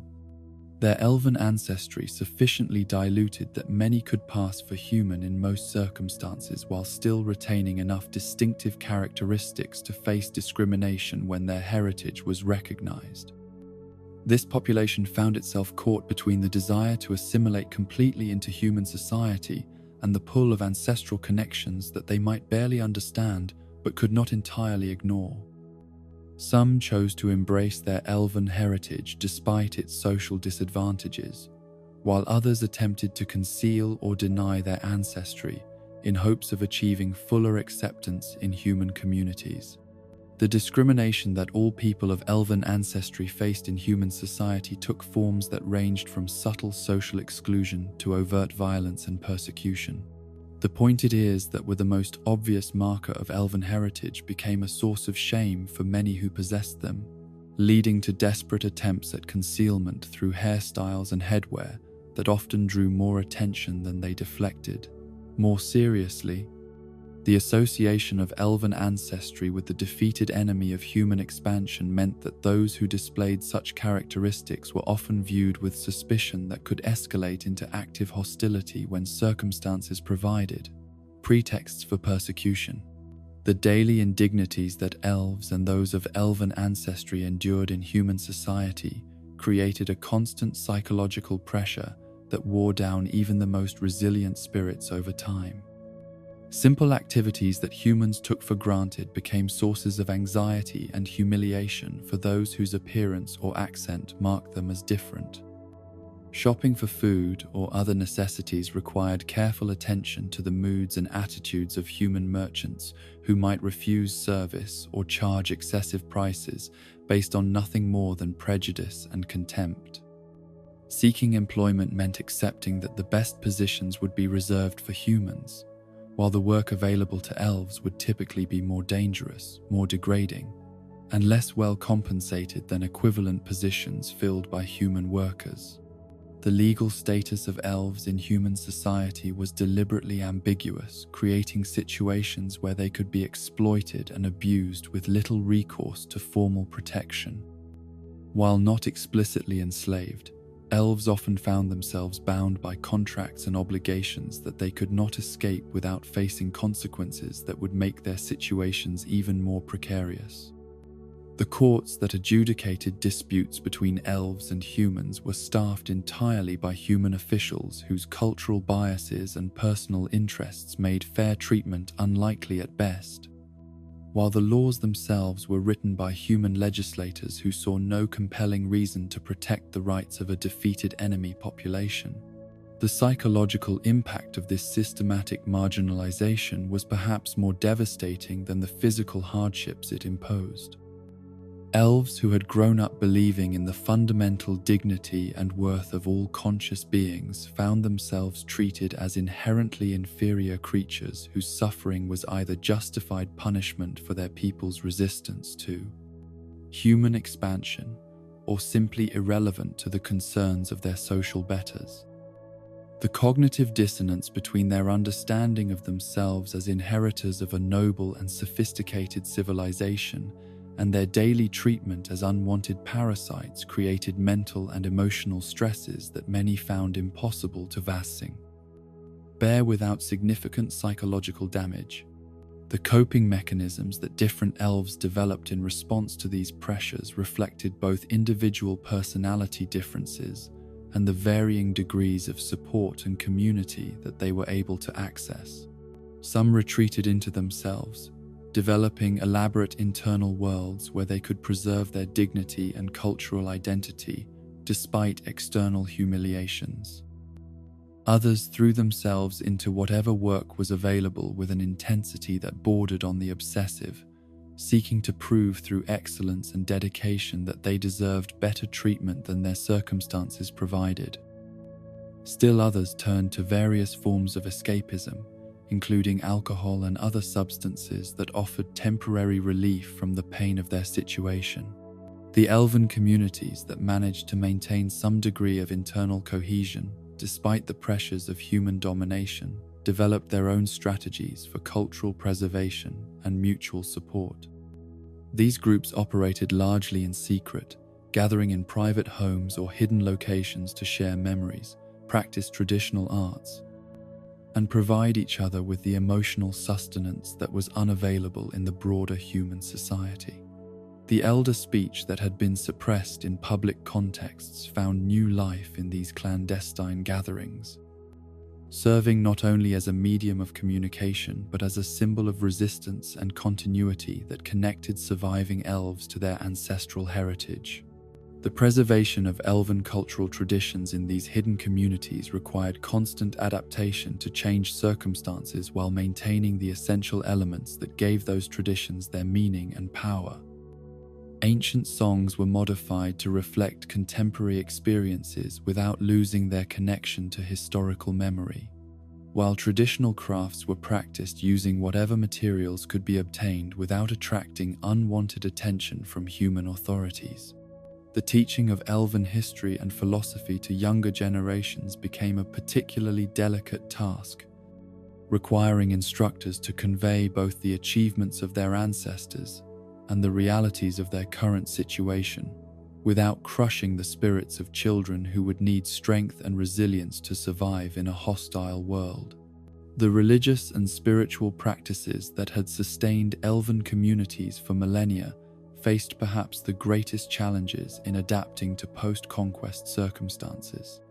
Their elven ancestry sufficiently diluted that many could pass for human in most circumstances while still retaining enough distinctive characteristics to face discrimination when their heritage was recognized. This population found itself caught between the desire to assimilate completely into human society and the pull of ancestral connections that they might barely understand but could not entirely ignore. Some chose to embrace their elven heritage despite its social disadvantages, while others attempted to conceal or deny their ancestry in hopes of achieving fuller acceptance in human communities. The discrimination that all people of elven ancestry faced in human society took forms that ranged from subtle social exclusion to overt violence and persecution. The pointed ears that were the most obvious marker of elven heritage became a source of shame for many who possessed them, leading to desperate attempts at concealment through hairstyles and headwear that often drew more attention than they deflected. More seriously, the association of elven ancestry with the defeated enemy of human expansion meant that those who displayed such characteristics were often viewed with suspicion that could escalate into active hostility when circumstances provided pretexts for persecution. The daily indignities that elves and those of elven ancestry endured in human society created a constant psychological pressure that wore down even the most resilient spirits over time. Simple activities that humans took for granted became sources of anxiety and humiliation for those whose appearance or accent marked them as different. Shopping for food or other necessities required careful attention to the moods and attitudes of human merchants who might refuse service or charge excessive prices based on nothing more than prejudice and contempt. Seeking employment meant accepting that the best positions would be reserved for humans, while the work available to elves would typically be more dangerous, more degrading, and less well compensated than equivalent positions filled by human workers. The legal status of elves in human society was deliberately ambiguous, creating situations where they could be exploited and abused with little recourse to formal protection. While not explicitly enslaved, elves often found themselves bound by contracts and obligations that they could not escape without facing consequences that would make their situations even more precarious. The courts that adjudicated disputes between elves and humans were staffed entirely by human officials whose cultural biases and personal interests made fair treatment unlikely at best, while the laws themselves were written by human legislators who saw no compelling reason to protect the rights of a defeated enemy population. The psychological impact of this systematic marginalization was perhaps more devastating than the physical hardships it imposed. Elves who had grown up believing in the fundamental dignity and worth of all conscious beings found themselves treated as inherently inferior creatures whose suffering was either justified punishment for their people's resistance to human expansion or simply irrelevant to the concerns of their social betters. The cognitive dissonance between their understanding of themselves as inheritors of a noble and sophisticated civilization and their daily treatment as unwanted parasites created mental and emotional stresses that many found impossible to bear without significant psychological damage. The coping mechanisms that different elves developed in response to these pressures reflected both individual personality differences and the varying degrees of support and community that they were able to access. Some retreated into themselves, developing elaborate internal worlds where they could preserve their dignity and cultural identity despite external humiliations. Others threw themselves into whatever work was available with an intensity that bordered on the obsessive, seeking to prove through excellence and dedication that they deserved better treatment than their circumstances provided. Still others turned to various forms of escapism, including alcohol and other substances that offered temporary relief from the pain of their situation. The elven communities that managed to maintain some degree of internal cohesion despite the pressures of human domination, developed their own strategies for cultural preservation and mutual support. These groups operated largely in secret, gathering in private homes or hidden locations to share memories, practice traditional arts, and provide each other with the emotional sustenance that was unavailable in the broader human society. The elder speech that had been suppressed in public contexts found new life in these clandestine gatherings, serving not only as a medium of communication but as a symbol of resistance and continuity that connected surviving elves to their ancestral heritage. The preservation of elven cultural traditions in these hidden communities required constant adaptation to changed circumstances while maintaining the essential elements that gave those traditions their meaning and power. Ancient songs were modified to reflect contemporary experiences without losing their connection to historical memory, while traditional crafts were practiced using whatever materials could be obtained without attracting unwanted attention from human authorities. The teaching of elven history and philosophy to younger generations became a particularly delicate task, requiring instructors to convey both the achievements of their ancestors and the realities of their current situation, without crushing the spirits of children who would need strength and resilience to survive in a hostile world. The religious and spiritual practices that had sustained elven communities for millennia faced perhaps the greatest challenges in adapting to post-conquest circumstances.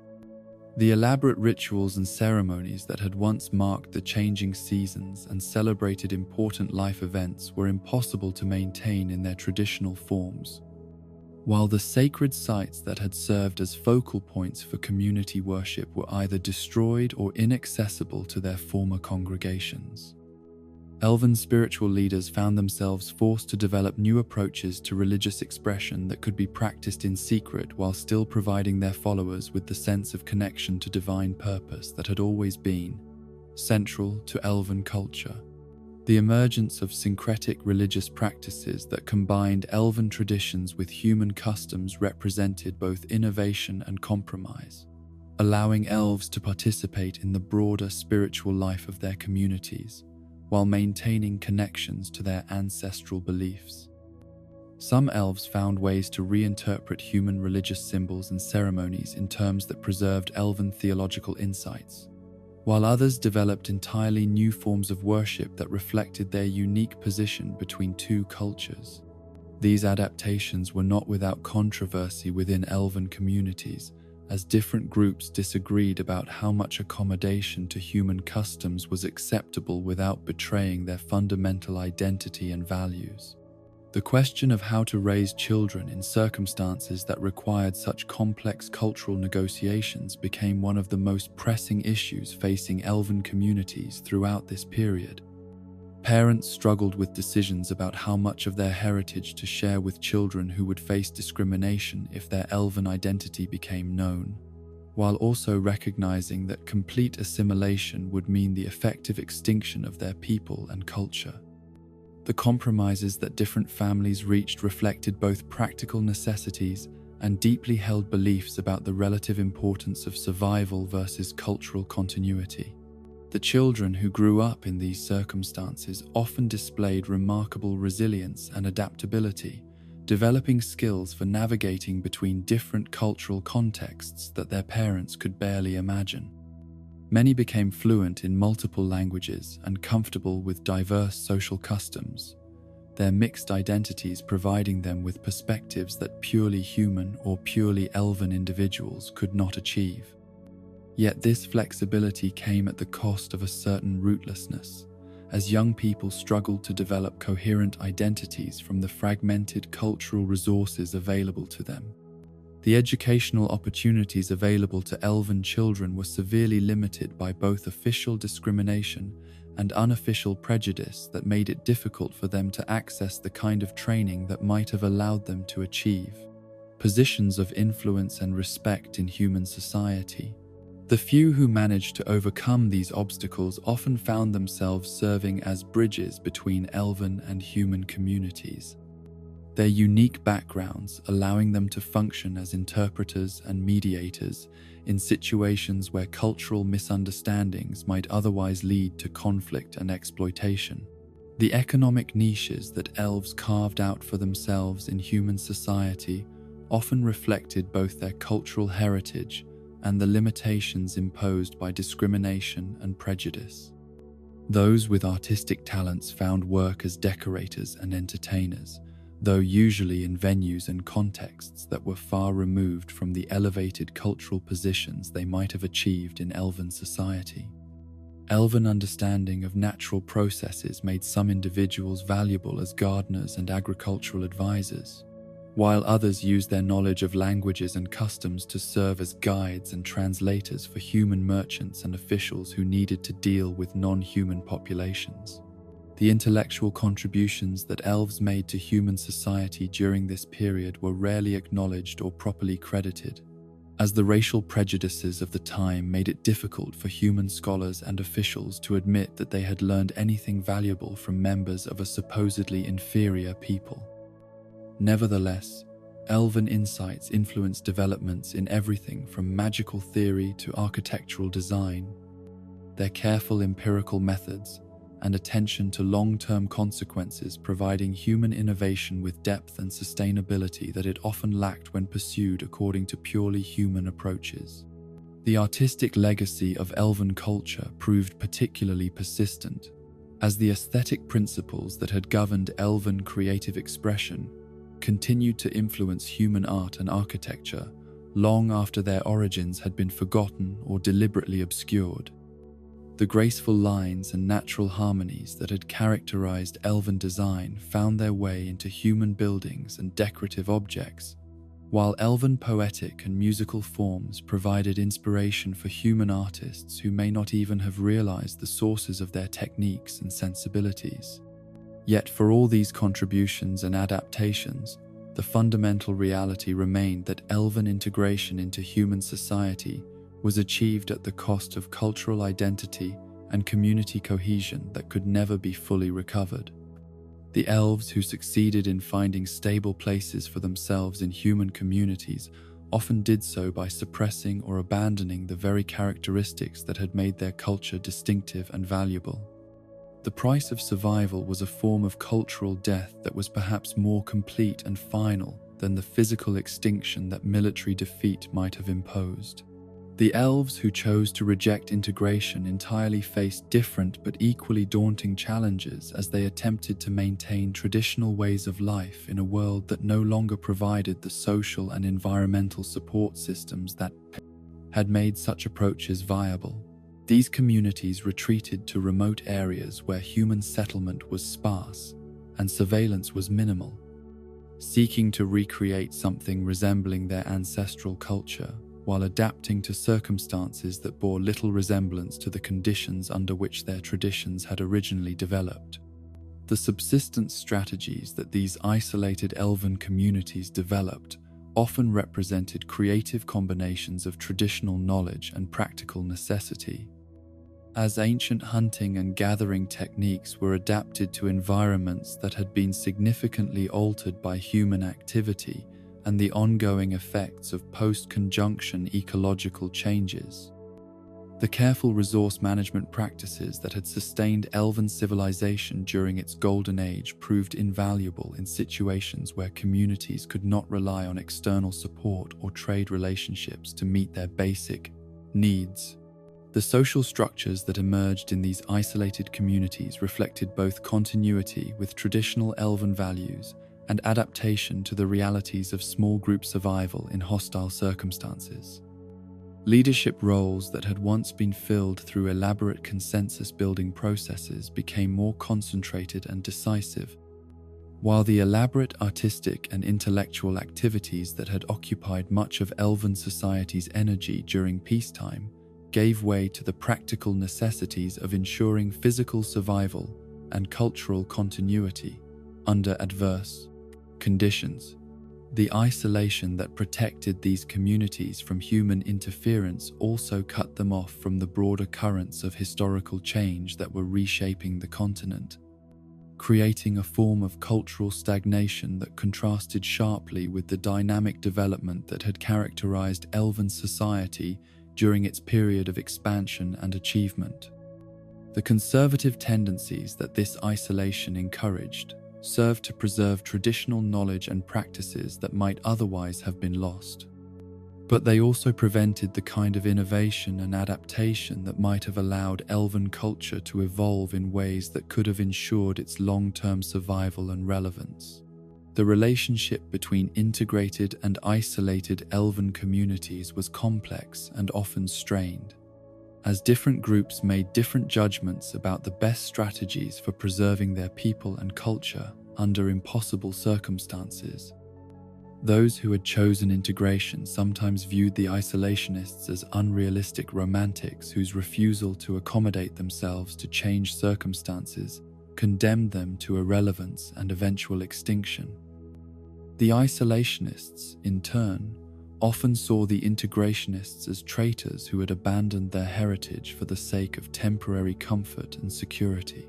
The elaborate rituals and ceremonies that had once marked the changing seasons and celebrated important life events were impossible to maintain in their traditional forms, while the sacred sites that had served as focal points for community worship were either destroyed or inaccessible to their former congregations. Elven spiritual leaders found themselves forced to develop new approaches to religious expression that could be practiced in secret while still providing their followers with the sense of connection to divine purpose that had always been central to elven culture. The emergence of syncretic religious practices that combined elven traditions with human customs represented both innovation and compromise, allowing elves to participate in the broader spiritual life of their communities, while maintaining connections to their ancestral beliefs. Some elves found ways to reinterpret human religious symbols and ceremonies in terms that preserved elven theological insights, while others developed entirely new forms of worship that reflected their unique position between two cultures. These adaptations were not without controversy within elven communities, as different groups disagreed about how much accommodation to human customs was acceptable without betraying their fundamental identity and values. The question of how to raise children in circumstances that required such complex cultural negotiations became one of the most pressing issues facing elven communities throughout this period. Parents struggled with decisions about how much of their heritage to share with children who would face discrimination if their elven identity became known, while also recognizing that complete assimilation would mean the effective extinction of their people and culture. The compromises that different families reached reflected both practical necessities and deeply held beliefs about the relative importance of survival versus cultural continuity. The children who grew up in these circumstances often displayed remarkable resilience and adaptability, developing skills for navigating between different cultural contexts that their parents could barely imagine. Many became fluent in multiple languages and comfortable with diverse social customs, their mixed identities providing them with perspectives that purely human or purely elven individuals could not achieve. Yet this flexibility came at the cost of a certain rootlessness, as young people struggled to develop coherent identities from the fragmented cultural resources available to them. The educational opportunities available to elven children were severely limited by both official discrimination and unofficial prejudice that made it difficult for them to access the kind of training that might have allowed them to achieve positions of influence and respect in human society. The few who managed to overcome these obstacles often found themselves serving as bridges between elven and human communities, their unique backgrounds allowing them to function as interpreters and mediators in situations where cultural misunderstandings might otherwise lead to conflict and exploitation. The economic niches that elves carved out for themselves in human society often reflected both their cultural heritage and the limitations imposed by discrimination and prejudice. Those with artistic talents found work as decorators and entertainers, though usually in venues and contexts that were far removed from the elevated cultural positions they might have achieved in elven society. Elven understanding of natural processes made some individuals valuable as gardeners and agricultural advisors, while others used their knowledge of languages and customs to serve as guides and translators for human merchants and officials who needed to deal with non-human populations. The intellectual contributions that elves made to human society during this period were rarely acknowledged or properly credited, as the racial prejudices of the time made it difficult for human scholars and officials to admit that they had learned anything valuable from members of a supposedly inferior people. Nevertheless, elven insights influenced developments in everything from magical theory to architectural design. Their careful empirical methods and attention to long-term consequences providing human innovation with depth and sustainability that it often lacked when pursued according to purely human approaches. The artistic legacy of elven culture proved particularly persistent, as the aesthetic principles that had governed elven creative expression continued to influence human art and architecture long after their origins had been forgotten or deliberately obscured. The graceful lines and natural harmonies that had characterized elven design found their way into human buildings and decorative objects, while elven poetic and musical forms provided inspiration for human artists who may not even have realized the sources of their techniques and sensibilities. Yet for all these contributions and adaptations, the fundamental reality remained that elven integration into human society was achieved at the cost of cultural identity and community cohesion that could never be fully recovered. The elves who succeeded in finding stable places for themselves in human communities often did so by suppressing or abandoning the very characteristics that had made their culture distinctive and valuable. The price of survival was a form of cultural death that was perhaps more complete and final than the physical extinction that military defeat might have imposed. The elves who chose to reject integration entirely faced different but equally daunting challenges as they attempted to maintain traditional ways of life in a world that no longer provided the social and environmental support systems that had made such approaches viable. These communities retreated to remote areas where human settlement was sparse and surveillance was minimal, seeking to recreate something resembling their ancestral culture while adapting to circumstances that bore little resemblance to the conditions under which their traditions had originally developed. The subsistence strategies that these isolated elven communities developed often represented creative combinations of traditional knowledge and practical necessity. As ancient hunting and gathering techniques were adapted to environments that had been significantly altered by human activity and the ongoing effects of post-conjunction ecological changes. The careful resource management practices that had sustained Elven civilization during its golden age proved invaluable in situations where communities could not rely on external support or trade relationships to meet their basic needs. The social structures that emerged in these isolated communities reflected both continuity with traditional Elven values and adaptation to the realities of small group survival in hostile circumstances. Leadership roles that had once been filled through elaborate consensus-building processes became more concentrated and decisive, while the elaborate artistic and intellectual activities that had occupied much of Elven society's energy during peacetime gave way to the practical necessities of ensuring physical survival and cultural continuity under adverse conditions. The isolation that protected these communities from human interference also cut them off from the broader currents of historical change that were reshaping the continent, creating a form of cultural stagnation that contrasted sharply with the dynamic development that had characterized Elven society during its period of expansion and achievement. The conservative tendencies that this isolation encouraged served to preserve traditional knowledge and practices that might otherwise have been lost. But they also prevented the kind of innovation and adaptation that might have allowed Elven culture to evolve in ways that could have ensured its long-term survival and relevance. The relationship between integrated and isolated Elven communities was complex and often strained, as different groups made different judgments about the best strategies for preserving their people and culture under impossible circumstances. Those who had chosen integration sometimes viewed the isolationists as unrealistic romantics whose refusal to accommodate themselves to changed circumstances condemned them to irrelevance and eventual extinction. The isolationists, in turn, often saw the integrationists as traitors who had abandoned their heritage for the sake of temporary comfort and security.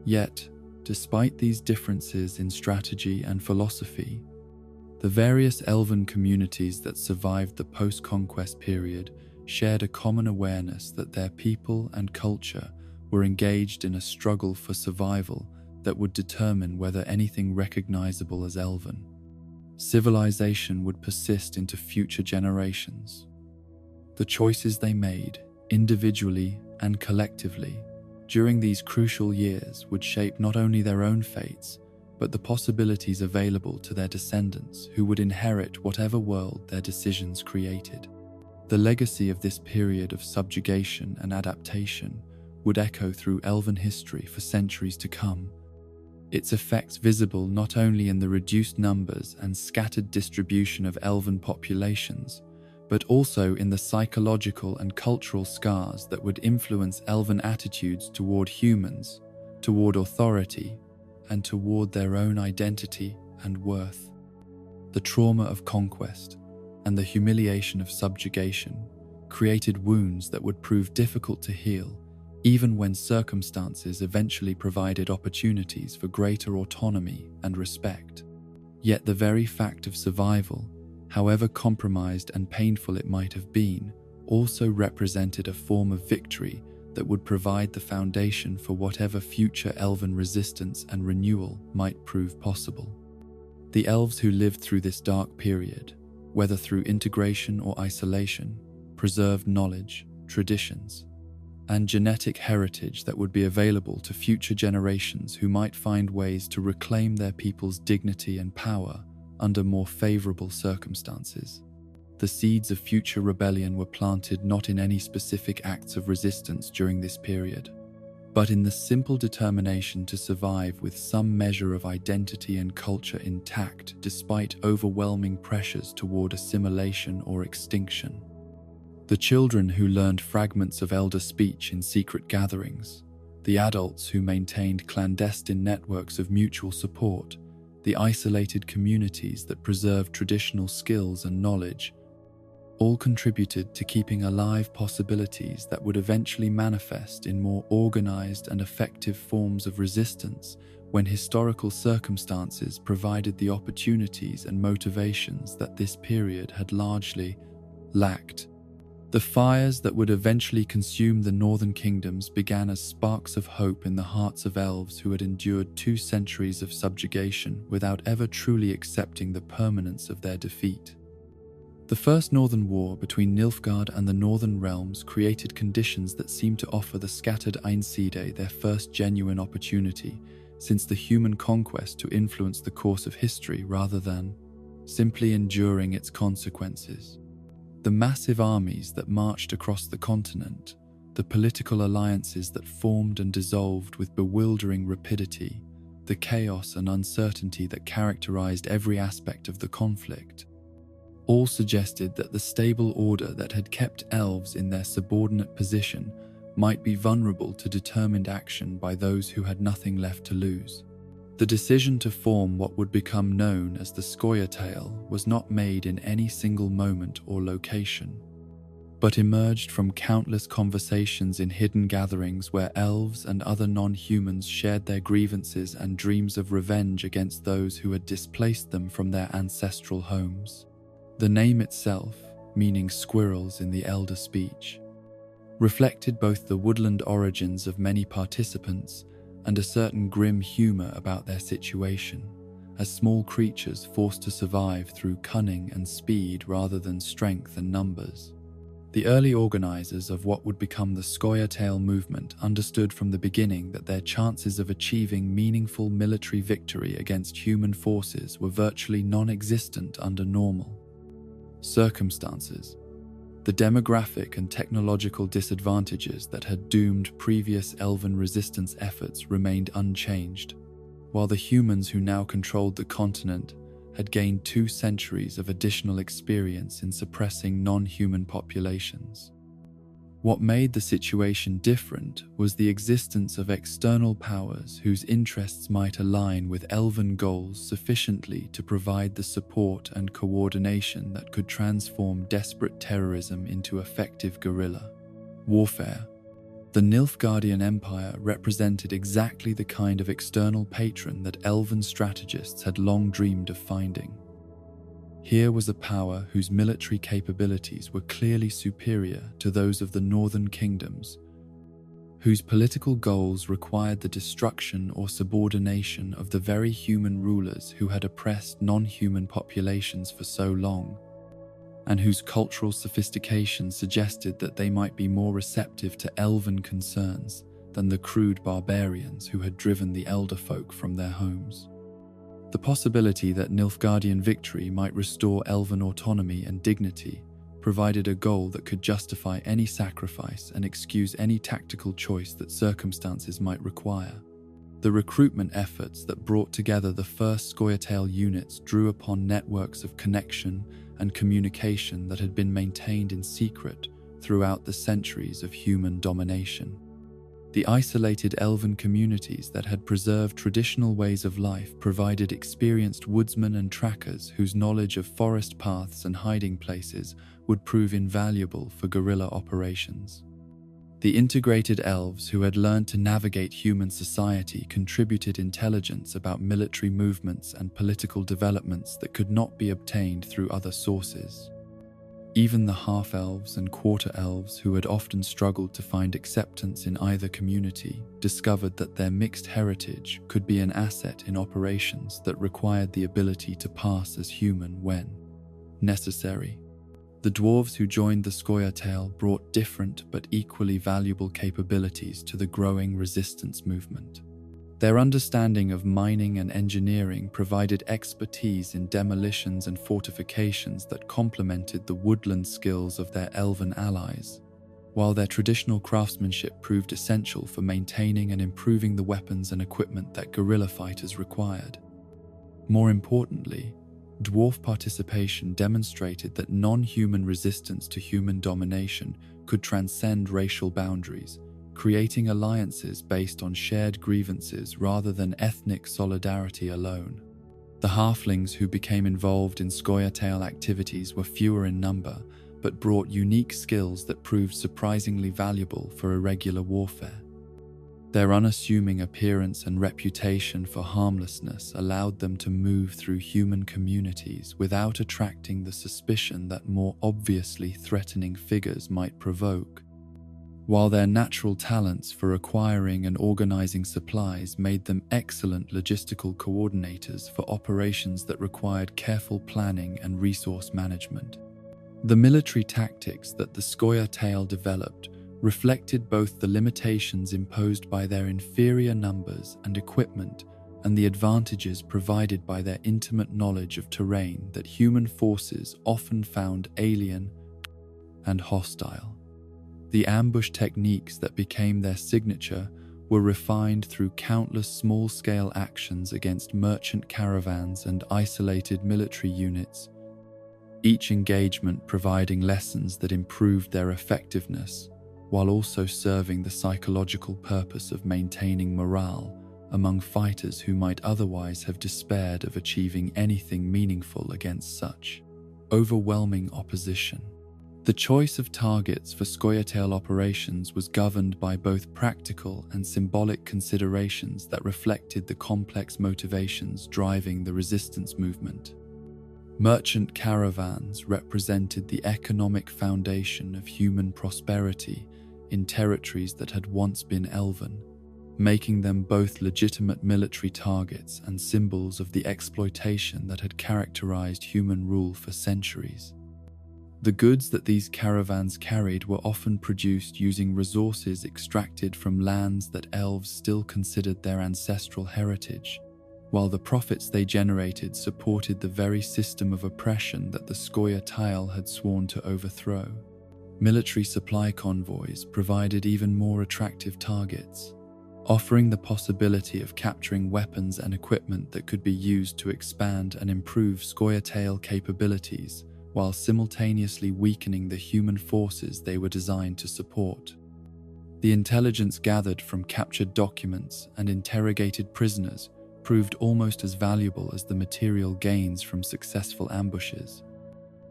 Yet, despite these differences in strategy and philosophy, the various Elven communities that survived the post-conquest period shared a common awareness that their people and culture were engaged in a struggle for survival that would determine whether anything recognizable as Elven civilization would persist into future generations. The choices they made, individually and collectively, during these crucial years would shape not only their own fates, but the possibilities available to their descendants who would inherit whatever world their decisions created. The legacy of this period of subjugation and adaptation would echo through Elven history for centuries to come, its effects visible not only in the reduced numbers and scattered distribution of Elven populations, but also in the psychological and cultural scars that would influence Elven attitudes toward humans, toward authority, and toward their own identity and worth. The trauma of conquest and the humiliation of subjugation created wounds that would prove difficult to heal, even when circumstances eventually provided opportunities for greater autonomy and respect. Yet the very fact of survival, however compromised and painful it might have been, also represented a form of victory that would provide the foundation for whatever future Elven resistance and renewal might prove possible. The Elves who lived through this dark period, whether through integration or isolation, preserved knowledge, traditions, and genetic heritage that would be available to future generations who might find ways to reclaim their people's dignity and power under more favorable circumstances. The seeds of future rebellion were planted not in any specific acts of resistance during this period, but in the simple determination to survive with some measure of identity and culture intact despite overwhelming pressures toward assimilation or extinction. The children who learned fragments of elder speech in secret gatherings, the adults who maintained clandestine networks of mutual support, the isolated communities that preserved traditional skills and knowledge, all contributed to keeping alive possibilities that would eventually manifest in more organized and effective forms of resistance when historical circumstances provided the opportunities and motivations that this period had largely lacked. The fires that would eventually consume the northern kingdoms began as sparks of hope in the hearts of elves who had endured 2 centuries of subjugation without ever truly accepting the permanence of their defeat. The First Northern War between Nilfgaard and the Northern Realms created conditions that seemed to offer the scattered Einsiedel their first genuine opportunity since the human conquest to influence the course of history rather than simply enduring its consequences. The massive armies that marched across the continent, the political alliances that formed and dissolved with bewildering rapidity, the chaos and uncertainty that characterized every aspect of the conflict, all suggested that the stable order that had kept elves in their subordinate position might be vulnerable to determined action by those who had nothing left to lose. The decision to form what would become known as the Scoia'tael was not made in any single moment or location, but emerged from countless conversations in hidden gatherings where elves and other non-humans shared their grievances and dreams of revenge against those who had displaced them from their ancestral homes. The name itself, meaning squirrels in the Elder speech, reflected both the woodland origins of many participants and a certain grim humor about their situation, as small creatures forced to survive through cunning and speed rather than strength and numbers. The early organizers of what would become the Scoia'tael movement understood from the beginning that their chances of achieving meaningful military victory against human forces were virtually non-existent under normal circumstances. The demographic and technological disadvantages that had doomed previous elven resistance efforts remained unchanged, while the humans who now controlled the continent had gained 2 centuries of additional experience in suppressing non-human populations. What made the situation different was the existence of external powers whose interests might align with elven goals sufficiently to provide the support and coordination that could transform desperate terrorism into effective guerrilla warfare. The Nilfgaardian Empire represented exactly the kind of external patron that elven strategists had long dreamed of finding. Here was a power whose military capabilities were clearly superior to those of the northern kingdoms, whose political goals required the destruction or subordination of the very human rulers who had oppressed non-human populations for so long, and whose cultural sophistication suggested that they might be more receptive to elven concerns than the crude barbarians who had driven the elder folk from their homes. The possibility that Nilfgaardian victory might restore elven autonomy and dignity provided a goal that could justify any sacrifice and excuse any tactical choice that circumstances might require. The recruitment efforts that brought together the first Scoia'tael units drew upon networks of connection and communication that had been maintained in secret throughout the centuries of human domination. The isolated elven communities that had preserved traditional ways of life provided experienced woodsmen and trackers whose knowledge of forest paths and hiding places would prove invaluable for guerrilla operations. The integrated elves who had learned to navigate human society contributed intelligence about military movements and political developments that could not be obtained through other sources. Even the half-elves and quarter-elves who had often struggled to find acceptance in either community discovered that their mixed heritage could be an asset in operations that required the ability to pass as human when necessary. The dwarves who joined the Scoia'tael brought different but equally valuable capabilities to the growing resistance movement. Their understanding of mining and engineering provided expertise in demolitions and fortifications that complemented the woodland skills of their elven allies, while their traditional craftsmanship proved essential for maintaining and improving the weapons and equipment that guerrilla fighters required. More importantly, dwarf participation demonstrated that non-human resistance to human domination could transcend racial boundaries, creating alliances based on shared grievances rather than ethnic solidarity alone. The halflings who became involved in Scoia'tael activities were fewer in number, but brought unique skills that proved surprisingly valuable for irregular warfare. Their unassuming appearance and reputation for harmlessness allowed them to move through human communities without attracting the suspicion that more obviously threatening figures might provoke. While their natural talents for acquiring and organizing supplies made them excellent logistical coordinators for operations that required careful planning and resource management, the military tactics that the Scoia'tael developed reflected both the limitations imposed by their inferior numbers and equipment and the advantages provided by their intimate knowledge of terrain that human forces often found alien and hostile. The ambush techniques that became their signature were refined through countless small-scale actions against merchant caravans and isolated military units, each engagement providing lessons that improved their effectiveness, while also serving the psychological purpose of maintaining morale among fighters who might otherwise have despaired of achieving anything meaningful against such overwhelming opposition. The choice of targets for Scoia'tael operations was governed by both practical and symbolic considerations that reflected the complex motivations driving the resistance movement. Merchant caravans represented the economic foundation of human prosperity in territories that had once been elven, making them both legitimate military targets and symbols of the exploitation that had characterized human rule for centuries. The goods that these caravans carried were often produced using resources extracted from lands that elves still considered their ancestral heritage, while the profits they generated supported the very system of oppression that the Scoia'tael had sworn to overthrow. Military supply convoys provided even more attractive targets, offering the possibility of capturing weapons and equipment that could be used to expand and improve Scoia'tael capabilities, while simultaneously weakening the human forces they were designed to support. The intelligence gathered from captured documents and interrogated prisoners proved almost as valuable as the material gains from successful ambushes,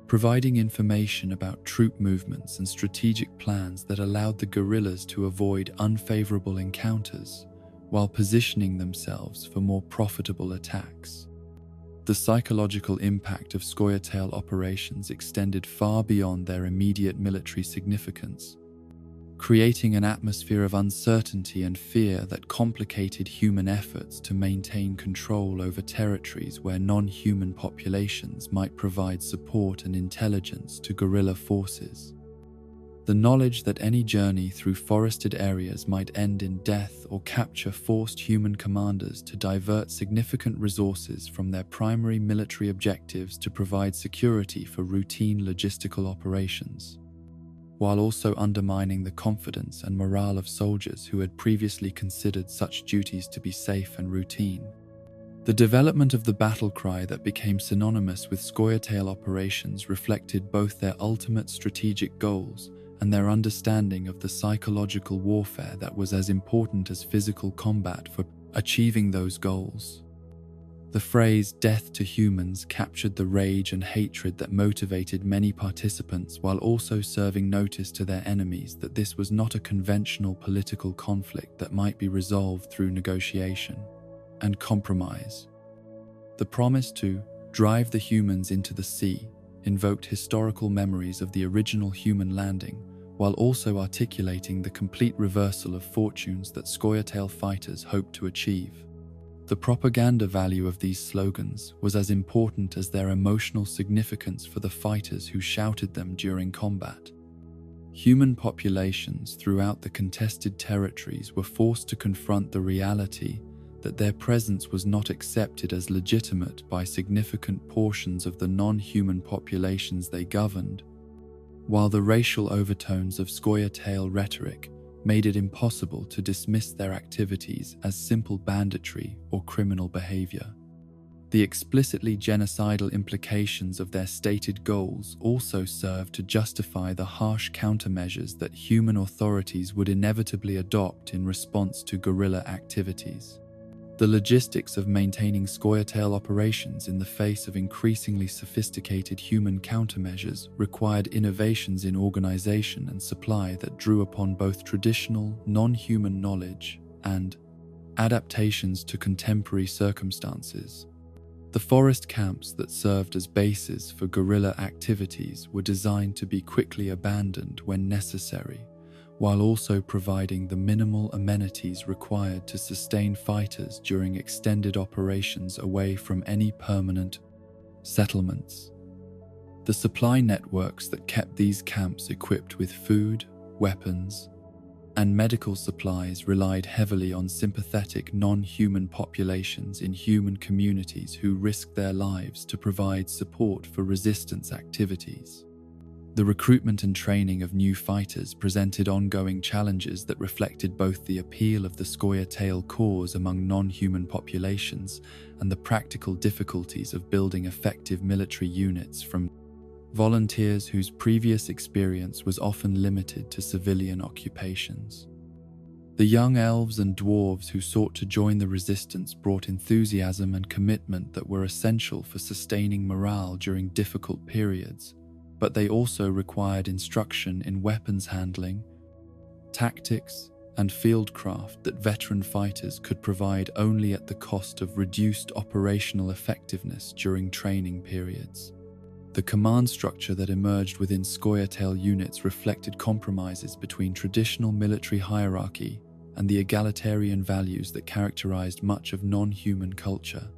providing information about troop movements and strategic plans that allowed the guerrillas to avoid unfavorable encounters while positioning themselves for more profitable attacks. The psychological impact of Scoia'tael operations extended far beyond their immediate military significance, creating an atmosphere of uncertainty and fear that complicated human efforts to maintain control over territories where non-human populations might provide support and intelligence to guerrilla forces. The knowledge that any journey through forested areas might end in death or capture forced human commanders to divert significant resources from their primary military objectives to provide security for routine logistical operations, while also undermining the confidence and morale of soldiers who had previously considered such duties to be safe and routine. The development of the battle cry that became synonymous with Scoia'tael operations reflected both their ultimate strategic goals and their understanding of the psychological warfare that was as important as physical combat for achieving those goals. The phrase "death to humans" captured the rage and hatred that motivated many participants while also serving notice to their enemies that this was not a conventional political conflict that might be resolved through negotiation and compromise. The promise to drive the humans into the sea invoked historical memories of the original human landing, while also articulating the complete reversal of fortunes that Scoia'tael fighters hoped to achieve. The propaganda value of these slogans was as important as their emotional significance for the fighters who shouted them during combat. Human populations throughout the contested territories were forced to confront the reality that their presence was not accepted as legitimate by significant portions of the non-human populations they governed, while the racial overtones of Scoia'tael rhetoric made it impossible to dismiss their activities as simple banditry or criminal behavior. The explicitly genocidal implications of their stated goals also served to justify the harsh countermeasures that human authorities would inevitably adopt in response to guerrilla activities. The logistics of maintaining Scoia'tael operations in the face of increasingly sophisticated human countermeasures required innovations in organization and supply that drew upon both traditional, non-human knowledge and adaptations to contemporary circumstances. The forest camps that served as bases for guerrilla activities were designed to be quickly abandoned when necessary, while also providing the minimal amenities required to sustain fighters during extended operations away from any permanent settlements. The supply networks that kept these camps equipped with food, weapons, and medical supplies relied heavily on sympathetic non-human populations in human communities who risked their lives to provide support for resistance activities. The recruitment and training of new fighters presented ongoing challenges that reflected both the appeal of the Scoia'tael cause among non-human populations and the practical difficulties of building effective military units from volunteers whose previous experience was often limited to civilian occupations. The young elves and dwarves who sought to join the resistance brought enthusiasm and commitment that were essential for sustaining morale during difficult periods, but they also required instruction in weapons handling, tactics, and fieldcraft that veteran fighters could provide only at the cost of reduced operational effectiveness during training periods. The command structure that emerged within Scoia'tael units reflected compromises between traditional military hierarchy and the egalitarian values that characterized much of non-human culture.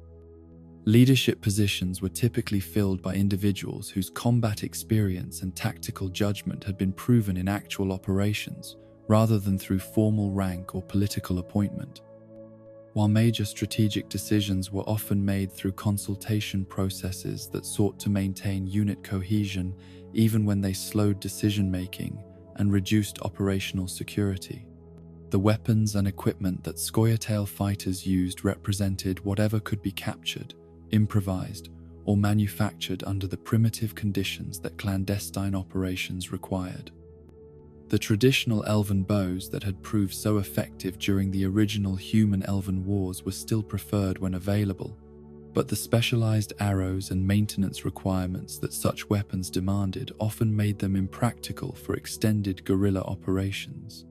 Leadership positions were typically filled by individuals whose combat experience and tactical judgment had been proven in actual operations, rather than through formal rank or political appointment. While major strategic decisions were often made through consultation processes that sought to maintain unit cohesion even when they slowed decision-making and reduced operational security. The weapons and equipment that Scoia'tael fighters used represented whatever could be captured, improvised, or manufactured under the primitive conditions that clandestine operations required. The traditional elven bows that had proved so effective during the original human-elven wars were still preferred when available, but the specialized arrows and maintenance requirements that such weapons demanded often made them impractical for extended guerrilla operations.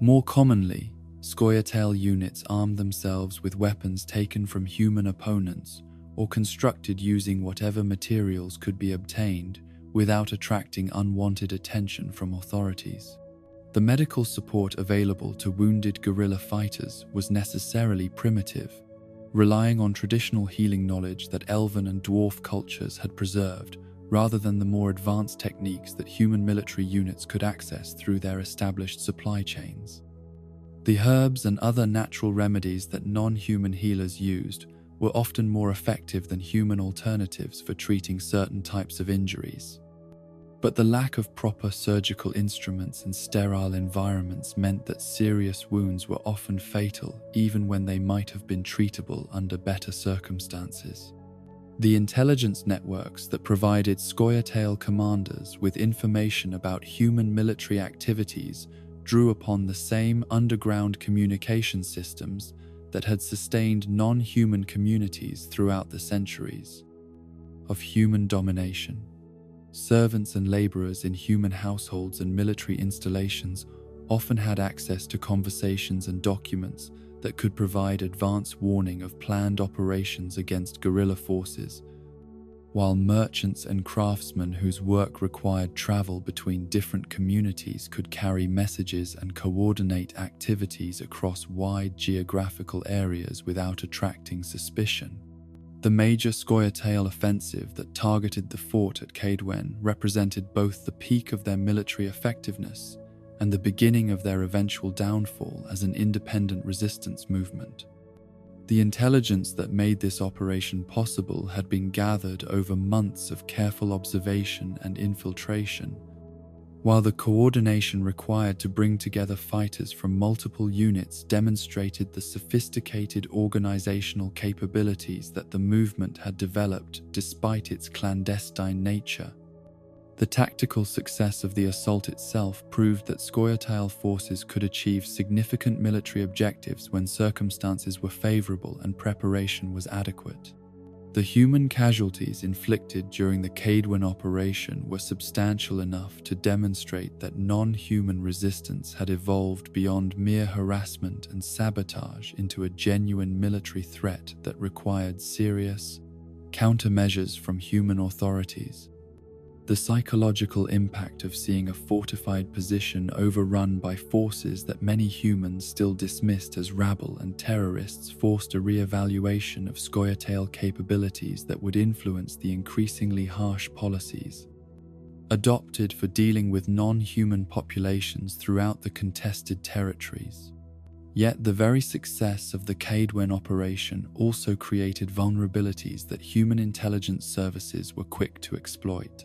More commonly, Scoia'tael units armed themselves with weapons taken from human opponents or constructed using whatever materials could be obtained without attracting unwanted attention from authorities. The medical support available to wounded guerrilla fighters was necessarily primitive, relying on traditional healing knowledge that elven and dwarf cultures had preserved, rather than the more advanced techniques that human military units could access through their established supply chains. The herbs and other natural remedies that non-human healers used were often more effective than human alternatives for treating certain types of injuries. But the lack of proper surgical instruments and sterile environments meant that serious wounds were often fatal even when they might have been treatable under better circumstances. The intelligence networks that provided Scoia'tael commanders with information about human military activities drew upon the same underground communication systems that had sustained non-human communities throughout the centuries of human domination. Servants and laborers in human households and military installations often had access to conversations and documents that could provide advance warning of planned operations against guerrilla forces, while merchants and craftsmen whose work required travel between different communities could carry messages and coordinate activities across wide geographical areas without attracting suspicion. The major Scoia'tael offensive that targeted the fort at Cadwen represented both the peak of their military effectiveness and the beginning of their eventual downfall as an independent resistance movement. The intelligence that made this operation possible had been gathered over months of careful observation and infiltration, while the coordination required to bring together fighters from multiple units demonstrated the sophisticated organizational capabilities that the movement had developed despite its clandestine nature. The tactical success of the assault itself proved that Scoia'tael forces could achieve significant military objectives when circumstances were favorable and preparation was adequate. The human casualties inflicted during the Cadwin operation were substantial enough to demonstrate that non-human resistance had evolved beyond mere harassment and sabotage into a genuine military threat that required serious countermeasures from human authorities. The psychological impact of seeing a fortified position overrun by forces that many humans still dismissed as rabble and terrorists forced a re-evaluation of Scoia'tael capabilities that would influence the increasingly harsh policies adopted for dealing with non-human populations throughout the contested territories. Yet the very success of the Cadwin operation also created vulnerabilities that human intelligence services were quick to exploit.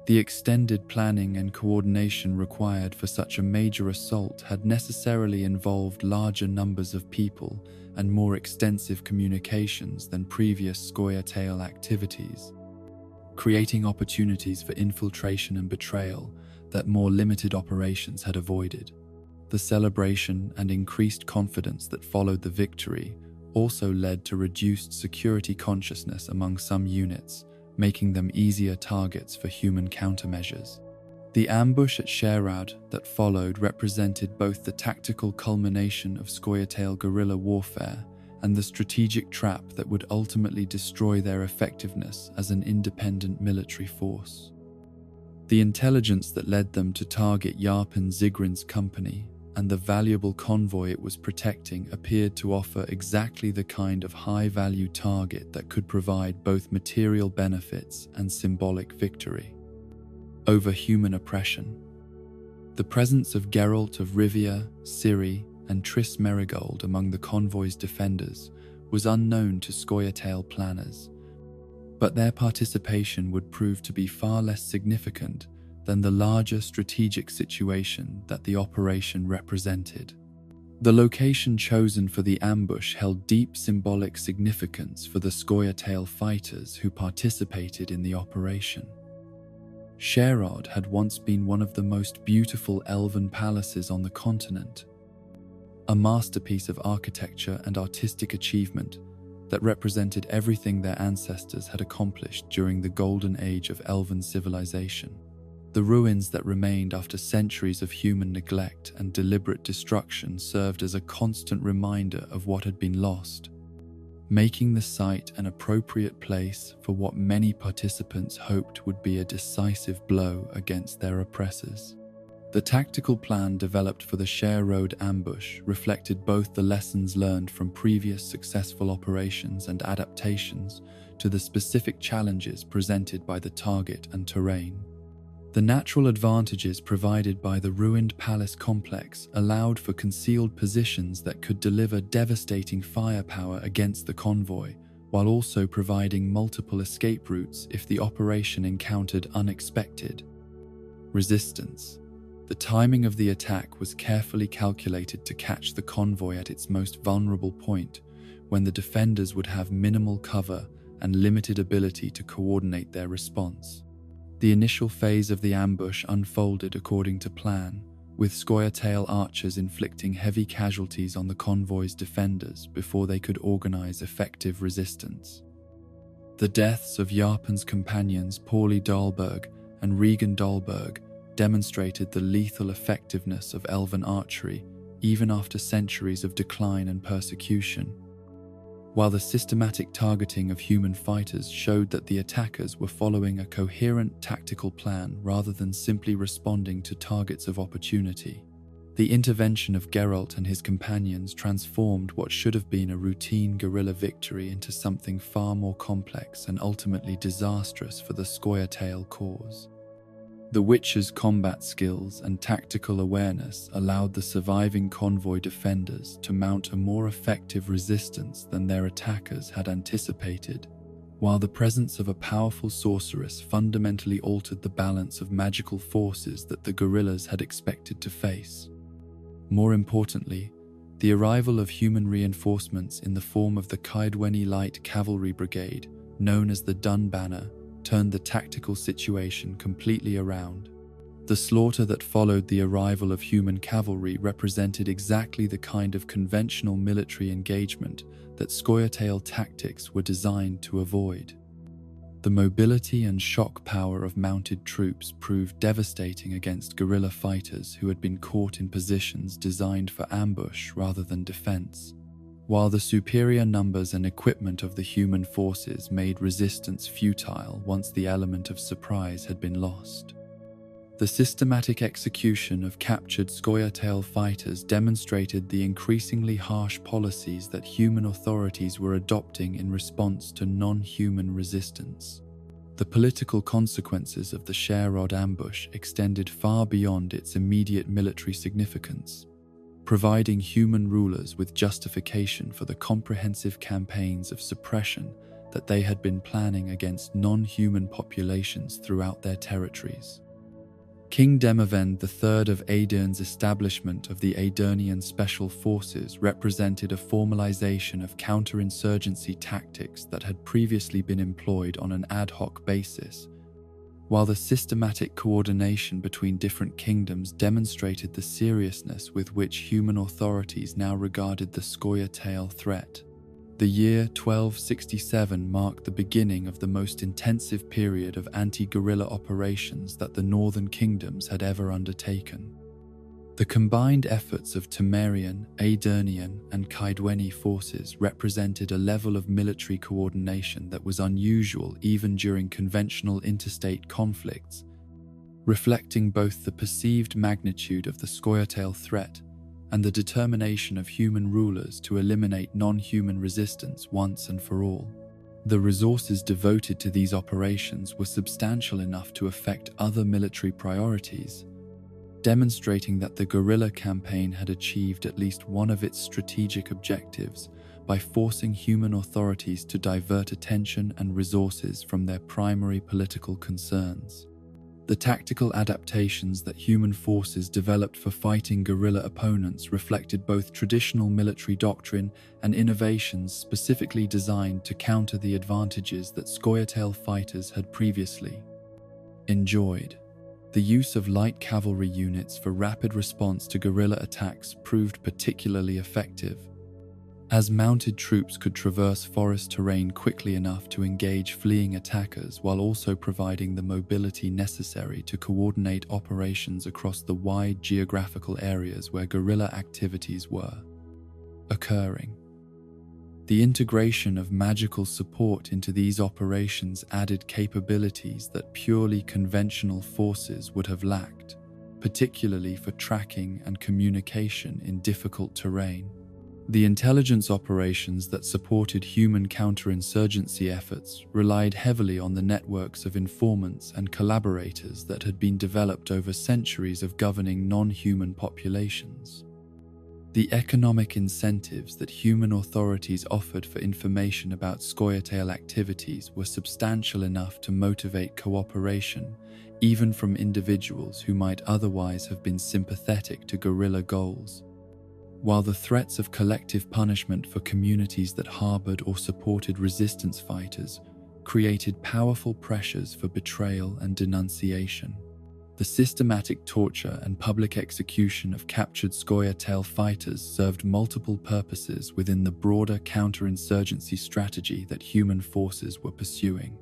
The extended planning and coordination required for such a major assault had necessarily involved larger numbers of people and more extensive communications than previous Scoia'tael activities, creating opportunities for infiltration and betrayal that more limited operations had avoided. The celebration and increased confidence that followed the victory also led to reduced security consciousness among some units, making them easier targets for human countermeasures. The ambush at Sherad that followed represented both the tactical culmination of Scoia'tael guerrilla warfare and the strategic trap that would ultimately destroy their effectiveness as an independent military force. The intelligence that led them to target Yarpen Zigrin's company and the valuable convoy it was protecting appeared to offer exactly the kind of high-value target that could provide both material benefits and symbolic victory over human oppression. The presence of Geralt of Rivia, Ciri, and Triss Merigold among the convoy's defenders was unknown to Scoia'tael planners, but their participation would prove to be far less significant than the larger strategic situation that the operation represented. The location chosen for the ambush held deep symbolic significance for the Scoia'tael fighters who participated in the operation. Sherad had once been one of the most beautiful elven palaces on the continent, a masterpiece of architecture and artistic achievement that represented everything their ancestors had accomplished during the golden age of elven civilization. The ruins that remained after centuries of human neglect and deliberate destruction served as a constant reminder of what had been lost, making the site an appropriate place for what many participants hoped would be a decisive blow against their oppressors. The tactical plan developed for the Share Road ambush reflected both the lessons learned from previous successful operations and adaptations to the specific challenges presented by the target and terrain. The natural advantages provided by the ruined palace complex allowed for concealed positions that could deliver devastating firepower against the convoy, while also providing multiple escape routes if the operation encountered unexpected resistance. The timing of the attack was carefully calculated to catch the convoy at its most vulnerable point, when the defenders would have minimal cover and limited ability to coordinate their response. The initial phase of the ambush unfolded according to plan, with Scoia'tael archers inflicting heavy casualties on the convoy's defenders before they could organize effective resistance. The deaths of Yarpen's companions Pauli Dahlberg and Regan Dahlberg demonstrated the lethal effectiveness of elven archery even after centuries of decline and persecution, while the systematic targeting of human fighters showed that the attackers were following a coherent tactical plan rather than simply responding to targets of opportunity. The intervention of Geralt and his companions transformed what should have been a routine guerrilla victory into something far more complex and ultimately disastrous for the Scoia'tael cause. The Witcher's combat skills and tactical awareness allowed the surviving convoy defenders to mount a more effective resistance than their attackers had anticipated, while the presence of a powerful sorceress fundamentally altered the balance of magical forces that the guerrillas had expected to face. More importantly, the arrival of human reinforcements in the form of the Kaedweni Light Cavalry Brigade, known as the Dun Banner, turned the tactical situation completely around. The slaughter that followed the arrival of human cavalry represented exactly the kind of conventional military engagement that Scoia'tael tactics were designed to avoid. The mobility and shock power of mounted troops proved devastating against guerrilla fighters who had been caught in positions designed for ambush rather than defense, while the superior numbers and equipment of the human forces made resistance futile once the element of surprise had been lost. The systematic execution of captured Scoia'tael fighters demonstrated the increasingly harsh policies that human authorities were adopting in response to non-human resistance. The political consequences of the Sherrod ambush extended far beyond its immediate military significance, providing human rulers with justification for the comprehensive campaigns of suppression that they had been planning against non-human populations throughout their territories. King Demavend III of Aedern's establishment of the Aedirnian Special Forces represented a formalization of counterinsurgency tactics that had previously been employed on an ad hoc basis, while the systematic coordination between different kingdoms demonstrated the seriousness with which human authorities now regarded the Scoia'tael threat. The year 1267 marked the beginning of the most intensive period of anti-guerrilla operations that the northern kingdoms had ever undertaken. The combined efforts of Temerian, Aedirnian, and Caedweni forces represented a level of military coordination that was unusual even during conventional interstate conflicts, reflecting both the perceived magnitude of the Scoia'tael threat and the determination of human rulers to eliminate non-human resistance once and for all. The resources devoted to these operations were substantial enough to affect other military priorities, demonstrating that the guerrilla campaign had achieved at least one of its strategic objectives by forcing human authorities to divert attention and resources from their primary political concerns. The tactical adaptations that human forces developed for fighting guerrilla opponents reflected both traditional military doctrine and innovations specifically designed to counter the advantages that Scoia'tael fighters had previously enjoyed. The use of light cavalry units for rapid response to guerrilla attacks proved particularly effective, as mounted troops could traverse forest terrain quickly enough to engage fleeing attackers while also providing the mobility necessary to coordinate operations across the wide geographical areas where guerrilla activities were occurring. The integration of magical support into these operations added capabilities that purely conventional forces would have lacked, particularly for tracking and communication in difficult terrain. The intelligence operations that supported human counterinsurgency efforts relied heavily on the networks of informants and collaborators that had been developed over centuries of governing non-human populations. The economic incentives that human authorities offered for information about Scoia'tael activities were substantial enough to motivate cooperation, even from individuals who might otherwise have been sympathetic to guerrilla goals. While the threats of collective punishment for communities that harbored or supported resistance fighters created powerful pressures for betrayal and denunciation. The systematic torture and public execution of captured Scoia'tael fighters served multiple purposes within the broader counterinsurgency strategy that human forces were pursuing.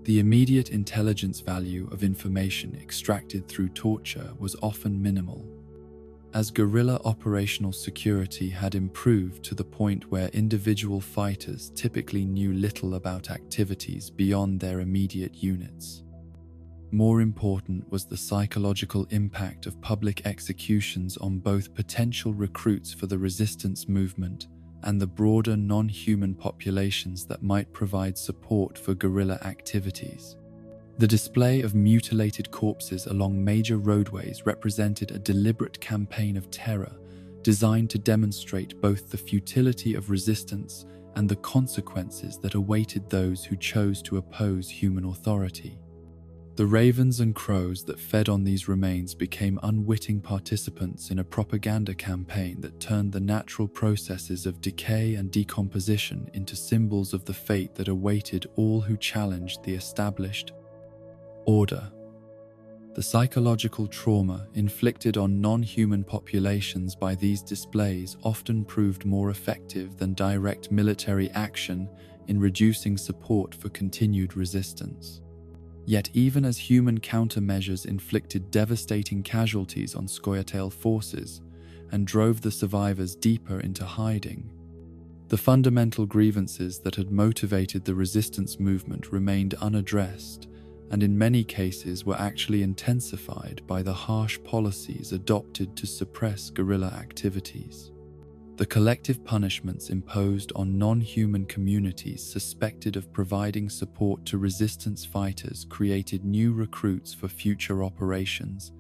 The immediate intelligence value of information extracted through torture was often minimal, as guerrilla operational security had improved to the point where individual fighters typically knew little about activities beyond their immediate units. More important was the psychological impact of public executions on both potential recruits for the resistance movement and the broader non-human populations that might provide support for guerrilla activities. The display of mutilated corpses along major roadways represented a deliberate campaign of terror designed to demonstrate both the futility of resistance and the consequences that awaited those who chose to oppose human authority. The ravens and crows that fed on these remains became unwitting participants in a propaganda campaign that turned the natural processes of decay and decomposition into symbols of the fate that awaited all who challenged the established order. The psychological trauma inflicted on non-human populations by these displays often proved more effective than direct military action in reducing support for continued resistance. Yet even as human countermeasures inflicted devastating casualties on Scoia'tael forces and drove the survivors deeper into hiding, the fundamental grievances that had motivated the resistance movement remained unaddressed and in many cases were actually intensified by the harsh policies adopted to suppress guerrilla activities. The collective punishments imposed on non-human communities suspected of providing support to resistance fighters created new recruits for future operations,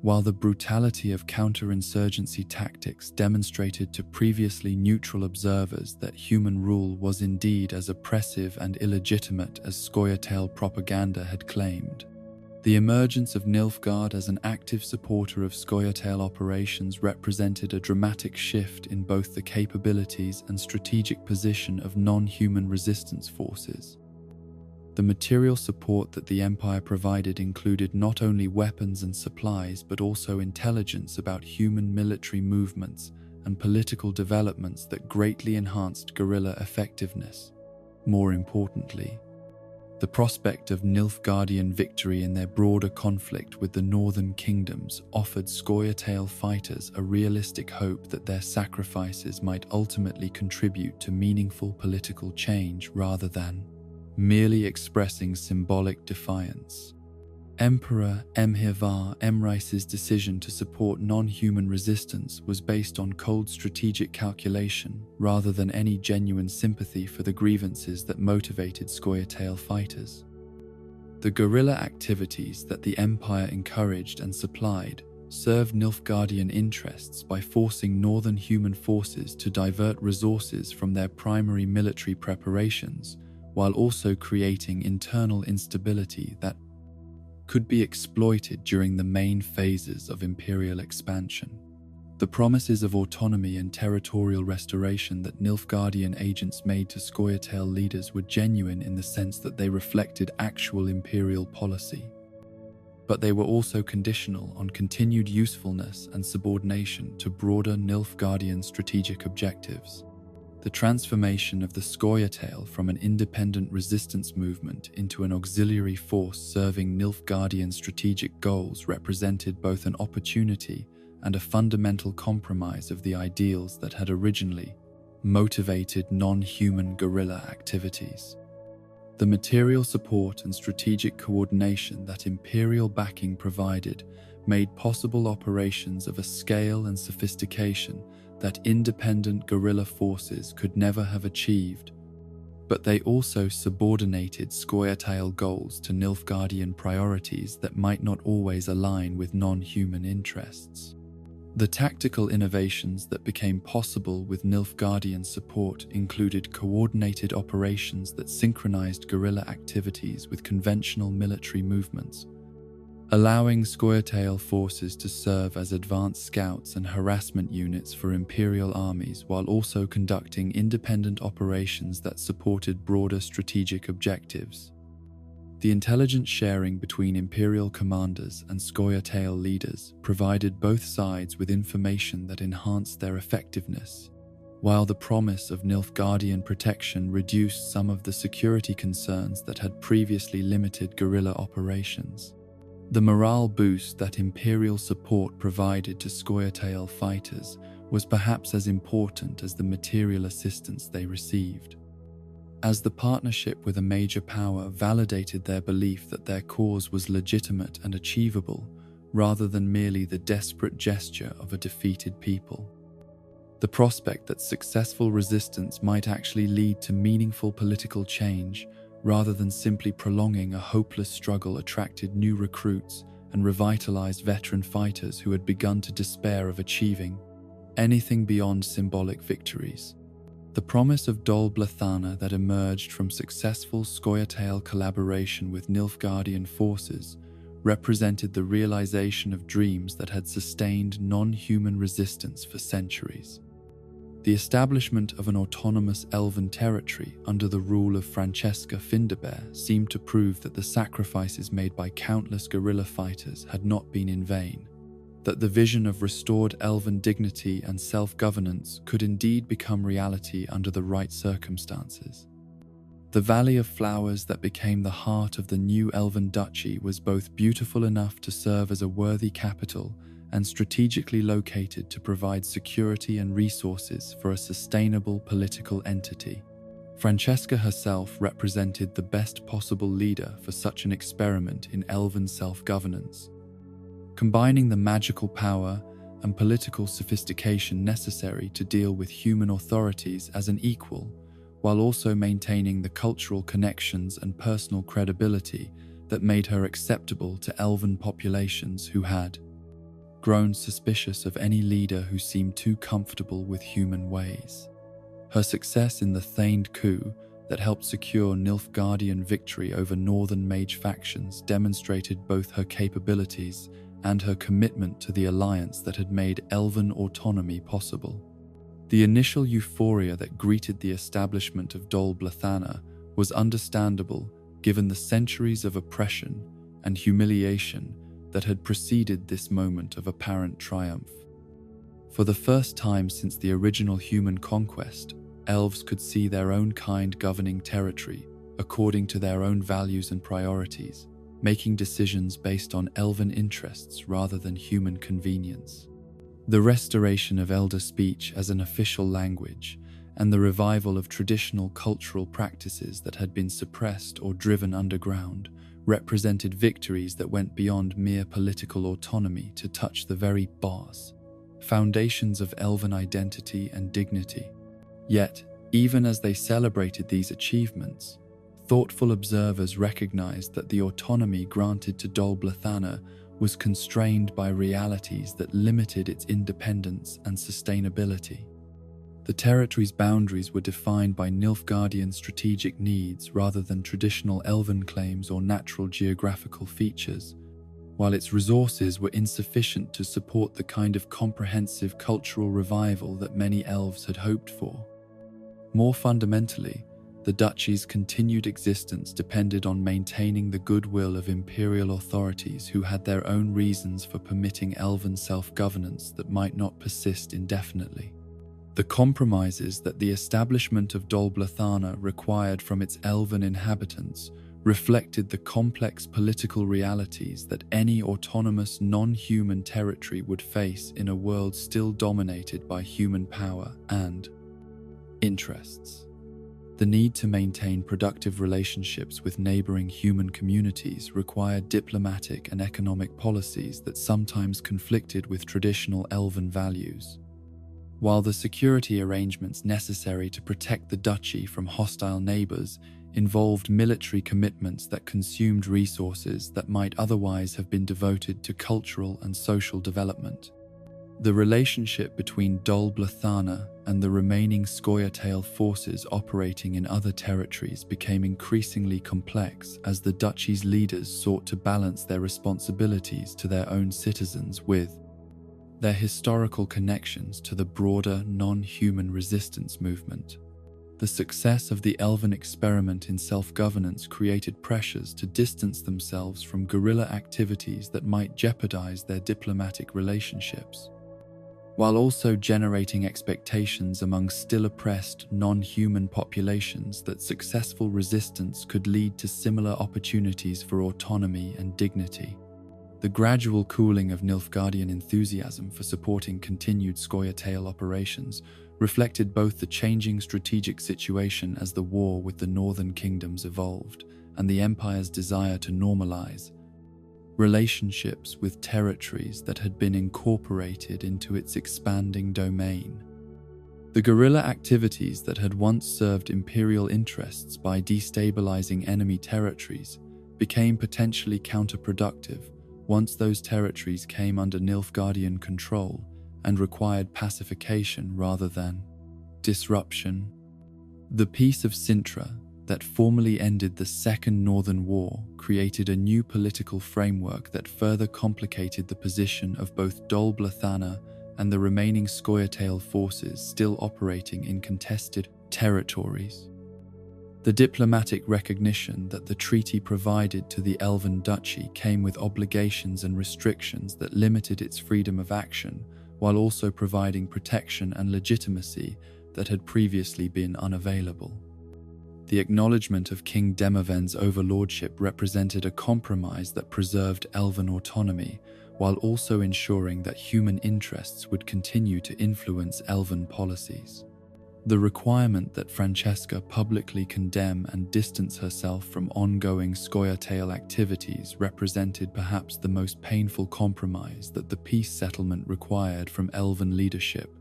while the brutality of counterinsurgency tactics demonstrated to previously neutral observers that human rule was indeed as oppressive and illegitimate as Scoia'tael propaganda had claimed. The emergence of Nilfgaard as an active supporter of Scoia'tael operations represented a dramatic shift in both the capabilities and strategic position of non-human resistance forces. The material support that the Empire provided included not only weapons and supplies but also intelligence about human military movements and political developments that greatly enhanced guerrilla effectiveness. More importantly, the prospect of Nilfgaardian victory in their broader conflict with the northern kingdoms offered Scoia'tael fighters a realistic hope that their sacrifices might ultimately contribute to meaningful political change rather than merely expressing symbolic defiance. Emperor Emhirvar Emreis's decision to support non-human resistance was based on cold strategic calculation rather than any genuine sympathy for the grievances that motivated Scoia'tael fighters. The guerrilla activities that the Empire encouraged and supplied served Nilfgaardian interests by forcing northern human forces to divert resources from their primary military preparations, while also creating internal instability that could be exploited during the main phases of imperial expansion. The promises of autonomy and territorial restoration that Nilfgaardian agents made to Scoia'tael leaders were genuine in the sense that they reflected actual imperial policy. But they were also conditional on continued usefulness and subordination to broader Nilfgaardian strategic objectives. The transformation of the Scoia'tael from an independent resistance movement into an auxiliary force serving Nilfgaardian strategic goals represented both an opportunity and a fundamental compromise of the ideals that had originally motivated non-human guerrilla activities. The material support and strategic coordination that imperial backing provided made possible operations of a scale and sophistication that independent guerrilla forces could never have achieved, but they also subordinated Scoia'tael goals to Nilfgaardian priorities that might not always align with non-human interests. The tactical innovations that became possible with Nilfgaardian support included coordinated operations that synchronized guerrilla activities with conventional military movements, allowing Scoia'tael forces to serve as advanced scouts and harassment units for imperial armies while also conducting independent operations that supported broader strategic objectives. The intelligence sharing between imperial commanders and Scoia'tael leaders provided both sides with information that enhanced their effectiveness, while the promise of Nilfgaardian protection reduced some of the security concerns that had previously limited guerrilla operations. The morale boost that imperial support provided to Scoia'tael fighters was perhaps as important as the material assistance they received, as the partnership with a major power validated their belief that their cause was legitimate and achievable, rather than merely the desperate gesture of a defeated people. The prospect that successful resistance might actually lead to meaningful political change rather than simply prolonging a hopeless struggle attracted new recruits and revitalized veteran fighters who had begun to despair of achieving anything beyond symbolic victories. The promise of Dol Blathana that emerged from successful Scoia'tael collaboration with Nilfgaardian forces represented the realization of dreams that had sustained non-human resistance for centuries. The establishment of an autonomous elven territory under the rule of Francesca Findabair seemed to prove that the sacrifices made by countless guerrilla fighters had not been in vain, that the vision of restored elven dignity and self-governance could indeed become reality under the right circumstances. The Valley of Flowers that became the heart of the new elven duchy was both beautiful enough to serve as a worthy capital and strategically located to provide security and resources for a sustainable political entity. Francesca herself represented the best possible leader for such an experiment in elven self-governance, combining the magical power and political sophistication necessary to deal with human authorities as an equal, while also maintaining the cultural connections and personal credibility that made her acceptable to elven populations who had grown suspicious of any leader who seemed too comfortable with human ways. Her success in the Thained coup that helped secure Nilfgaardian victory over northern mage factions demonstrated both her capabilities and her commitment to the alliance that had made elven autonomy possible. The initial euphoria that greeted the establishment of Dol Blathanna was understandable given the centuries of oppression and humiliation that had preceded this moment of apparent triumph. For the first time since the original human conquest, elves could see their own kind governing territory according to their own values and priorities, making decisions based on elven interests rather than human convenience. The restoration of Elder speech as an official language and the revival of traditional cultural practices that had been suppressed or driven underground represented victories that went beyond mere political autonomy to touch the very boss, foundations of elven identity and dignity. Yet, even as they celebrated these achievements, thoughtful observers recognized that the autonomy granted to Dol Blathanna was constrained by realities that limited its independence and sustainability. The territory's boundaries were defined by Nilfgaardian strategic needs rather than traditional elven claims or natural geographical features, while its resources were insufficient to support the kind of comprehensive cultural revival that many elves had hoped for. More fundamentally, the duchy's continued existence depended on maintaining the goodwill of imperial authorities who had their own reasons for permitting elven self-governance that might not persist indefinitely. The compromises that the establishment of Dol Blathanna required from its elven inhabitants reflected the complex political realities that any autonomous non-human territory would face in a world still dominated by human power and interests. The need to maintain productive relationships with neighboring human communities required diplomatic and economic policies that sometimes conflicted with traditional elven values. While the security arrangements necessary to protect the duchy from hostile neighbors involved military commitments that consumed resources that might otherwise have been devoted to cultural and social development, the relationship between Dol Blathanna and the remaining Scoia'tael forces operating in other territories became increasingly complex as the duchy's leaders sought to balance their responsibilities to their own citizens with their historical connections to the broader non-human resistance movement. The success of the elven experiment in self-governance created pressures to distance themselves from guerrilla activities that might jeopardize their diplomatic relationships, while also generating expectations among still oppressed non-human populations that successful resistance could lead to similar opportunities for autonomy and dignity. The gradual cooling of Nilfgaardian enthusiasm for supporting continued Scoia'tael operations reflected both the changing strategic situation as the war with the northern kingdoms evolved and the Empire's desire to normalize relationships with territories that had been incorporated into its expanding domain. The guerrilla activities that had once served imperial interests by destabilizing enemy territories became potentially counterproductive once those territories came under Nilfgaardian control and required pacification rather than disruption. The Peace of Sintra that formally ended the Second Northern War created a new political framework that further complicated the position of both Dol Blathanna and the remaining Scoia'tael forces still operating in contested territories. The diplomatic recognition that the treaty provided to the Elven Duchy came with obligations and restrictions that limited its freedom of action, while also providing protection and legitimacy that had previously been unavailable. The acknowledgement of King Demoven's overlordship represented a compromise that preserved Elven autonomy, while also ensuring that human interests would continue to influence Elven policies. The requirement that Francesca publicly condemn and distance herself from ongoing Scoia'tael activities represented perhaps the most painful compromise that the peace settlement required from Elven leadership.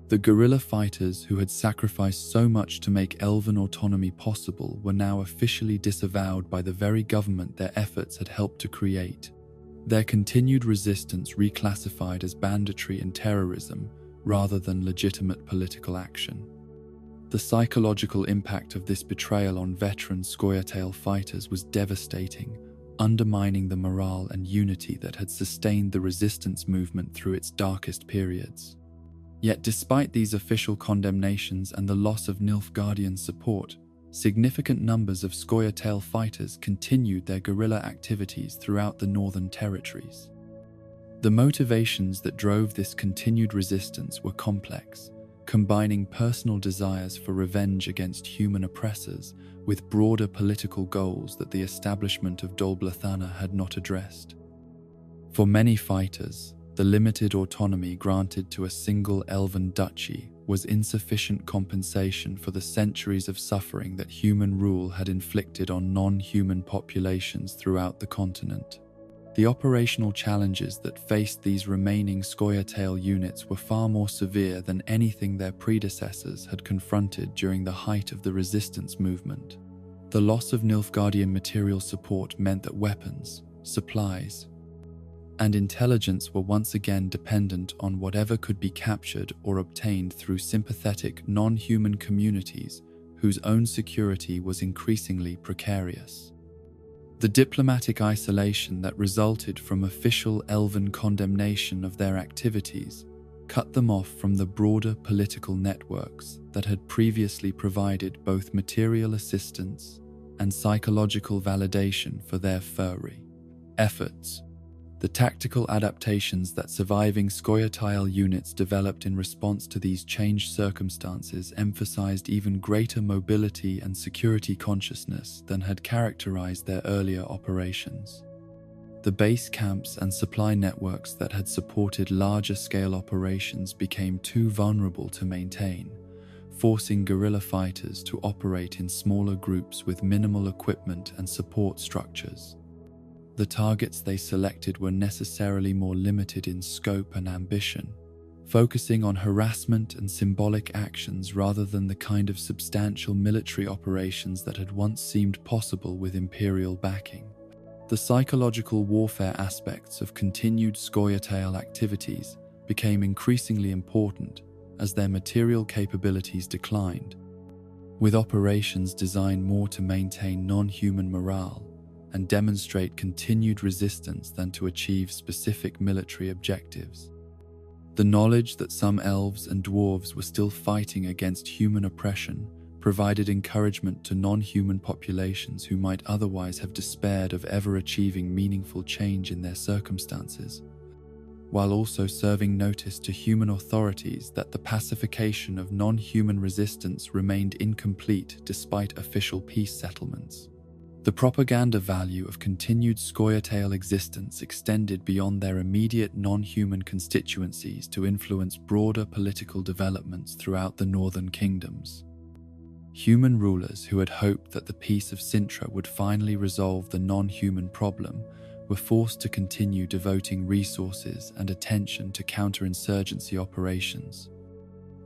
The guerrilla fighters who had sacrificed so much to make Elven autonomy possible were now officially disavowed by the very government their efforts had helped to create. Their continued resistance reclassified as banditry and terrorism rather than legitimate political action. The psychological impact of this betrayal on veteran Scoia'tael fighters was devastating, undermining the morale and unity that had sustained the resistance movement through its darkest periods. Yet despite these official condemnations and the loss of Nilfgaardian support, significant numbers of Scoia'tael fighters continued their guerrilla activities throughout the northern territories. The motivations that drove this continued resistance were complex, combining personal desires for revenge against human oppressors with broader political goals that the establishment of Dol Blathanna had not addressed. For many fighters, the limited autonomy granted to a single Elven duchy was insufficient compensation for the centuries of suffering that human rule had inflicted on non-human populations throughout the continent. The operational challenges that faced these remaining Scoia'tael units were far more severe than anything their predecessors had confronted during the height of the resistance movement. The loss of Nilfgaardian material support meant that weapons, supplies, and intelligence were once again dependent on whatever could be captured or obtained through sympathetic non-human communities whose own security was increasingly precarious. The diplomatic isolation that resulted from official Elven condemnation of their activities cut them off from the broader political networks that had previously provided both material assistance and psychological validation for their furry efforts. The tactical adaptations that surviving Scoia'tael units developed in response to these changed circumstances emphasized even greater mobility and security consciousness than had characterized their earlier operations. The base camps and supply networks that had supported larger-scale operations became too vulnerable to maintain, forcing guerrilla fighters to operate in smaller groups with minimal equipment and support structures. The targets they selected were necessarily more limited in scope and ambition, focusing on harassment and symbolic actions rather than the kind of substantial military operations that had once seemed possible with imperial backing. The psychological warfare aspects of continued Scoia'tael activities became increasingly important as their material capabilities declined, with operations designed more to maintain non-human morale and demonstrate continued resistance than to achieve specific military objectives. The knowledge that some elves and dwarves were still fighting against human oppression provided encouragement to non-human populations who might otherwise have despaired of ever achieving meaningful change in their circumstances, while also serving notice to human authorities that the pacification of non-human resistance remained incomplete despite official peace settlements. The propaganda value of continued Scoia'tael existence extended beyond their immediate non-human constituencies to influence broader political developments throughout the northern kingdoms. Human rulers who had hoped that the peace of Sintra would finally resolve the non-human problem were forced to continue devoting resources and attention to counterinsurgency operations,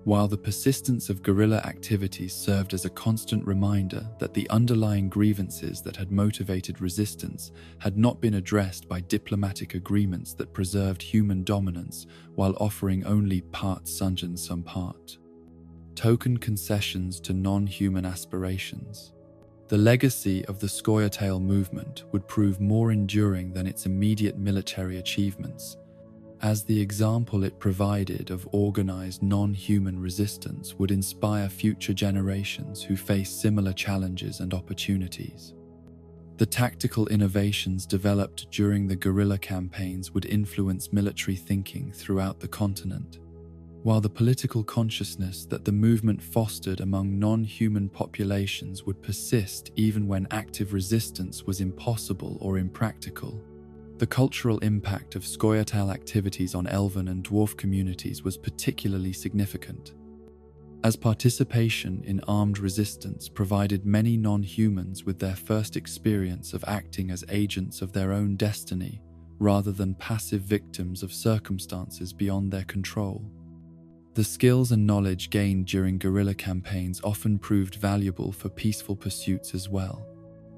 while the persistence of guerrilla activities served as a constant reminder that the underlying grievances that had motivated resistance had not been addressed by diplomatic agreements that preserved human dominance while offering only part Sunj and some part token concessions to non-human aspirations. The legacy of the Scoia'tael movement would prove more enduring than its immediate military achievements, as the example it provided of organized non-human resistance would inspire future generations who face similar challenges and opportunities. The tactical innovations developed during the guerrilla campaigns would influence military thinking throughout the continent, while the political consciousness that the movement fostered among non-human populations would persist even when active resistance was impossible or impractical. The cultural impact of Scoia'tael activities on elven and dwarf communities was particularly significant, as participation in armed resistance provided many non-humans with their first experience of acting as agents of their own destiny rather than passive victims of circumstances beyond their control. The skills and knowledge gained during guerrilla campaigns often proved valuable for peaceful pursuits as well,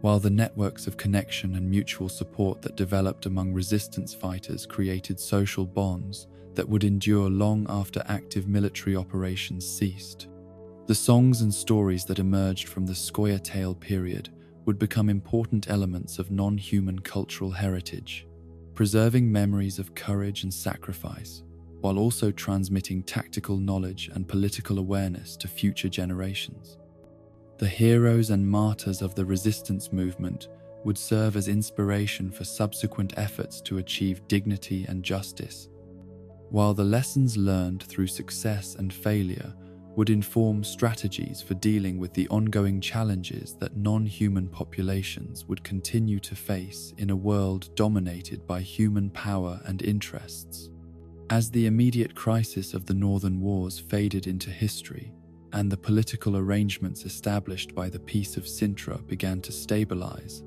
while the networks of connection and mutual support that developed among resistance fighters created social bonds that would endure long after active military operations ceased. The songs and stories that emerged from the Scoia'tael period would become important elements of non-human cultural heritage, preserving memories of courage and sacrifice, while also transmitting tactical knowledge and political awareness to future generations. The heroes and martyrs of the resistance movement would serve as inspiration for subsequent efforts to achieve dignity and justice, while the lessons learned through success and failure would inform strategies for dealing with the ongoing challenges that non-human populations would continue to face in a world dominated by human power and interests. As the immediate crisis of the Northern Wars faded into history, and the political arrangements established by the Peace of Sintra began to stabilize,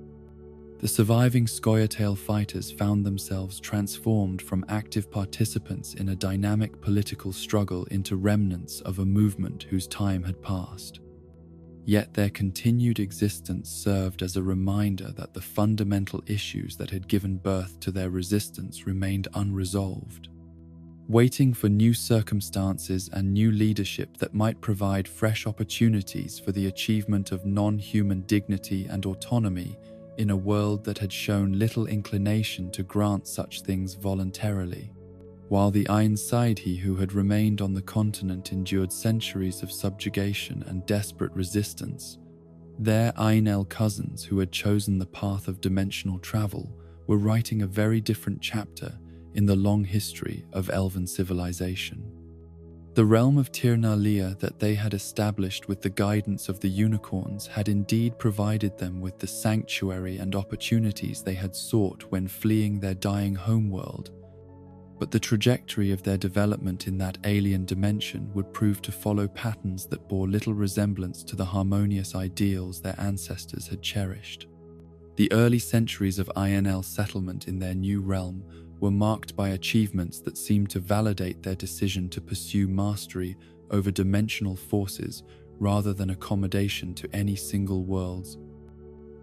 the surviving Scoia'tael fighters found themselves transformed from active participants in a dynamic political struggle into remnants of a movement whose time had passed. Yet their continued existence served as a reminder that the fundamental issues that had given birth to their resistance remained unresolved, waiting for new circumstances and new leadership that might provide fresh opportunities for the achievement of non-human dignity and autonomy in a world that had shown little inclination to grant such things voluntarily. While the Ain Saidhi who had remained on the continent endured centuries of subjugation and desperate resistance, their Ainel cousins who had chosen the path of dimensional travel were writing a very different chapter in the long history of elven civilization. The realm of Tir na Lia that they had established with the guidance of the unicorns had indeed provided them with the sanctuary and opportunities they had sought when fleeing their dying homeworld, but the trajectory of their development in that alien dimension would prove to follow patterns that bore little resemblance to the harmonious ideals their ancestors had cherished. The early centuries of INL settlement in their new realm were marked by achievements that seemed to validate their decision to pursue mastery over dimensional forces rather than accommodation to any single world's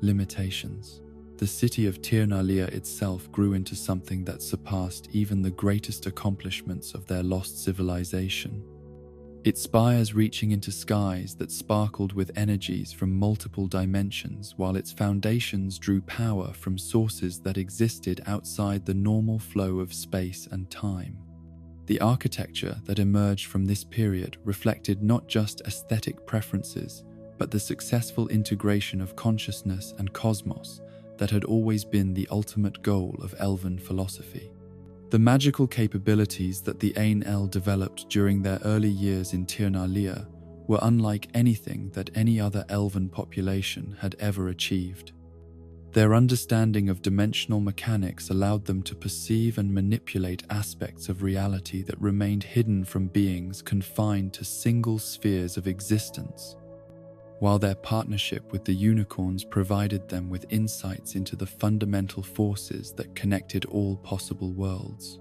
limitations. The city of Tir na Lia itself grew into something that surpassed even the greatest accomplishments of their lost civilization, its spires reaching into skies that sparkled with energies from multiple dimensions, while its foundations drew power from sources that existed outside the normal flow of space and time. The architecture that emerged from this period reflected not just aesthetic preferences, but the successful integration of consciousness and cosmos that had always been the ultimate goal of elven philosophy. The magical capabilities that the Ain-El developed during their early years in Tir na Lia were unlike anything that any other elven population had ever achieved. Their understanding of dimensional mechanics allowed them to perceive and manipulate aspects of reality that remained hidden from beings confined to single spheres of existence, while their partnership with the unicorns provided them with insights into the fundamental forces that connected all possible worlds.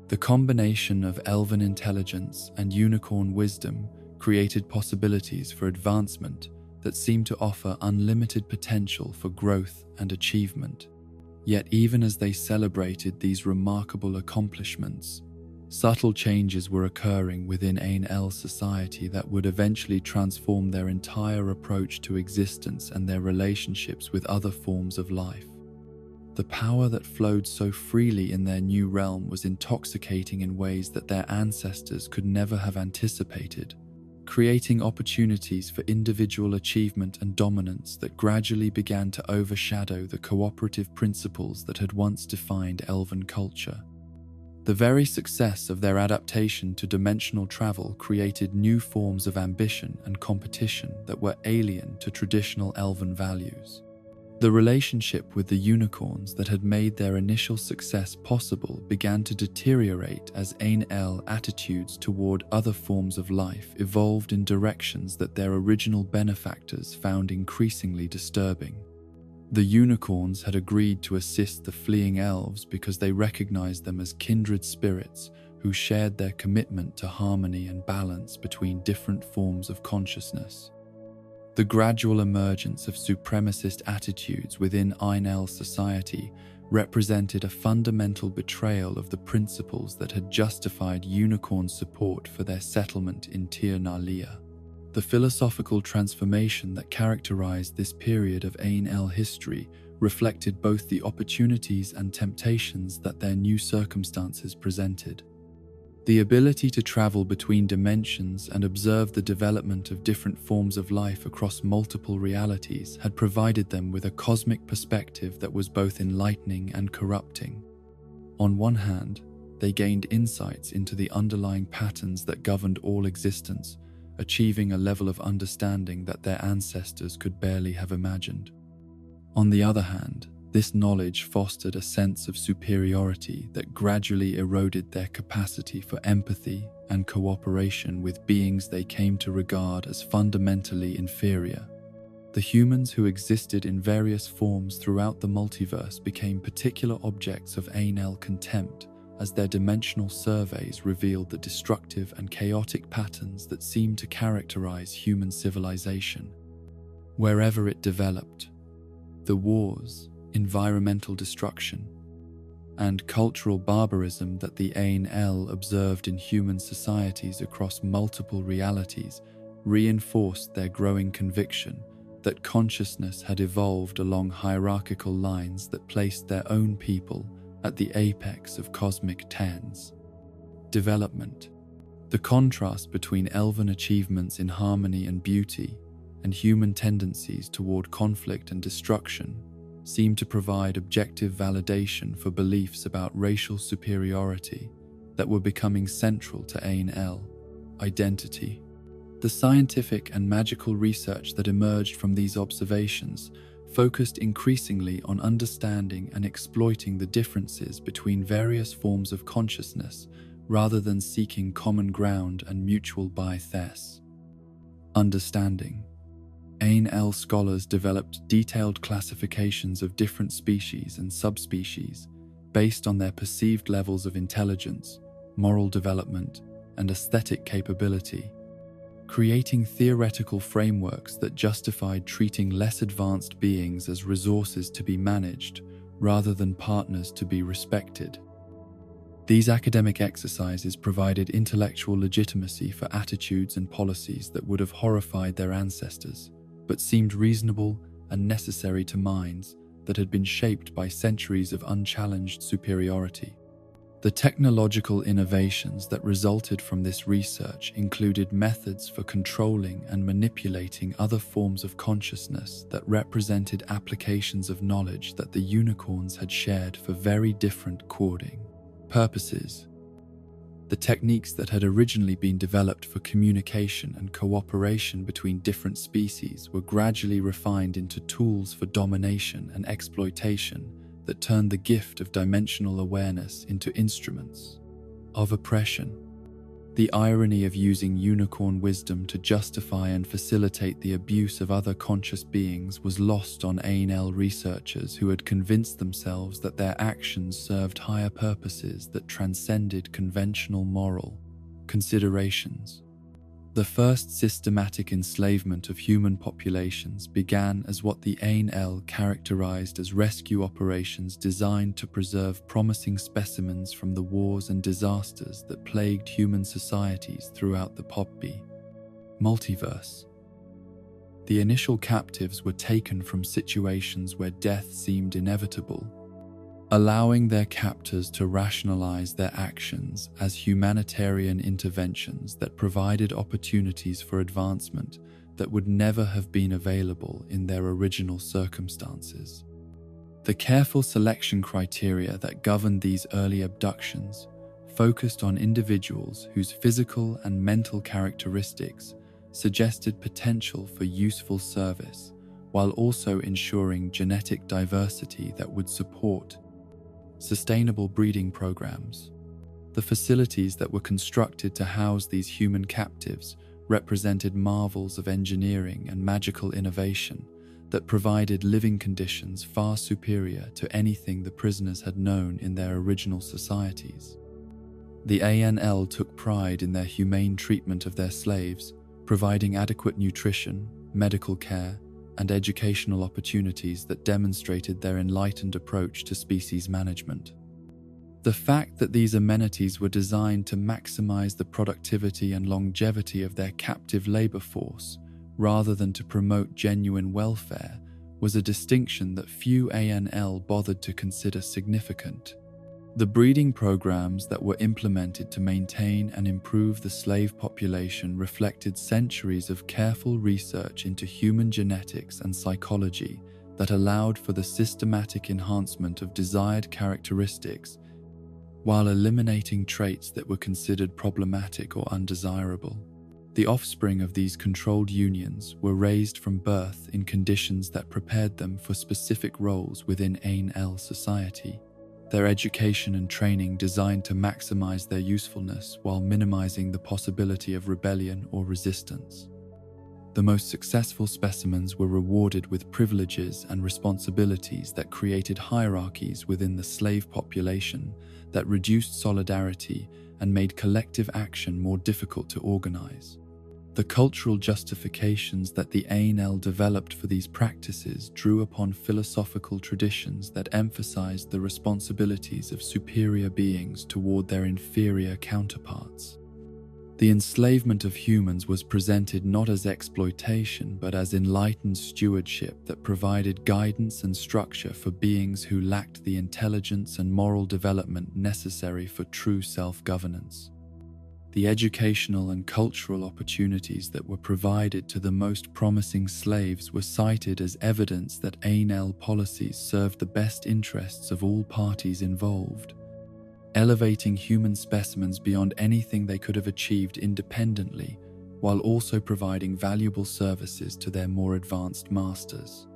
The combination of elven intelligence and unicorn wisdom created possibilities for advancement that seemed to offer unlimited potential for growth and achievement. Yet even as they celebrated these remarkable accomplishments, subtle changes were occurring within Ain-El society that would eventually transform their entire approach to existence and their relationships with other forms of life. The power that flowed so freely in their new realm was intoxicating in ways that their ancestors could never have anticipated, creating opportunities for individual achievement and dominance that gradually began to overshadow the cooperative principles that had once defined elven culture. The very success of their adaptation to dimensional travel created new forms of ambition and competition that were alien to traditional elven values. The relationship with the unicorns that had made their initial success possible began to deteriorate as Ain-El attitudes toward other forms of life evolved in directions that their original benefactors found increasingly disturbing. The unicorns had agreed to assist the fleeing elves because they recognized them as kindred spirits who shared their commitment to harmony and balance between different forms of consciousness. The gradual emergence of supremacist attitudes within Ain-El society represented a fundamental betrayal of the principles that had justified unicorn support for their settlement in Tir Nalia. The philosophical transformation that characterized this period of Ain-El history reflected both the opportunities and temptations that their new circumstances presented. The ability to travel between dimensions and observe the development of different forms of life across multiple realities had provided them with a cosmic perspective that was both enlightening and corrupting. On one hand, they gained insights into the underlying patterns that governed all existence, achieving a level of understanding that their ancestors could barely have imagined. On the other hand, this knowledge fostered a sense of superiority that gradually eroded their capacity for empathy and cooperation with beings they came to regard as fundamentally inferior. The humans who existed in various forms throughout the multiverse became particular objects of Ain-El contempt as their dimensional surveys revealed the destructive and chaotic patterns that seemed to characterize human civilization. Wherever it developed, the wars, environmental destruction, and cultural barbarism that the Ain-El observed in human societies across multiple realities reinforced their growing conviction that consciousness had evolved along hierarchical lines that placed their own people at the apex of cosmic tens. Development. The contrast between elven achievements in harmony and beauty and human tendencies toward conflict and destruction seemed to provide objective validation for beliefs about racial superiority that were becoming central to Ain-El identity. The scientific and magical research that emerged from these observations focused increasingly on understanding and exploiting the differences between various forms of consciousness rather than seeking common ground and mutual bias. Understanding. Ain-El scholars developed detailed classifications of different species and subspecies based on their perceived levels of intelligence, moral development, and aesthetic capability, creating theoretical frameworks that justified treating less advanced beings as resources to be managed rather than partners to be respected. These academic exercises provided intellectual legitimacy for attitudes and policies that would have horrified their ancestors, but seemed reasonable and necessary to minds that had been shaped by centuries of unchallenged superiority. The technological innovations that resulted from this research included methods for controlling and manipulating other forms of consciousness that represented applications of knowledge that the unicorns had shared for very different coding purposes. The techniques that had originally been developed for communication and cooperation between different species were gradually refined into tools for domination and exploitation that turned the gift of dimensional awareness into instruments of oppression. The irony of using unicorn wisdom to justify and facilitate the abuse of other conscious beings was lost on Ain-El researchers who had convinced themselves that their actions served higher purposes that transcended conventional moral considerations. The first systematic enslavement of human populations began as what the Ain-El characterized as rescue operations designed to preserve promising specimens from the wars and disasters that plagued human societies throughout the Poppy multiverse. The initial captives were taken from situations where death seemed inevitable, allowing their captors to rationalize their actions as humanitarian interventions that provided opportunities for advancement that would never have been available in their original circumstances. The careful selection criteria that governed these early abductions focused on individuals whose physical and mental characteristics suggested potential for useful service, while also ensuring genetic diversity that would support sustainable breeding programs. The facilities that were constructed to house these human captives represented marvels of engineering and magical innovation that provided living conditions far superior to anything the prisoners had known in their original societies. The ANL took pride in their humane treatment of their slaves, providing adequate nutrition, medical care, and educational opportunities that demonstrated their enlightened approach to species management. The fact that these amenities were designed to maximize the productivity and longevity of their captive labor force, rather than to promote genuine welfare, was a distinction that few ANL bothered to consider significant. The breeding programs that were implemented to maintain and improve the slave population reflected centuries of careful research into human genetics and psychology that allowed for the systematic enhancement of desired characteristics while eliminating traits that were considered problematic or undesirable. The offspring of these controlled unions were raised from birth in conditions that prepared them for specific roles within ANL society. Their education and training designed to maximize their usefulness while minimizing the possibility of rebellion or resistance. The most successful specimens were rewarded with privileges and responsibilities that created hierarchies within the slave population that reduced solidarity and made collective action more difficult to organize. The cultural justifications that the ANL developed for these practices drew upon philosophical traditions that emphasized the responsibilities of superior beings toward their inferior counterparts. The enslavement of humans was presented not as exploitation but as enlightened stewardship that provided guidance and structure for beings who lacked the intelligence and moral development necessary for true self-governance. The educational and cultural opportunities that were provided to the most promising slaves were cited as evidence that ANL policies served the best interests of all parties involved, elevating human specimens beyond anything they could have achieved independently, while also providing valuable services to their more advanced masters.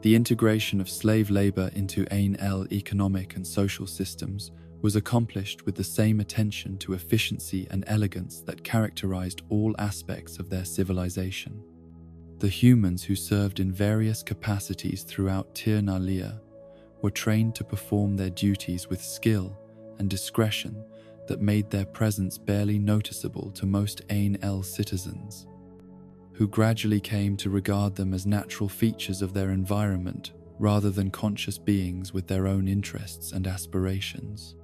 The integration of slave labor into ANL economic and social systems was accomplished with the same attention to efficiency and elegance that characterized all aspects of their civilization. The humans who served in various capacities throughout Tir Nalia were trained to perform their duties with skill and discretion that made their presence barely noticeable to most ANL citizens, who gradually came to regard them as natural features of their environment rather than conscious beings with their own interests and aspirations.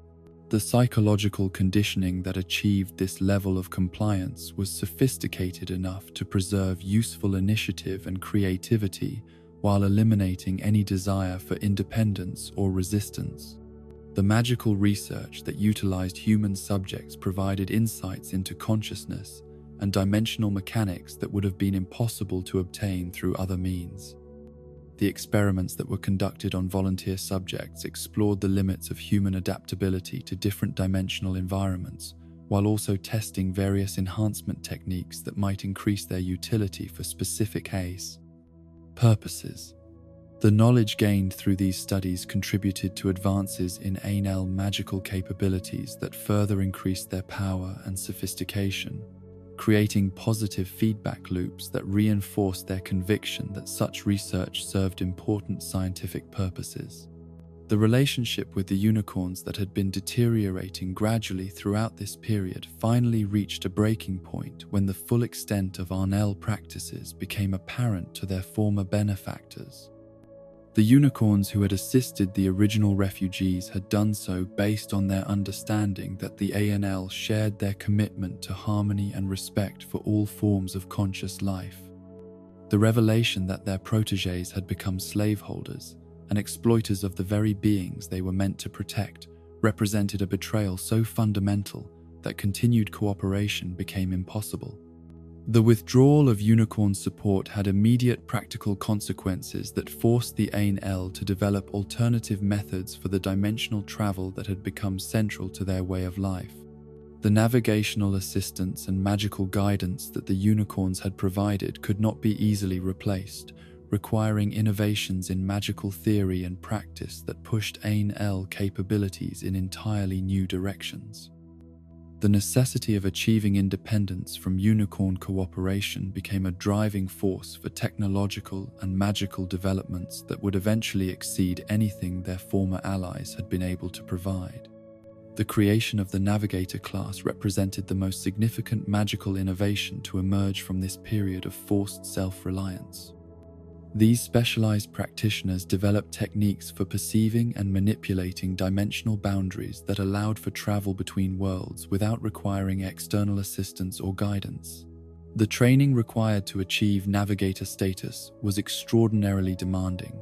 The psychological conditioning that achieved this level of compliance was sophisticated enough to preserve useful initiative and creativity while eliminating any desire for independence or resistance. The magical research that utilized human subjects provided insights into consciousness and dimensional mechanics that would have been impossible to obtain through other means. The experiments that were conducted on volunteer subjects explored the limits of human adaptability to different dimensional environments, while also testing various enhancement techniques that might increase their utility for specific purposes. The knowledge gained through these studies contributed to advances in ANL magical capabilities that further increased their power and sophistication, creating positive feedback loops that reinforced their conviction that such research served important scientific purposes. The relationship with the unicorns that had been deteriorating gradually throughout this period finally reached a breaking point when the full extent of ANL practices became apparent to their former benefactors. The unicorns who had assisted the original refugees had done so based on their understanding that the ANL shared their commitment to harmony and respect for all forms of conscious life. The revelation that their protégés had become slaveholders and exploiters of the very beings they were meant to protect, represented a betrayal so fundamental that continued cooperation became impossible. The withdrawal of Unicorn support had immediate practical consequences that forced the Ain-El to develop alternative methods for the dimensional travel that had become central to their way of life. The navigational assistance and magical guidance that the Unicorns had provided could not be easily replaced, requiring innovations in magical theory and practice that pushed Ain-El capabilities in entirely new directions. The necessity of achieving independence from Unicorn cooperation became a driving force for technological and magical developments that would eventually exceed anything their former allies had been able to provide. The creation of the Navigator class represented the most significant magical innovation to emerge from this period of forced self-reliance. These specialized practitioners developed techniques for perceiving and manipulating dimensional boundaries that allowed for travel between worlds without requiring external assistance or guidance. The training required to achieve navigator status was extraordinarily demanding,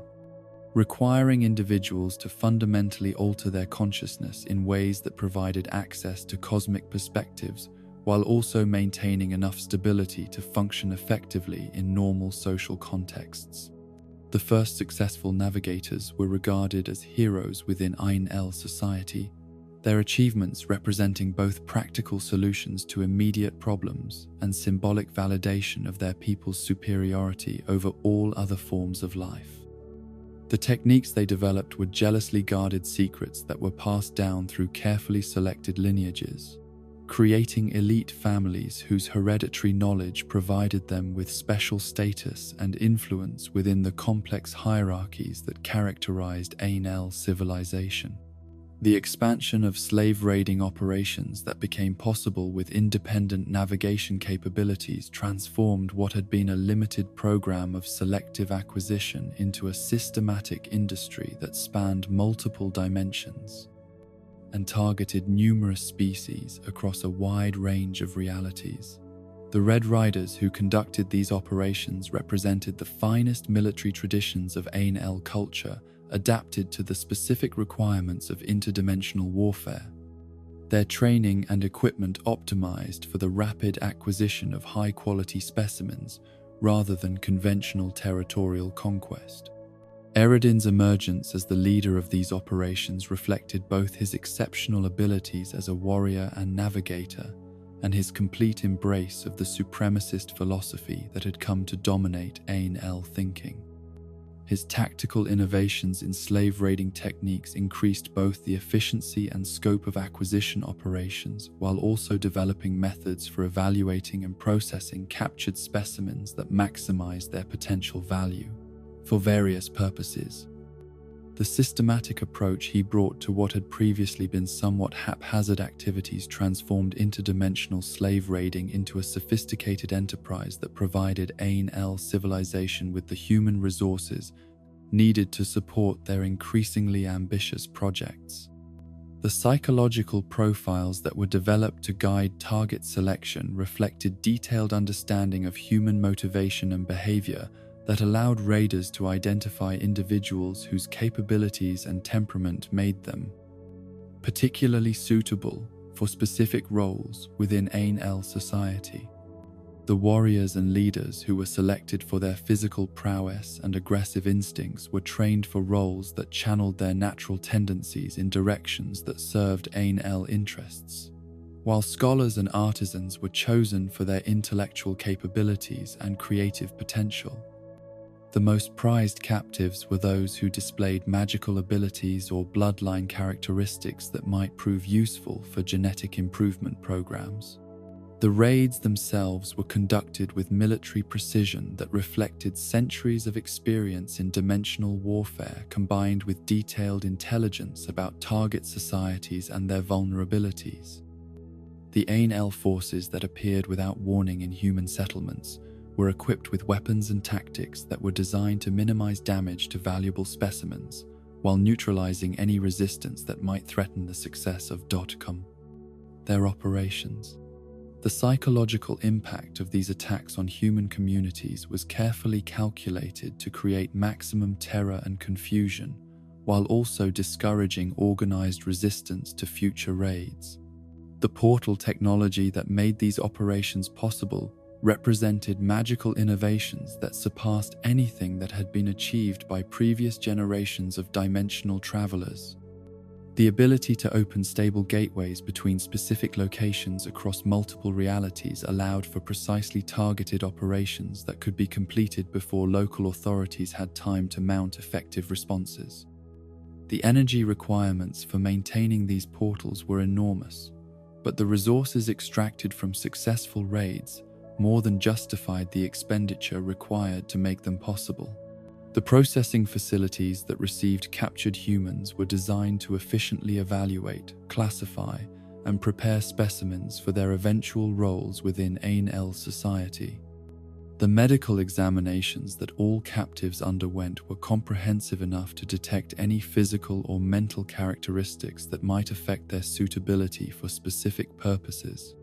requiring individuals to fundamentally alter their consciousness in ways that provided access to cosmic perspectives while also maintaining enough stability to function effectively in normal social contexts. The first successful navigators were regarded as heroes within Ain-El society, their achievements representing both practical solutions to immediate problems and symbolic validation of their people's superiority over all other forms of life. The techniques they developed were jealously guarded secrets that were passed down through carefully selected lineages, creating elite families whose hereditary knowledge provided them with special status and influence within the complex hierarchies that characterized Ain-El civilization. The expansion of slave raiding operations that became possible with independent navigation capabilities transformed what had been a limited program of selective acquisition into a systematic industry that spanned multiple dimensions and targeted numerous species across a wide range of realities. The Red Riders who conducted these operations represented the finest military traditions of Ain-El culture, adapted to the specific requirements of interdimensional warfare. Their training and equipment optimized for the rapid acquisition of high-quality specimens rather than conventional territorial conquest. Eredin's emergence as the leader of these operations reflected both his exceptional abilities as a warrior and navigator and his complete embrace of the supremacist philosophy that had come to dominate Ain-El thinking. His tactical innovations in slave raiding techniques increased both the efficiency and scope of acquisition operations while also developing methods for evaluating and processing captured specimens that maximized their potential value for various purposes. The systematic approach he brought to what had previously been somewhat haphazard activities transformed interdimensional slave raiding into a sophisticated enterprise that provided Ain-El civilization with the human resources needed to support their increasingly ambitious projects. The psychological profiles that were developed to guide target selection reflected detailed understanding of human motivation and behavior that allowed raiders to identify individuals whose capabilities and temperament made them particularly suitable for specific roles within Ain-El society. The warriors and leaders who were selected for their physical prowess and aggressive instincts were trained for roles that channeled their natural tendencies in directions that served Ain-El interests, while scholars and artisans were chosen for their intellectual capabilities and creative potential. The most prized captives were those who displayed magical abilities or bloodline characteristics that might prove useful for genetic improvement programs. The raids themselves were conducted with military precision that reflected centuries of experience in dimensional warfare combined with detailed intelligence about target societies and their vulnerabilities. The Ain-El forces that appeared without warning in human settlements were equipped with weapons and tactics that were designed to minimize damage to valuable specimens while neutralizing any resistance that might threaten the success of .com. Their operations. The psychological impact of these attacks on human communities was carefully calculated to create maximum terror and confusion, while also discouraging organized resistance to future raids. The portal technology that made these operations possible represented magical innovations that surpassed anything that had been achieved by previous generations of dimensional travelers. The ability to open stable gateways between specific locations across multiple realities allowed for precisely targeted operations that could be completed before local authorities had time to mount effective responses. The energy requirements for maintaining these portals were enormous, but the resources extracted from successful raids more than justified the expenditure required to make them possible. The processing facilities that received captured humans were designed to efficiently evaluate, classify, and prepare specimens for their eventual roles within Ain-El society. The medical examinations that all captives underwent were comprehensive enough to detect any physical or mental characteristics that might affect their suitability for specific purposes,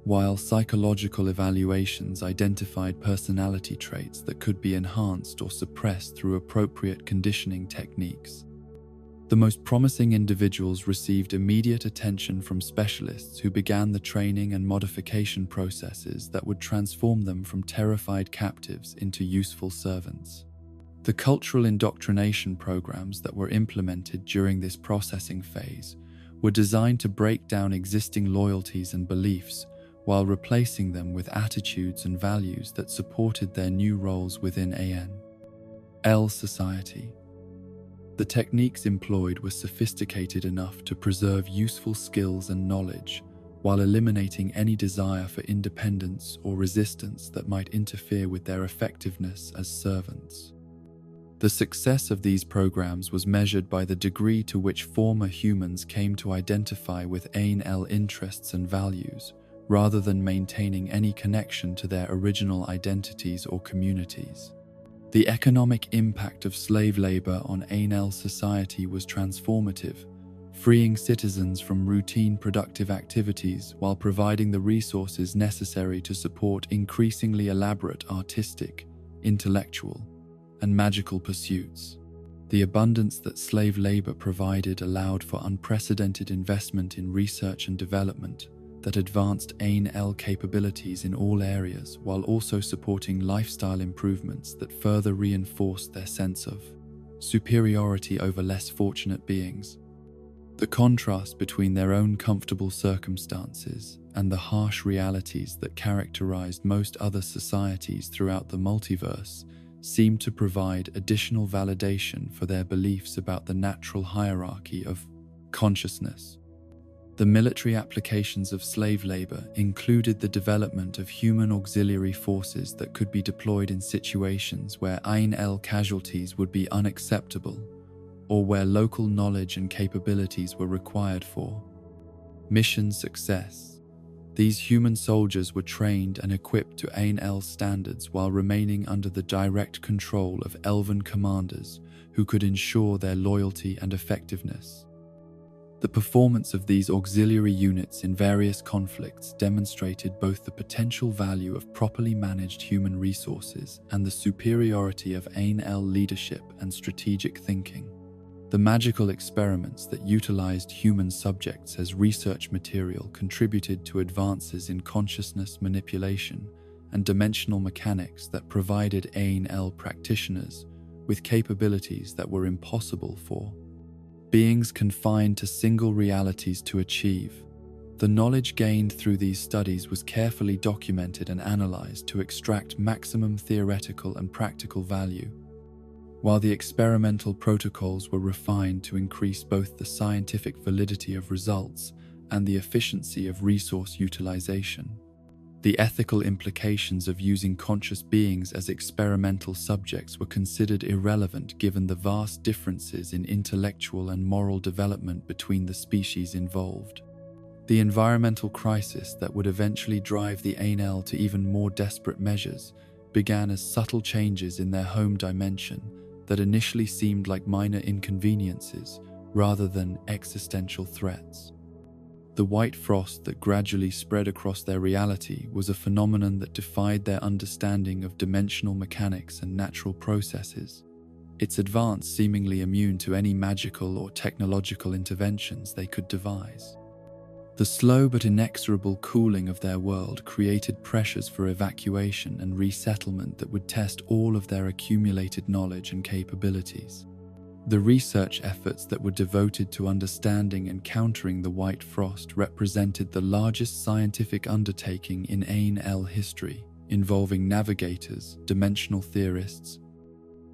while psychological evaluations identified personality traits that could be enhanced or suppressed through appropriate conditioning techniques. The most promising individuals received immediate attention from specialists who began the training and modification processes that would transform them from terrified captives into useful servants. The cultural indoctrination programs that were implemented during this processing phase were designed to break down existing loyalties and beliefs while replacing them with attitudes and values that supported their new roles within Ain-El society. The techniques employed were sophisticated enough to preserve useful skills and knowledge, while eliminating any desire for independence or resistance that might interfere with their effectiveness as servants. The success of these programs was measured by the degree to which former humans came to identify with Ain-El interests and values, rather than maintaining any connection to their original identities or communities. The economic impact of slave labor on Ain-El society was transformative, freeing citizens from routine productive activities while providing the resources necessary to support increasingly elaborate artistic, intellectual, and magical pursuits. The abundance that slave labor provided allowed for unprecedented investment in research and development that advanced Ain-El capabilities in all areas, while also supporting lifestyle improvements that further reinforced their sense of superiority over less fortunate beings. The contrast between their own comfortable circumstances and the harsh realities that characterized most other societies throughout the multiverse seemed to provide additional validation for their beliefs about the natural hierarchy of consciousness. The military applications of slave labor included the development of human auxiliary forces that could be deployed in situations where Ain-El casualties would be unacceptable, or where local knowledge and capabilities were required for mission success. These human soldiers were trained and equipped to Ain-El standards while remaining under the direct control of elven commanders who could ensure their loyalty and effectiveness. The performance of these auxiliary units in various conflicts demonstrated both the potential value of properly managed human resources and the superiority of Ain-El leadership and strategic thinking. The magical experiments that utilized human subjects as research material contributed to advances in consciousness manipulation and dimensional mechanics that provided Ain-El practitioners with capabilities that were impossible for beings confined to single realities to achieve. The knowledge gained through these studies was carefully documented and analyzed to extract maximum theoretical and practical value, while the experimental protocols were refined to increase both the scientific validity of results and the efficiency of resource utilization. The ethical implications of using conscious beings as experimental subjects were considered irrelevant given the vast differences in intellectual and moral development between the species involved. The environmental crisis that would eventually drive the Ain-El to even more desperate measures began as subtle changes in their home dimension that initially seemed like minor inconveniences rather than existential threats. The white frost that gradually spread across their reality was a phenomenon that defied their understanding of dimensional mechanics and natural processes, its advance seemingly immune to any magical or technological interventions they could devise. The slow but inexorable cooling of their world created pressures for evacuation and resettlement that would test all of their accumulated knowledge and capabilities. The research efforts that were devoted to understanding and countering the white frost represented the largest scientific undertaking in Ain-El history, involving navigators, dimensional theorists,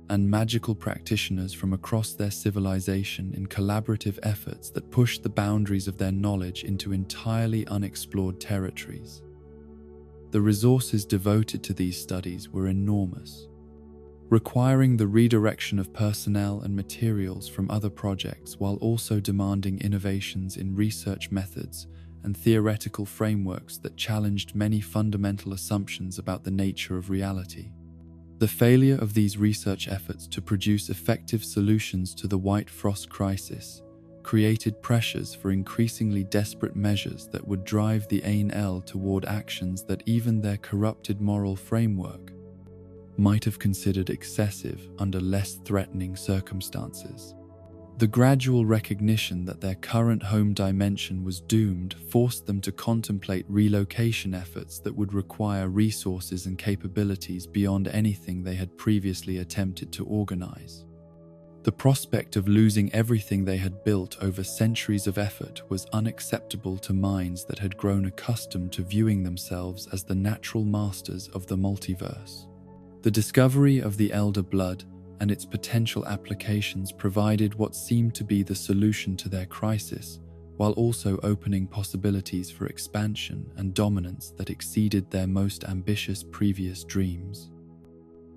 and magical practitioners from across their civilization in collaborative efforts that pushed the boundaries of their knowledge into entirely unexplored territories. The resources devoted to these studies were enormous, requiring the redirection of personnel and materials from other projects while also demanding innovations in research methods and theoretical frameworks that challenged many fundamental assumptions about the nature of reality. The failure of these research efforts to produce effective solutions to the white frost crisis created pressures for increasingly desperate measures that would drive the Ain-El toward actions that even their corrupted moral framework might have considered excessive under less threatening circumstances. The gradual recognition that their current home dimension was doomed forced them to contemplate relocation efforts that would require resources and capabilities beyond anything they had previously attempted to organize. The prospect of losing everything they had built over centuries of effort was unacceptable to minds that had grown accustomed to viewing themselves as the natural masters of the multiverse. The discovery of the Elder Blood and its potential applications provided what seemed to be the solution to their crisis, while also opening possibilities for expansion and dominance that exceeded their most ambitious previous dreams.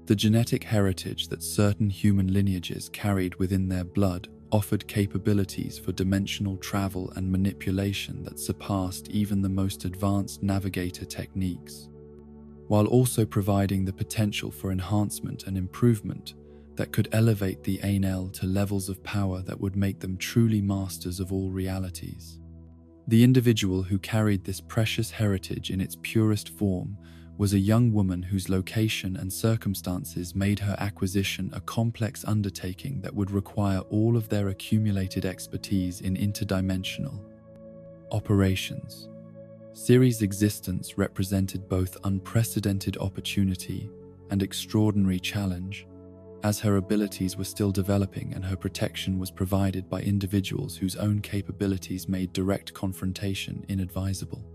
The genetic heritage that certain human lineages carried within their blood offered capabilities for dimensional travel and manipulation that surpassed even the most advanced navigator techniques, while also providing the potential for enhancement and improvement that could elevate the Ain-El to levels of power that would make them truly masters of all realities. The individual who carried this precious heritage in its purest form was a young woman whose location and circumstances made her acquisition a complex undertaking that would require all of their accumulated expertise in interdimensional operations. Ciri's existence represented both unprecedented opportunity and extraordinary challenge, as her abilities were still developing and her protection was provided by individuals whose own capabilities made direct confrontation inadvisable.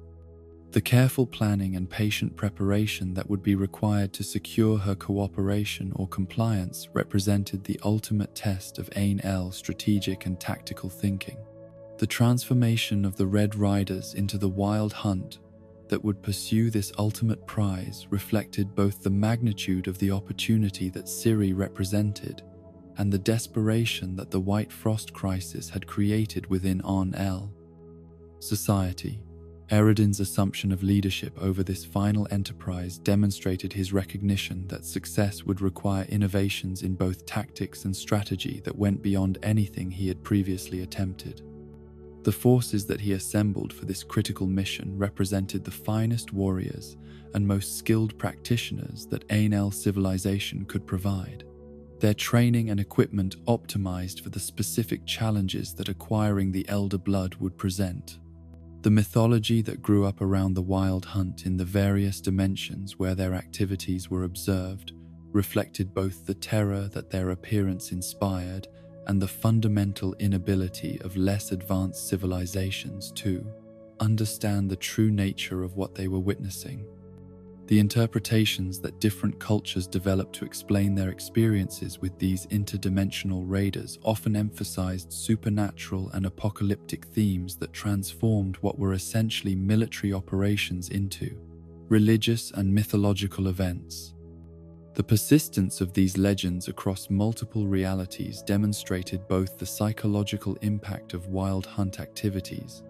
The careful planning and patient preparation that would be required to secure her cooperation or compliance represented the ultimate test of Ain-El's strategic and tactical thinking. The transformation of the Red Riders into the Wild Hunt that would pursue this ultimate prize reflected both the magnitude of the opportunity that Ciri represented and the desperation that the White Frost crisis had created within Ain-El society. Eredin's assumption of leadership over this final enterprise demonstrated his recognition that success would require innovations in both tactics and strategy that went beyond anything he had previously attempted. The forces that he assembled for this critical mission represented the finest warriors and most skilled practitioners that Ain-El civilization could provide, their training and equipment optimized for the specific challenges that acquiring the Elder Blood would present. The mythology that grew up around the Wild Hunt in the various dimensions where their activities were observed reflected both the terror that their appearance inspired and the fundamental inability of less advanced civilizations to understand the true nature of what they were witnessing. The interpretations that different cultures developed to explain their experiences with these interdimensional raiders often emphasized supernatural and apocalyptic themes that transformed what were essentially military operations into religious and mythological events. The persistence of these legends across multiple realities demonstrated both the psychological impact of Wild Hunt activities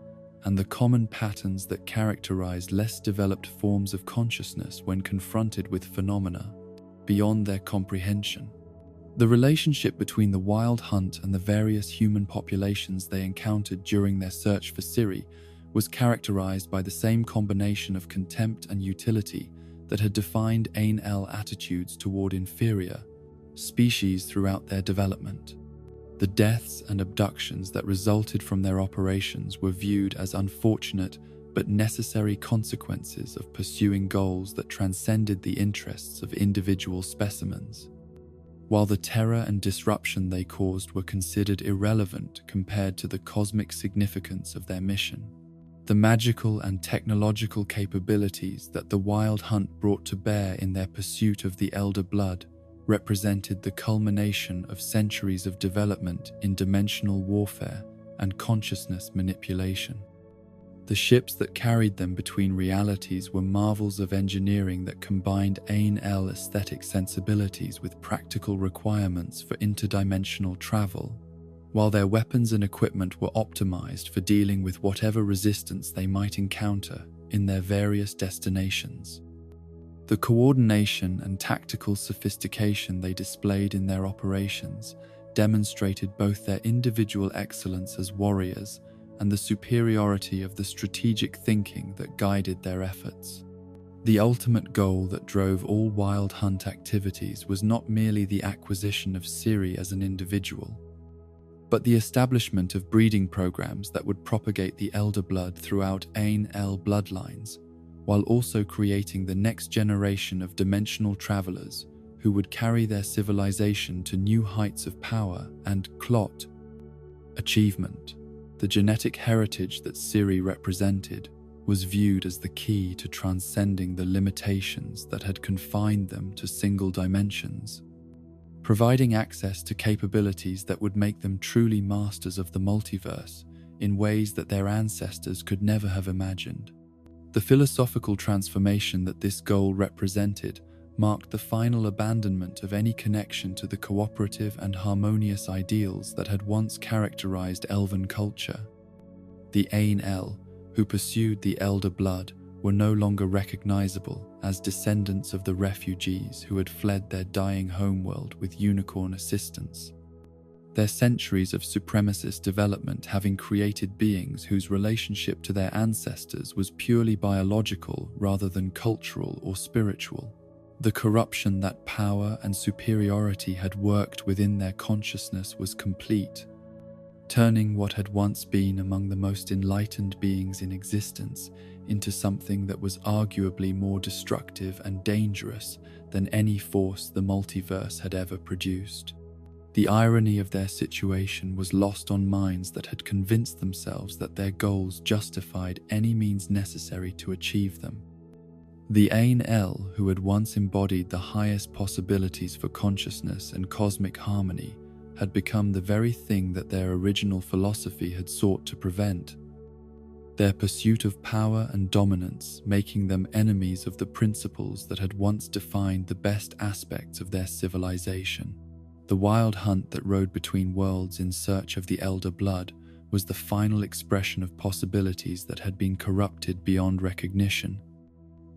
and the common patterns that characterize less developed forms of consciousness when confronted with phenomena beyond their comprehension. The relationship between the Wild Hunt and the various human populations they encountered during their search for Ciri was characterized by the same combination of contempt and utility that had defined Ain-El attitudes toward inferior species throughout their development. The deaths and abductions that resulted from their operations were viewed as unfortunate but necessary consequences of pursuing goals that transcended the interests of individual specimens, while the terror and disruption they caused were considered irrelevant compared to the cosmic significance of their mission. The magical and technological capabilities that the Wild Hunt brought to bear in their pursuit of the Elder Blood represented the culmination of centuries of development in dimensional warfare and consciousness manipulation. The ships that carried them between realities were marvels of engineering that combined Ain-El aesthetic sensibilities with practical requirements for interdimensional travel, while their weapons and equipment were optimized for dealing with whatever resistance they might encounter in their various destinations. The coordination and tactical sophistication they displayed in their operations demonstrated both their individual excellence as warriors and the superiority of the strategic thinking that guided their efforts. The ultimate goal that drove all Wild Hunt activities was not merely the acquisition of Ciri as an individual, but the establishment of breeding programs that would propagate the Elder Blood throughout Ain-El bloodlines, while also creating the next generation of dimensional travelers who would carry their civilization to new heights of power and clot achievement. The genetic heritage that Ciri represented was viewed as the key to transcending the limitations that had confined them to single dimensions, providing access to capabilities that would make them truly masters of the multiverse in ways that their ancestors could never have imagined. The philosophical transformation that this goal represented marked the final abandonment of any connection to the cooperative and harmonious ideals that had once characterized Elven culture. The Ain-El, who pursued the Elder Blood, were no longer recognizable as descendants of the refugees who had fled their dying homeworld with unicorn assistance. Their centuries of supremacist development having created beings whose relationship to their ancestors was purely biological rather than cultural or spiritual. The corruption that power and superiority had worked within their consciousness was complete, turning what had once been among the most enlightened beings in existence into something that was arguably more destructive and dangerous than any force the multiverse had ever produced. The irony of their situation was lost on minds that had convinced themselves that their goals justified any means necessary to achieve them. The Ain-El, who had once embodied the highest possibilities for consciousness and cosmic harmony, had become the very thing that their original philosophy had sought to prevent. Their pursuit of power and dominance making them enemies of the principles that had once defined the best aspects of their civilization. The Wild Hunt that rode between worlds in search of the Elder Blood was the final expression of possibilities that had been corrupted beyond recognition.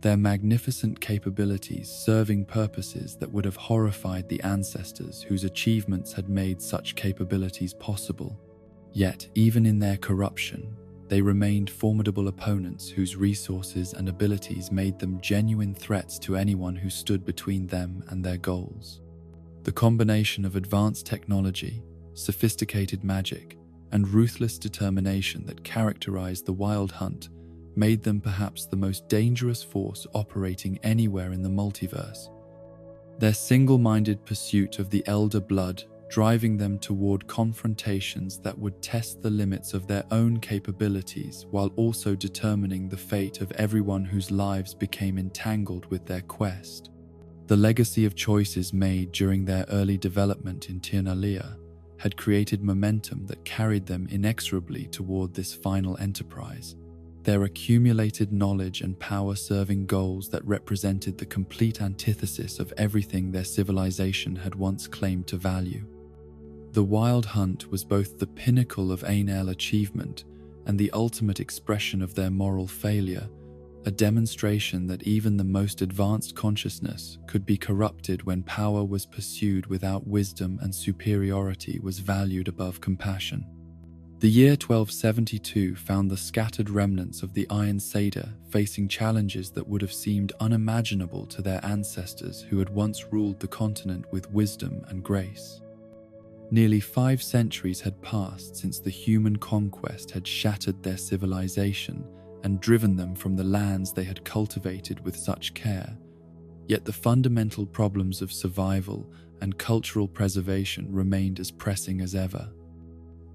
Their magnificent capabilities serving purposes that would have horrified the ancestors whose achievements had made such capabilities possible. Yet, even in their corruption, they remained formidable opponents whose resources and abilities made them genuine threats to anyone who stood between them and their goals. The combination of advanced technology, sophisticated magic, and ruthless determination that characterized the Wild Hunt made them perhaps the most dangerous force operating anywhere in the multiverse. Their single-minded pursuit of the Elder Blood driving them toward confrontations that would test the limits of their own capabilities while also determining the fate of everyone whose lives became entangled with their quest. The legacy of choices made during their early development in Tirnalia had created momentum that carried them inexorably toward this final enterprise. Their accumulated knowledge and power serving goals that represented the complete antithesis of everything their civilization had once claimed to value. The Wild Hunt was both the pinnacle of Ain-El achievement and the ultimate expression of their moral failure, a demonstration that even the most advanced consciousness could be corrupted when power was pursued without wisdom and superiority was valued above compassion. The year 1272 found the scattered remnants of the Iron Satyr facing challenges that would have seemed unimaginable to their ancestors who had once ruled the continent with wisdom and grace. Nearly 5 centuries had passed since the human conquest had shattered their civilization and driven them from the lands they had cultivated with such care. Yet the fundamental problems of survival and cultural preservation remained as pressing as ever.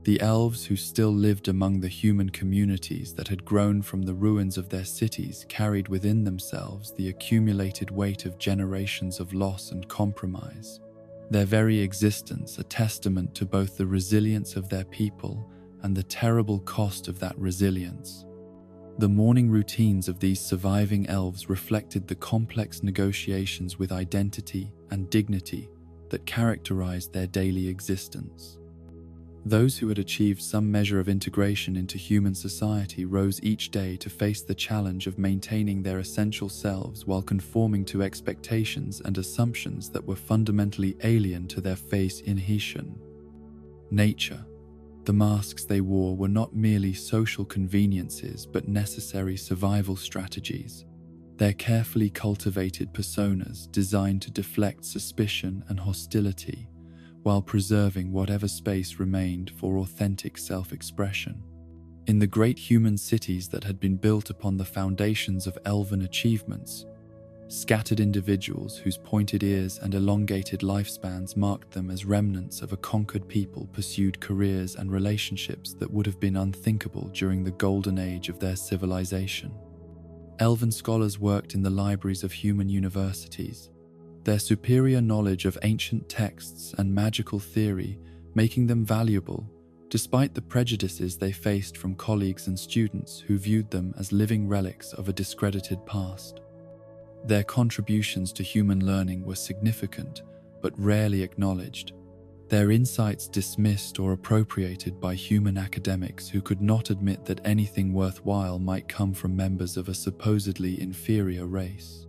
The elves who still lived among the human communities that had grown from the ruins of their cities carried within themselves the accumulated weight of generations of loss and compromise, their very existence a testament to both the resilience of their people and the terrible cost of that resilience. The morning routines of these surviving elves reflected the complex negotiations with identity and dignity that characterized their daily existence. Those who had achieved some measure of integration into human society rose each day to face the challenge of maintaining their essential selves while conforming to expectations and assumptions that were fundamentally alien to their face inhition. Nature. The masks they wore were not merely social conveniences but necessary survival strategies. Their carefully cultivated personas designed to deflect suspicion and hostility, while preserving whatever space remained for authentic self-expression. In the great human cities that had been built upon the foundations of elven achievements, scattered individuals whose pointed ears and elongated lifespans marked them as remnants of a conquered people pursued careers and relationships that would have been unthinkable during the golden age of their civilization. Elven scholars worked in the libraries of human universities, their superior knowledge of ancient texts and magical theory making them valuable, despite the prejudices they faced from colleagues and students who viewed them as living relics of a discredited past. Their contributions to human learning were significant, but rarely acknowledged, their insights dismissed or appropriated by human academics who could not admit that anything worthwhile might come from members of a supposedly inferior race.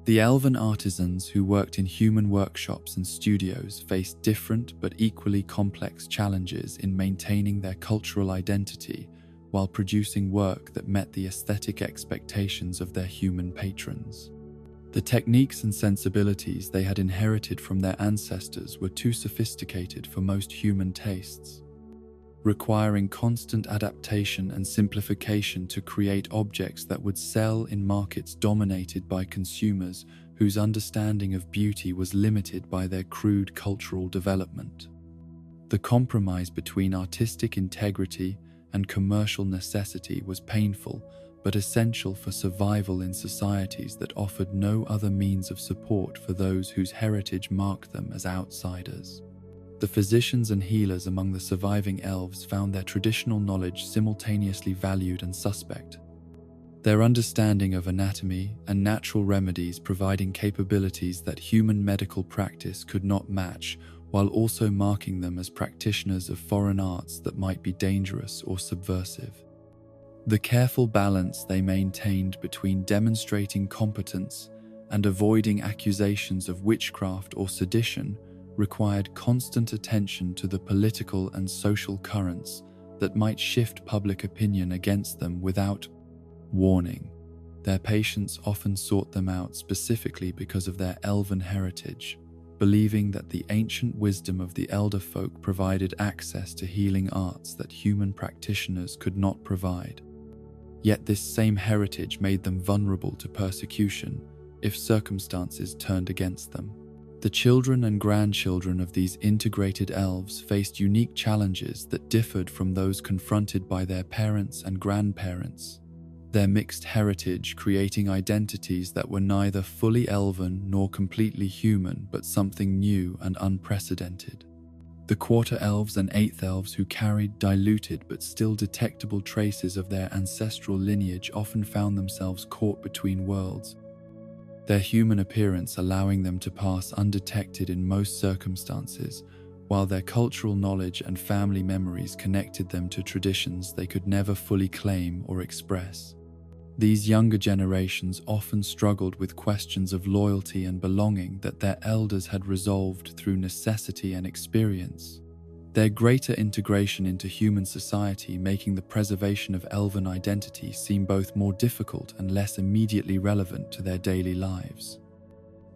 The elven artisans who worked in human workshops and studios faced different but equally complex challenges in maintaining their cultural identity while producing work that met the aesthetic expectations of their human patrons. The techniques and sensibilities they had inherited from their ancestors were too sophisticated for most human tastes, requiring constant adaptation and simplification to create objects that would sell in markets dominated by consumers whose understanding of beauty was limited by their crude cultural development. The compromise between artistic integrity and commercial necessity was painful but essential for survival in societies that offered no other means of support for those whose heritage marked them as outsiders. The physicians and healers among the surviving elves found their traditional knowledge simultaneously valued and suspect, their understanding of anatomy and natural remedies providing capabilities that human medical practice could not match, while also marking them as practitioners of foreign arts that might be dangerous or subversive. The careful balance they maintained between demonstrating competence and avoiding accusations of witchcraft or sedition required constant attention to the political and social currents that might shift public opinion against them without warning. Their patients often sought them out specifically because of their elven heritage, believing that the ancient wisdom of the elder folk provided access to healing arts that human practitioners could not provide. Yet this same heritage made them vulnerable to persecution if circumstances turned against them. The children and grandchildren of these integrated elves faced unique challenges that differed from those confronted by their parents and grandparents, their mixed heritage creating identities that were neither fully elven nor completely human but something new and unprecedented. The quarter elves and eighth elves who carried diluted but still detectable traces of their ancestral lineage often found themselves caught between worlds, their human appearance allowing them to pass undetected in most circumstances, while their cultural knowledge and family memories connected them to traditions they could never fully claim or express. These younger generations often struggled with questions of loyalty and belonging that their elders had resolved through necessity and experience. their greater integration into human society making the preservation of elven identity seem both more difficult and less immediately relevant to their daily lives.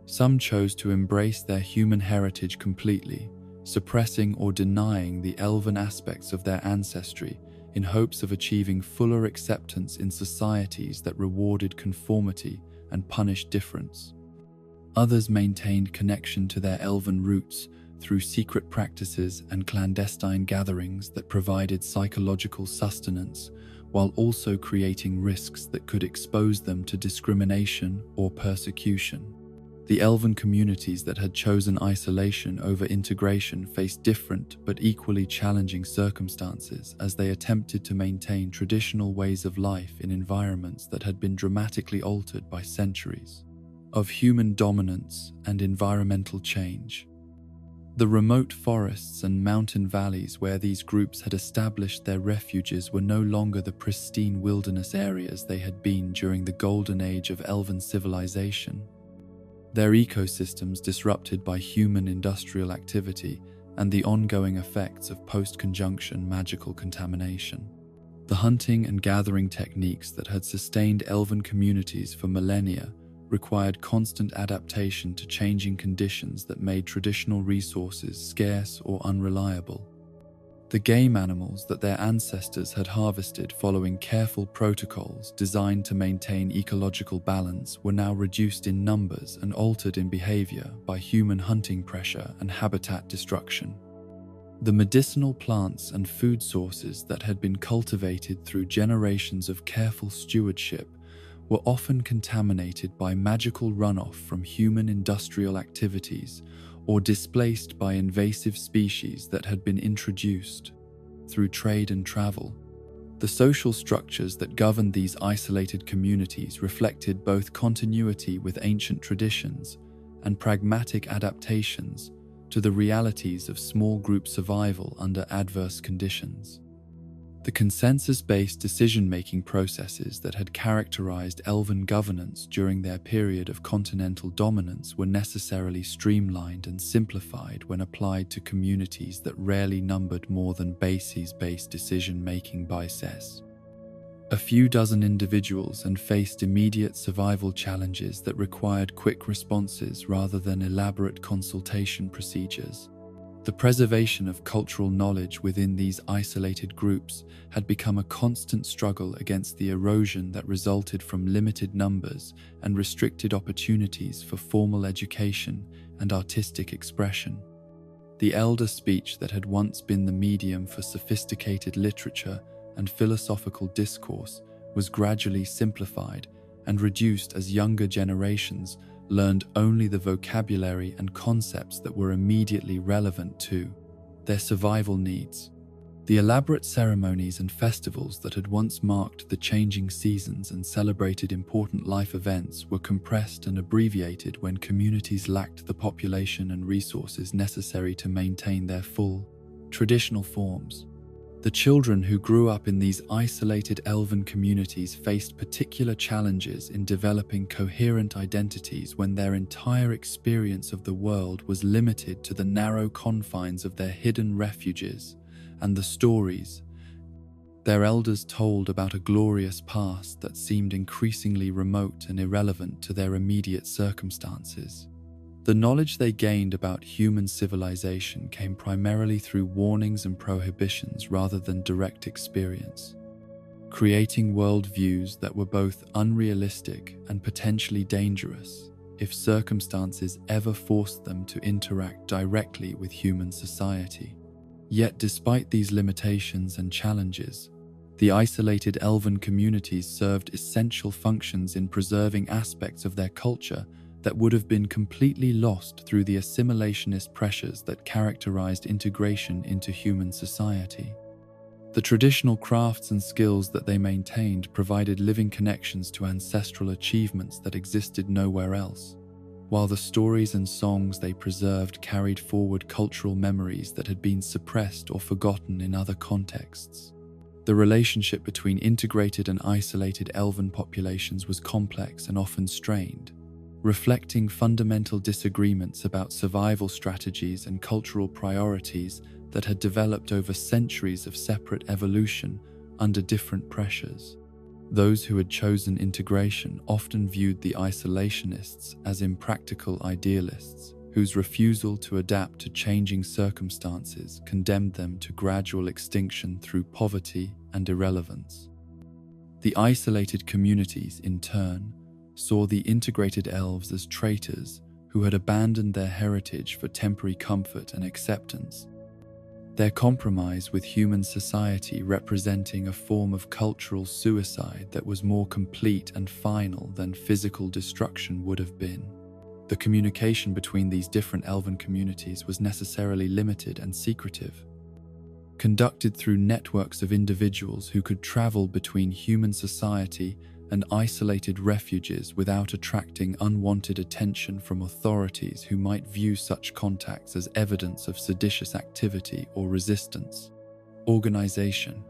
Some chose to embrace their human heritage completely, suppressing or denying the elven aspects of their ancestry in hopes of achieving fuller acceptance in societies that rewarded conformity and punished difference. Others maintained connection to their elven roots through secret practices and clandestine gatherings that provided psychological sustenance, while also creating risks that could expose them to discrimination or persecution. The elven communities that had chosen isolation over integration faced different but equally challenging circumstances as they attempted to maintain traditional ways of life in environments that had been dramatically altered by centuries of human dominance and environmental change. The remote forests and mountain valleys where these groups had established their refuges were no longer the pristine wilderness areas they had been during the golden age of elven civilization. Their ecosystems disrupted by human industrial activity and the ongoing effects of post-conjunction magical contamination. The hunting and gathering techniques that had sustained elven communities for millennia required constant adaptation to changing conditions that made traditional resources scarce or unreliable. The game animals that their ancestors had harvested following careful protocols designed to maintain ecological balance were now reduced in numbers and altered in behavior by human hunting pressure and habitat destruction. The medicinal plants and food sources that had been cultivated through generations of careful stewardship were often contaminated by magical runoff from human industrial activities or displaced by invasive species that had been introduced through trade and travel. The social structures that governed these isolated communities reflected both continuity with ancient traditions and pragmatic adaptations to the realities of small group survival under adverse conditions. The consensus-based decision-making processes that had characterized elven governance during their period of continental dominance were necessarily streamlined and simplified when applied to communities that rarely numbered more than bases-based decision-making bices. A few dozen individuals and faced immediate survival challenges that required quick responses rather than elaborate consultation procedures. The preservation of cultural knowledge within these isolated groups had become a constant struggle against the erosion that resulted from limited numbers and restricted opportunities for formal education and artistic expression. The elder speech that had once been the medium for sophisticated literature and philosophical discourse was gradually simplified and reduced as younger generations learned only the vocabulary and concepts that were immediately relevant to their survival needs. The elaborate ceremonies and festivals that had once marked the changing seasons and celebrated important life events were compressed and abbreviated when communities lacked the population and resources necessary to maintain their full, traditional forms. The children who grew up in these isolated elven communities faced particular challenges in developing coherent identities when their entire experience of the world was limited to the narrow confines of their hidden refuges and the stories their elders told about a glorious past that seemed increasingly remote and irrelevant to their immediate circumstances. The knowledge they gained about human civilization came primarily through warnings and prohibitions rather than direct experience, creating worldviews that were both unrealistic and potentially dangerous if circumstances ever forced them to interact directly with human society. Yet despite these limitations and challenges, the isolated elven communities served essential functions in preserving aspects of their culture that would have been completely lost through the assimilationist pressures that characterized integration into human society. The traditional crafts and skills that they maintained provided living connections to ancestral achievements that existed nowhere else, while the stories and songs they preserved carried forward cultural memories that had been suppressed or forgotten in other contexts. The relationship between integrated and isolated elven populations was complex and often strained, reflecting fundamental disagreements about survival strategies and cultural priorities that had developed over centuries of separate evolution under different pressures. Those who had chosen integration often viewed the isolationists as impractical idealists, whose refusal to adapt to changing circumstances condemned them to gradual extinction through poverty and irrelevance. The isolated communities, in turn, saw the integrated elves as traitors who had abandoned their heritage for temporary comfort and acceptance, their compromise with human society representing a form of cultural suicide that was more complete and final than physical destruction would have been. The communication between these different elven communities was necessarily limited and secretive, conducted through networks of individuals who could travel between human society and isolated refuges without attracting unwanted attention from authorities who might view such contacts as evidence of seditious activity or resistance. Organization.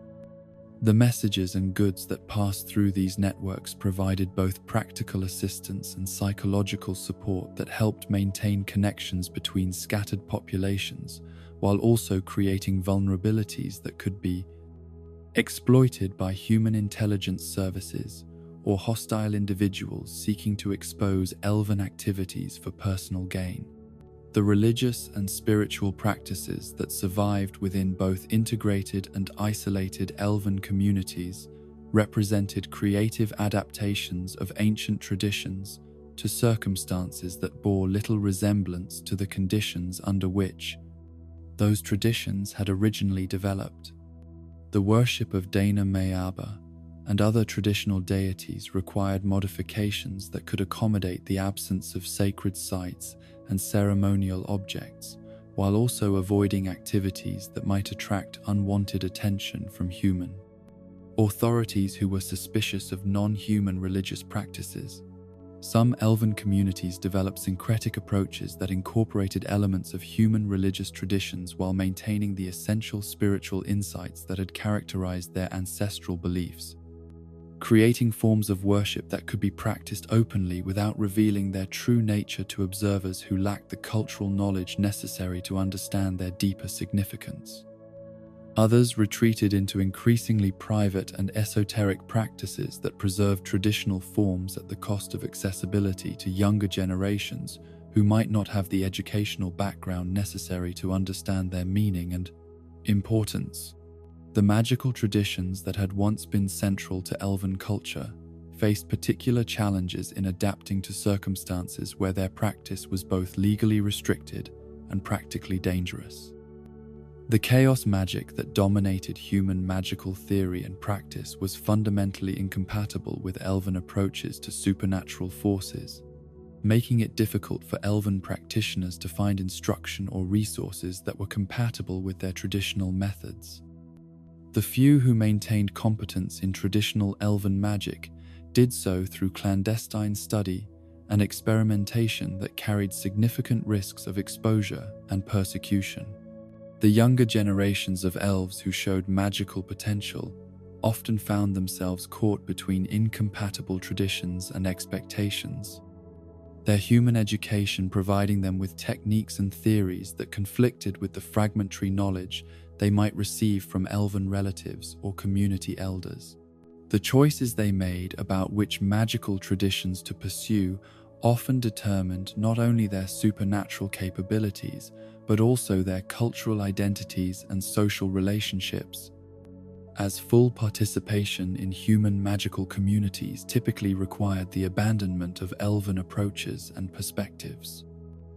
The messages and goods that passed through these networks provided both practical assistance and psychological support that helped maintain connections between scattered populations, while also creating vulnerabilities that could be exploited by human intelligence services or hostile individuals seeking to expose elven activities for personal gain. The religious and spiritual practices that survived within both integrated and isolated elven communities represented creative adaptations of ancient traditions to circumstances that bore little resemblance to the conditions under which those traditions had originally developed. The worship of Dana Mayaba and other traditional deities required modifications that could accommodate the absence of sacred sites and ceremonial objects, while also avoiding activities that might attract unwanted attention from human authorities who were suspicious of non-human religious practices. Some elven communities developed syncretic approaches that incorporated elements of human religious traditions while maintaining the essential spiritual insights that had characterized their ancestral beliefs, creating forms of worship that could be practiced openly without revealing their true nature to observers who lacked the cultural knowledge necessary to understand their deeper significance. Others retreated into increasingly private and esoteric practices that preserved traditional forms at the cost of accessibility to younger generations who might not have the educational background necessary to understand their meaning and importance. The magical traditions that had once been central to elven culture faced particular challenges in adapting to circumstances where their practice was both legally restricted and practically dangerous. The chaos magic that dominated human magical theory and practice was fundamentally incompatible with elven approaches to supernatural forces, making it difficult for elven practitioners to find instruction or resources that were compatible with their traditional methods. The few who maintained competence in traditional elven magic did so through clandestine study and experimentation that carried significant risks of exposure and persecution. The younger generations of elves who showed magical potential often found themselves caught between incompatible traditions and expectations, their human education providing them with techniques and theories that conflicted with the fragmentary knowledge they might receive from elven relatives or community elders. The choices they made about which magical traditions to pursue often determined not only their supernatural capabilities, but also their cultural identities and social relationships, as full participation in human magical communities typically required the abandonment of elven approaches and perspectives.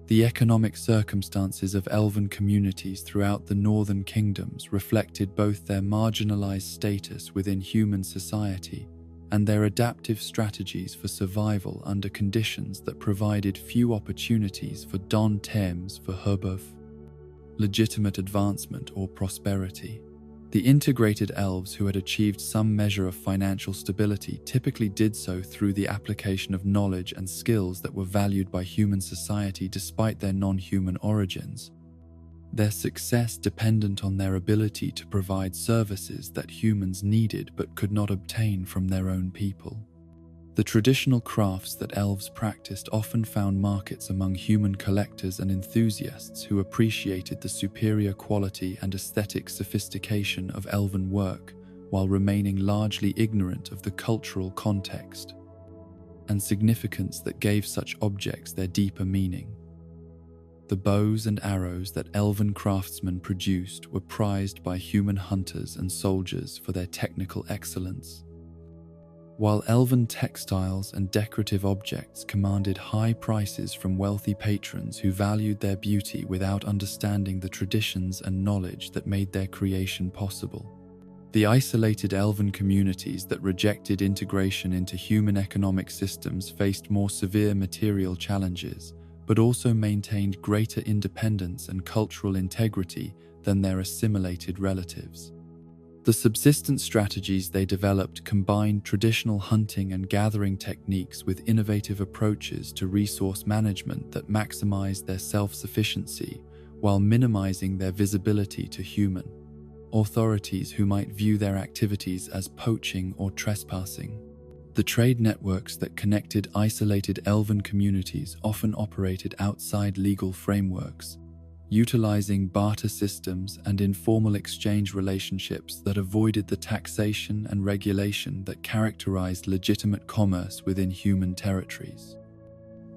The economic circumstances of elven communities throughout the northern kingdoms reflected both their marginalized status within human society and their adaptive strategies for survival under conditions that provided few opportunities for don terms for hubbub, legitimate advancement or prosperity. The integrated elves who had achieved some measure of financial stability typically did so through the application of knowledge and skills that were valued by human society despite their non-human origins, their success dependent on their ability to provide services that humans needed but could not obtain from their own people. The traditional crafts that elves practiced often found markets among human collectors and enthusiasts who appreciated the superior quality and aesthetic sophistication of elven work, while remaining largely ignorant of the cultural context and significance that gave such objects their deeper meaning. The bows and arrows that elven craftsmen produced were prized by human hunters and soldiers for their technical excellence, while elven textiles and decorative objects commanded high prices from wealthy patrons who valued their beauty without understanding the traditions and knowledge that made their creation possible. The isolated elven communities that rejected integration into human economic systems faced more severe material challenges, but also maintained greater independence and cultural integrity than their assimilated relatives. The subsistence strategies they developed combined traditional hunting and gathering techniques with innovative approaches to resource management that maximized their self-sufficiency while minimizing their visibility to human authorities who might view their activities as poaching or trespassing. The trade networks that connected isolated elven communities often operated outside legal frameworks, utilizing barter systems and informal exchange relationships that avoided the taxation and regulation that characterized legitimate commerce within human territories.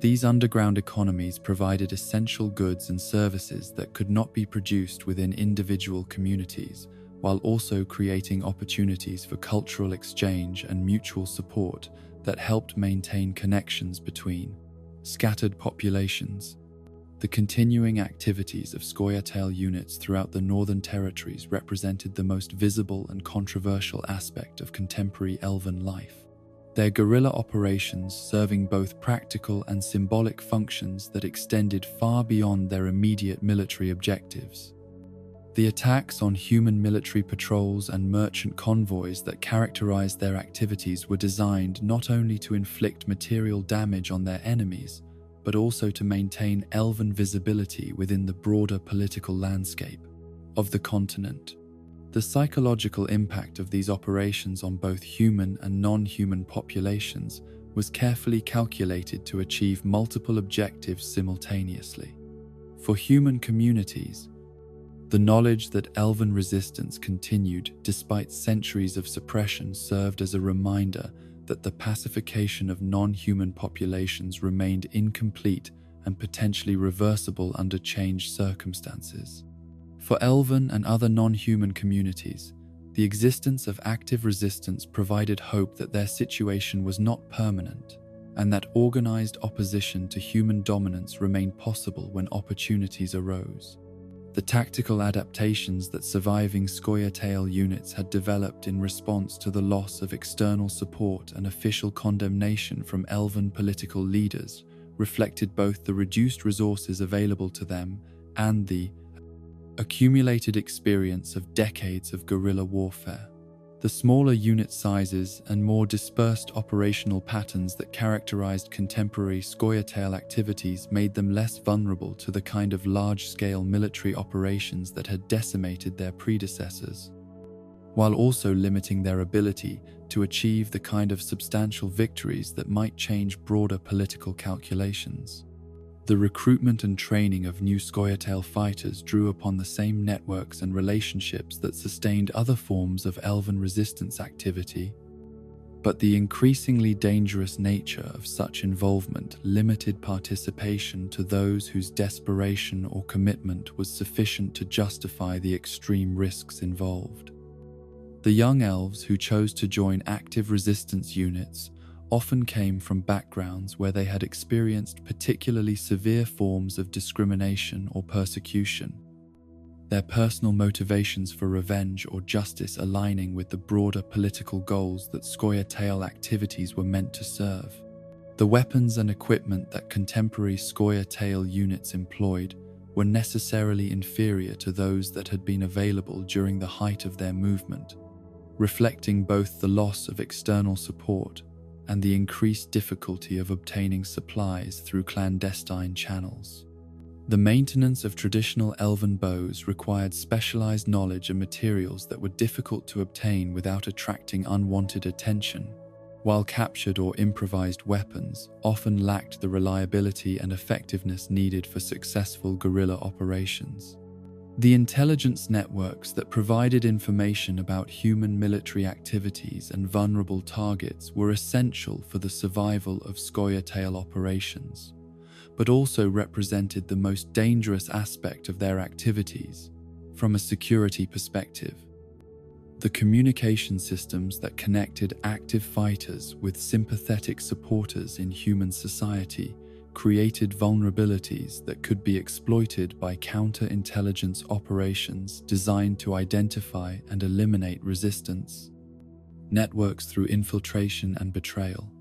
These underground economies provided essential goods and services that could not be produced within individual communities, while also creating opportunities for cultural exchange and mutual support that helped maintain connections between scattered populations. The continuing activities of Scoia'tael units throughout the Northern Territories represented the most visible and controversial aspect of contemporary elven life. Their guerrilla operations serving both practical and symbolic functions that extended far beyond their immediate military objectives. The attacks on human military patrols and merchant convoys that characterized their activities were designed not only to inflict material damage on their enemies, but also to maintain elven visibility within the broader political landscape of the continent. The psychological impact of these operations on both human and non-human populations was carefully calculated to achieve multiple objectives simultaneously. For human communities, the knowledge that elven resistance continued despite centuries of suppression served as a reminder that the pacification of non-human populations remained incomplete and potentially reversible under changed circumstances. For elven and other non-human communities, the existence of active resistance provided hope that their situation was not permanent, and that organized opposition to human dominance remained possible when opportunities arose. The tactical adaptations that surviving Scoia'tael units had developed in response to the loss of external support and official condemnation from elven political leaders reflected both the reduced resources available to them and the accumulated experience of decades of guerrilla warfare. The smaller unit sizes and more dispersed operational patterns that characterized contemporary Scoia'tael activities made them less vulnerable to the kind of large-scale military operations that had decimated their predecessors, while also limiting their ability to achieve the kind of substantial victories that might change broader political calculations. The recruitment and training of new Scoia'tael fighters drew upon the same networks and relationships that sustained other forms of elven resistance activity, but the increasingly dangerous nature of such involvement limited participation to those whose desperation or commitment was sufficient to justify the extreme risks involved. The young elves who chose to join active resistance units often came from backgrounds where they had experienced particularly severe forms of discrimination or persecution, their personal motivations for revenge or justice aligning with the broader political goals that Scoia'tael activities were meant to serve. The weapons and equipment that contemporary Scoia'tael units employed were necessarily inferior to those that had been available during the height of their movement, reflecting both the loss of external support and the increased difficulty of obtaining supplies through clandestine channels. The maintenance of traditional elven bows required specialized knowledge and materials that were difficult to obtain without attracting unwanted attention, while captured or improvised weapons often lacked the reliability and effectiveness needed for successful guerrilla operations. The intelligence networks that provided information about human military activities and vulnerable targets were essential for the survival of Scoia'tael operations, but also represented the most dangerous aspect of their activities from a security perspective. The communication systems that connected active fighters with sympathetic supporters in human society created vulnerabilities that could be exploited by counterintelligence operations designed to identify and eliminate resistance. Networks through infiltration and betrayal.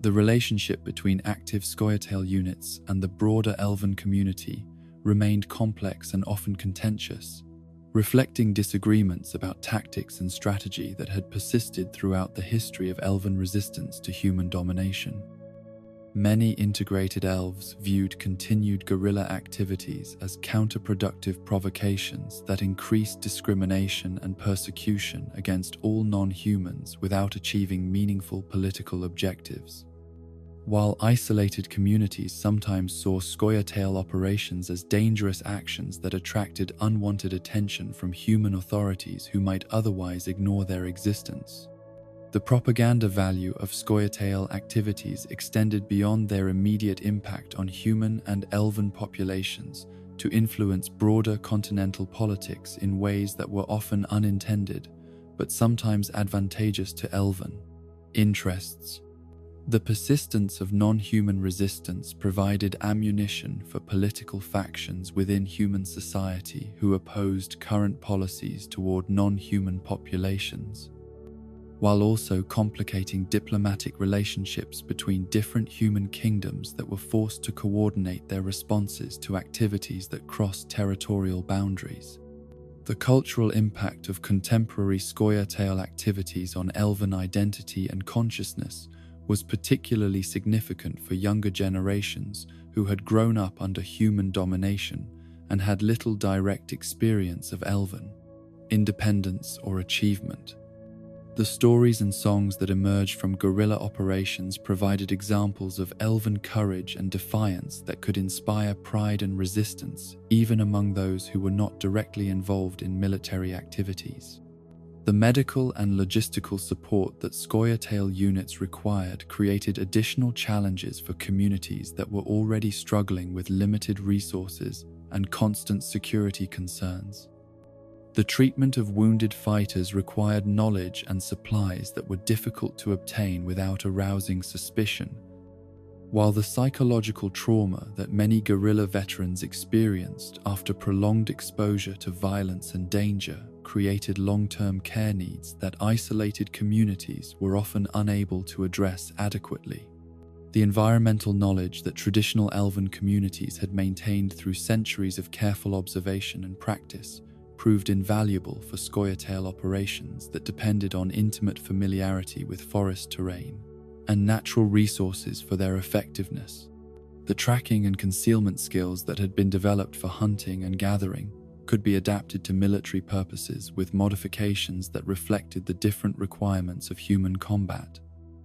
The relationship between active Scoia'tael units and the broader Elven community remained complex and often contentious, reflecting disagreements about tactics and strategy that had persisted throughout the history of Elven resistance to human domination. Many integrated elves viewed continued guerrilla activities as counterproductive provocations that increased discrimination and persecution against all non-humans without achieving meaningful political objectives. While isolated communities sometimes saw Scoia'tael operations as dangerous actions that attracted unwanted attention from human authorities who might otherwise ignore their existence, the propaganda value of Scoia'tael activities extended beyond their immediate impact on human and elven populations to influence broader continental politics in ways that were often unintended, but sometimes advantageous to elven interests. The persistence of non-human resistance provided ammunition for political factions within human society who opposed current policies toward non-human populations, while also complicating diplomatic relationships between different human kingdoms that were forced to coordinate their responses to activities that crossed territorial boundaries. The cultural impact of contemporary Scoia'tael activities on Elven identity and consciousness was particularly significant for younger generations who had grown up under human domination and had little direct experience of Elven independence or achievement. The stories and songs that emerged from guerrilla operations provided examples of Elven courage and defiance that could inspire pride and resistance even among those who were not directly involved in military activities. The medical and logistical support that Scoia'tael units required created additional challenges for communities that were already struggling with limited resources and constant security concerns. The treatment of wounded fighters required knowledge and supplies that were difficult to obtain without arousing suspicion, while the psychological trauma that many guerrilla veterans experienced after prolonged exposure to violence and danger created long-term care needs that isolated communities were often unable to address adequately. The environmental knowledge that traditional Elven communities had maintained through centuries of careful observation and practice proved invaluable for Scoia'tael operations that depended on intimate familiarity with forest terrain and natural resources for their effectiveness. The tracking and concealment skills that had been developed for hunting and gathering could be adapted to military purposes with modifications that reflected the different requirements of human combat,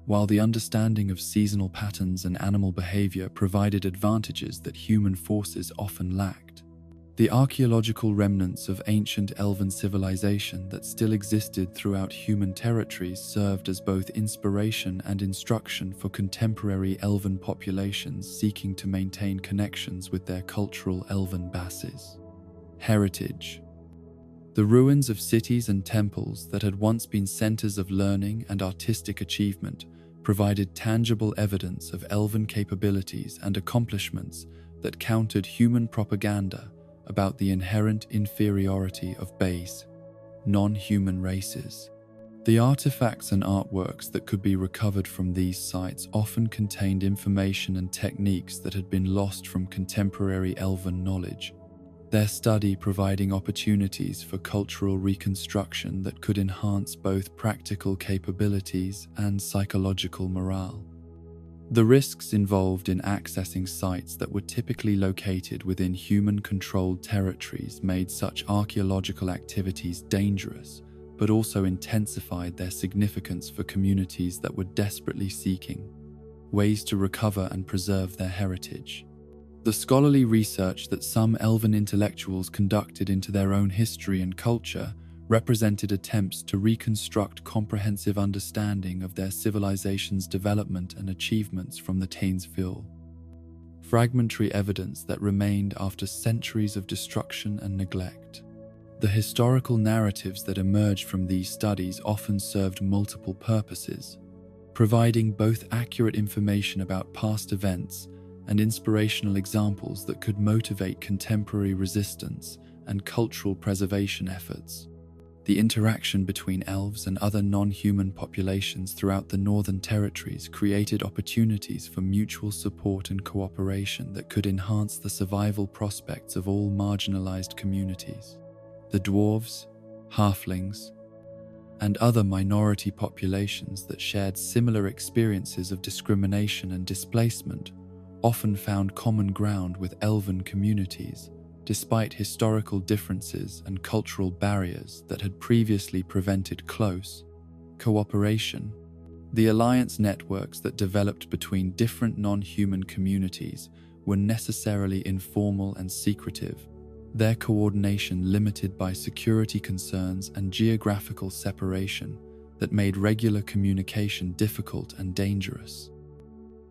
while the understanding of seasonal patterns and animal behavior provided advantages that human forces often lacked. The archaeological remnants of ancient Elven civilization that still existed throughout human territories served as both inspiration and instruction for contemporary Elven populations seeking to maintain connections with their cultural Elven bases. Heritage. The ruins of cities and temples that had once been centers of learning and artistic achievement provided tangible evidence of Elven capabilities and accomplishments that countered human propaganda about the inherent inferiority of base, non-human races. The artifacts and artworks that could be recovered from these sites often contained information and techniques that had been lost from contemporary Elven knowledge, their study providing opportunities for cultural reconstruction that could enhance both practical capabilities and psychological morale. The risks involved in accessing sites that were typically located within human-controlled territories made such archaeological activities dangerous, but also intensified their significance for communities that were desperately seeking ways to recover and preserve their heritage. The scholarly research that some elven intellectuals conducted into their own history and culture represented attempts to reconstruct comprehensive understanding of their civilization's development and achievements from the Tainsville. Fragmentary evidence that remained after centuries of destruction and neglect. The historical narratives that emerged from these studies often served multiple purposes, providing both accurate information about past events and inspirational examples that could motivate contemporary resistance and cultural preservation efforts. The interaction between elves and other non-human populations throughout the Northern Territories created opportunities for mutual support and cooperation that could enhance the survival prospects of all marginalized communities. The dwarves, halflings, and other minority populations that shared similar experiences of discrimination and displacement often found common ground with elven communities, despite historical differences and cultural barriers that had previously prevented close cooperation. The alliance networks that developed between different non-human communities were necessarily informal and secretive, their coordination limited by security concerns and geographical separation that made regular communication difficult and dangerous.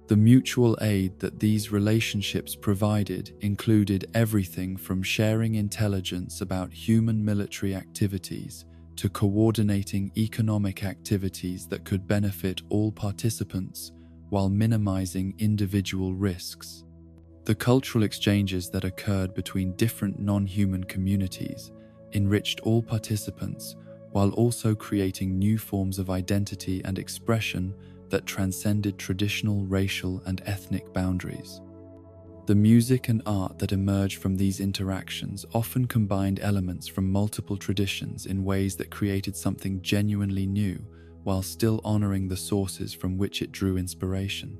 The mutual aid that these relationships provided included everything from sharing intelligence about human military activities to coordinating economic activities that could benefit all participants while minimizing individual risks. The cultural exchanges that occurred between different non-human communities enriched all participants while also creating new forms of identity and expression that transcended traditional racial and ethnic boundaries. The music and art that emerged from these interactions often combined elements from multiple traditions in ways that created something genuinely new, while still honoring the sources from which it drew inspiration.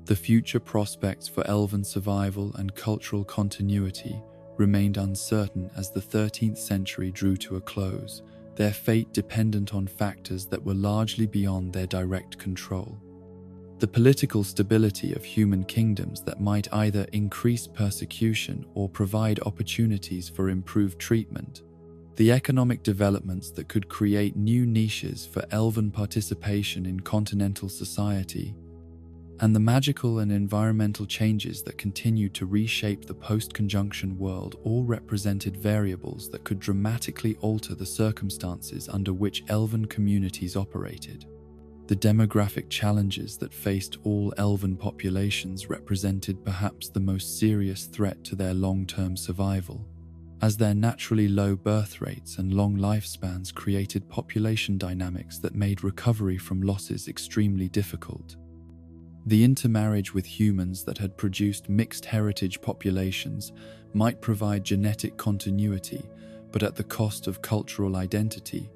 The future prospects for elven survival and cultural continuity remained uncertain as the 13th century drew to a close, their fate dependent on factors that were largely beyond their direct control. The political stability of human kingdoms that might either increase persecution or provide opportunities for improved treatment, the economic developments that could create new niches for elven participation in continental society, and the magical and environmental changes that continued to reshape the post-conjunction world all represented variables that could dramatically alter the circumstances under which elven communities operated. The demographic challenges that faced all elven populations represented perhaps the most serious threat to their long-term survival, as their naturally low birth rates and long lifespans created population dynamics that made recovery from losses extremely difficult. The intermarriage with humans that had produced mixed heritage populations might provide genetic continuity, but at the cost of cultural identity,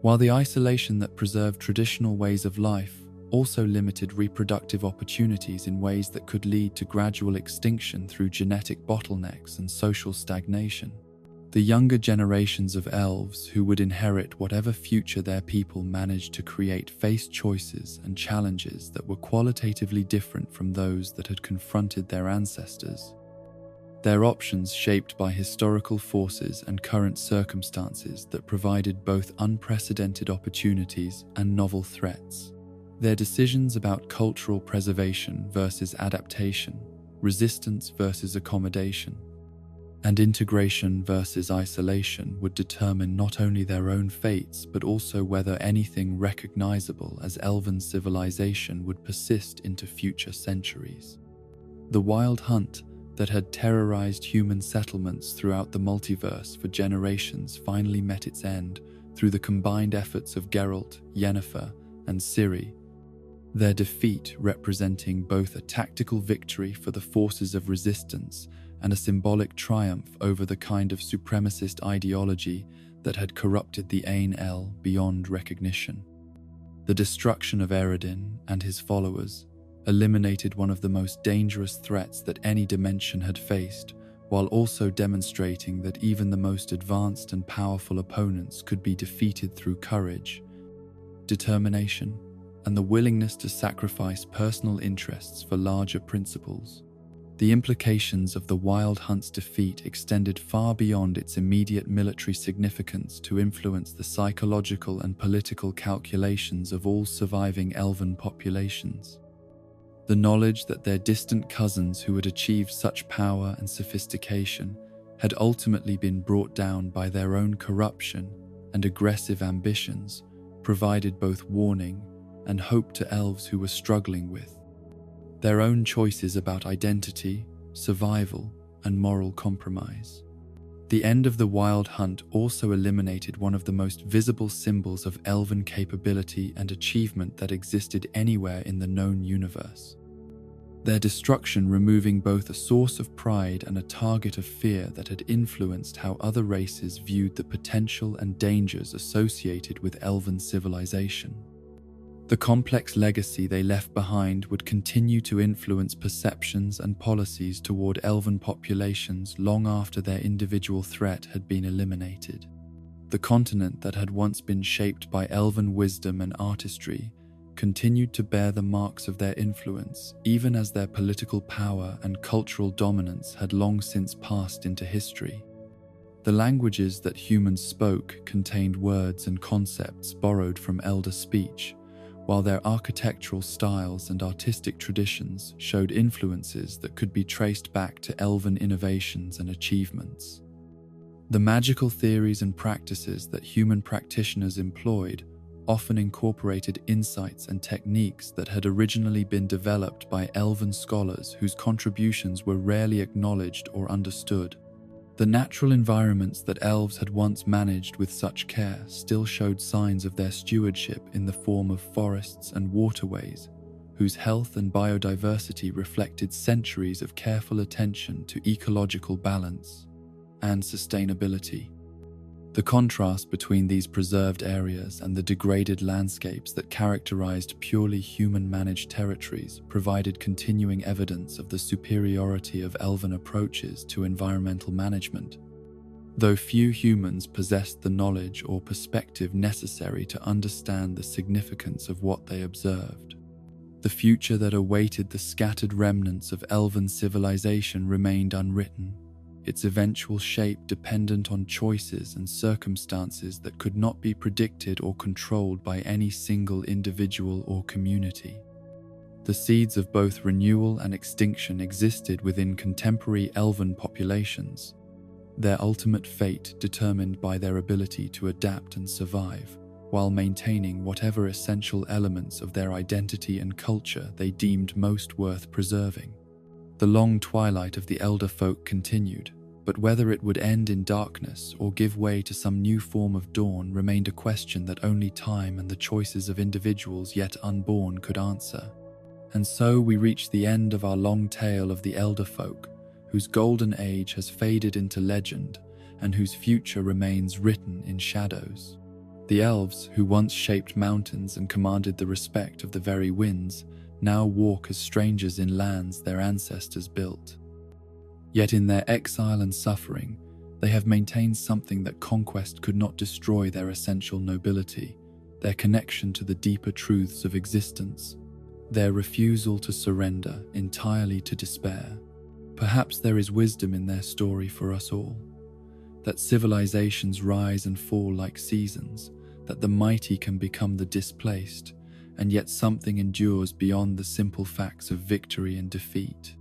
while the isolation that preserved traditional ways of life also limited reproductive opportunities in ways that could lead to gradual extinction through genetic bottlenecks and social stagnation. The younger generations of elves who would inherit whatever future their people managed to create faced choices and challenges that were qualitatively different from those that had confronted their ancestors. Their options shaped by historical forces and current circumstances that provided both unprecedented opportunities and novel threats. Their decisions about cultural preservation versus adaptation, resistance versus accommodation, and integration versus isolation would determine not only their own fates but also whether anything recognizable as elven civilization would persist into future centuries. The wild hunt that had terrorized human settlements throughout the multiverse for generations finally met its end through the combined efforts of Geralt, Yennefer, and Ciri, their defeat representing both a tactical victory for the forces of resistance and a symbolic triumph over the kind of supremacist ideology that had corrupted the Ain El beyond recognition. The destruction of Eredin and his followers eliminated one of the most dangerous threats that any dimension had faced, while also demonstrating that even the most advanced and powerful opponents could be defeated through courage, determination, and the willingness to sacrifice personal interests for larger principles. The implications of the Wild Hunt's defeat extended far beyond its immediate military significance to influence the psychological and political calculations of all surviving elven populations. The knowledge that their distant cousins who had achieved such power and sophistication had ultimately been brought down by their own corruption and aggressive ambitions provided both warning and hope to elves who were struggling with their own choices about identity, survival, and moral compromise. The end of the Wild Hunt also eliminated one of the most visible symbols of elven capability and achievement that existed anywhere in the known universe. Their destruction removing both a source of pride and a target of fear that had influenced how other races viewed the potential and dangers associated with elven civilization. The complex legacy they left behind would continue to influence perceptions and policies toward elven populations long after their individual threat had been eliminated. The continent that had once been shaped by elven wisdom and artistry continued to bear the marks of their influence, even as their political power and cultural dominance had long since passed into history. The languages that humans spoke contained words and concepts borrowed from elder speech, while their architectural styles and artistic traditions showed influences that could be traced back to elven innovations and achievements. The magical theories and practices that human practitioners employed often incorporated insights and techniques that had originally been developed by elven scholars whose contributions were rarely acknowledged or understood. The natural environments that elves had once managed with such care still showed signs of their stewardship in the form of forests and waterways, whose health and biodiversity reflected centuries of careful attention to ecological balance and sustainability. The contrast between these preserved areas and the degraded landscapes that characterized purely human-managed territories provided continuing evidence of the superiority of elven approaches to environmental management. Though few humans possessed the knowledge or perspective necessary to understand the significance of what they observed, the future that awaited the scattered remnants of elven civilization remained unwritten, its eventual shape dependent on choices and circumstances that could not be predicted or controlled by any single individual or community. The seeds of both renewal and extinction existed within contemporary elven populations, their ultimate fate determined by their ability to adapt and survive, while maintaining whatever essential elements of their identity and culture they deemed most worth preserving. The long twilight of the elder folk continued, but whether it would end in darkness or give way to some new form of dawn remained a question that only time and the choices of individuals yet unborn could answer. And so we reach the end of our long tale of the elder folk, whose golden age has faded into legend and whose future remains written in shadows. The elves, who once shaped mountains and commanded the respect of the very winds, now walk as strangers in lands their ancestors built. Yet in their exile and suffering, they have maintained something that conquest could not destroy: their essential nobility, their connection to the deeper truths of existence, their refusal to surrender entirely to despair. Perhaps there is wisdom in their story for us all, that civilizations rise and fall like seasons, that the mighty can become the displaced, and yet something endures beyond the simple facts of victory and defeat.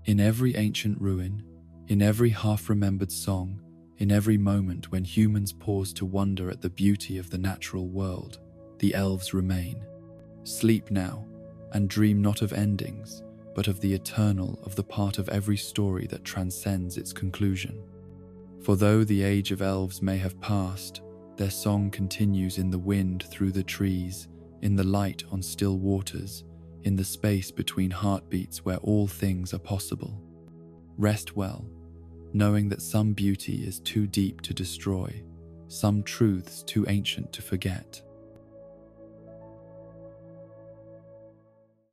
In every ancient ruin, in every half-remembered song, in every moment when humans pause to wonder at the beauty of the natural world, the elves remain. Sleep now, and dream not of endings, but of the eternal, of the part of every story that transcends its conclusion. For though the age of elves may have passed, their song continues in the wind through the trees, in the light on still waters, in the space between heartbeats where all things are possible. Rest well, knowing that some beauty is too deep to destroy, some truths too ancient to forget.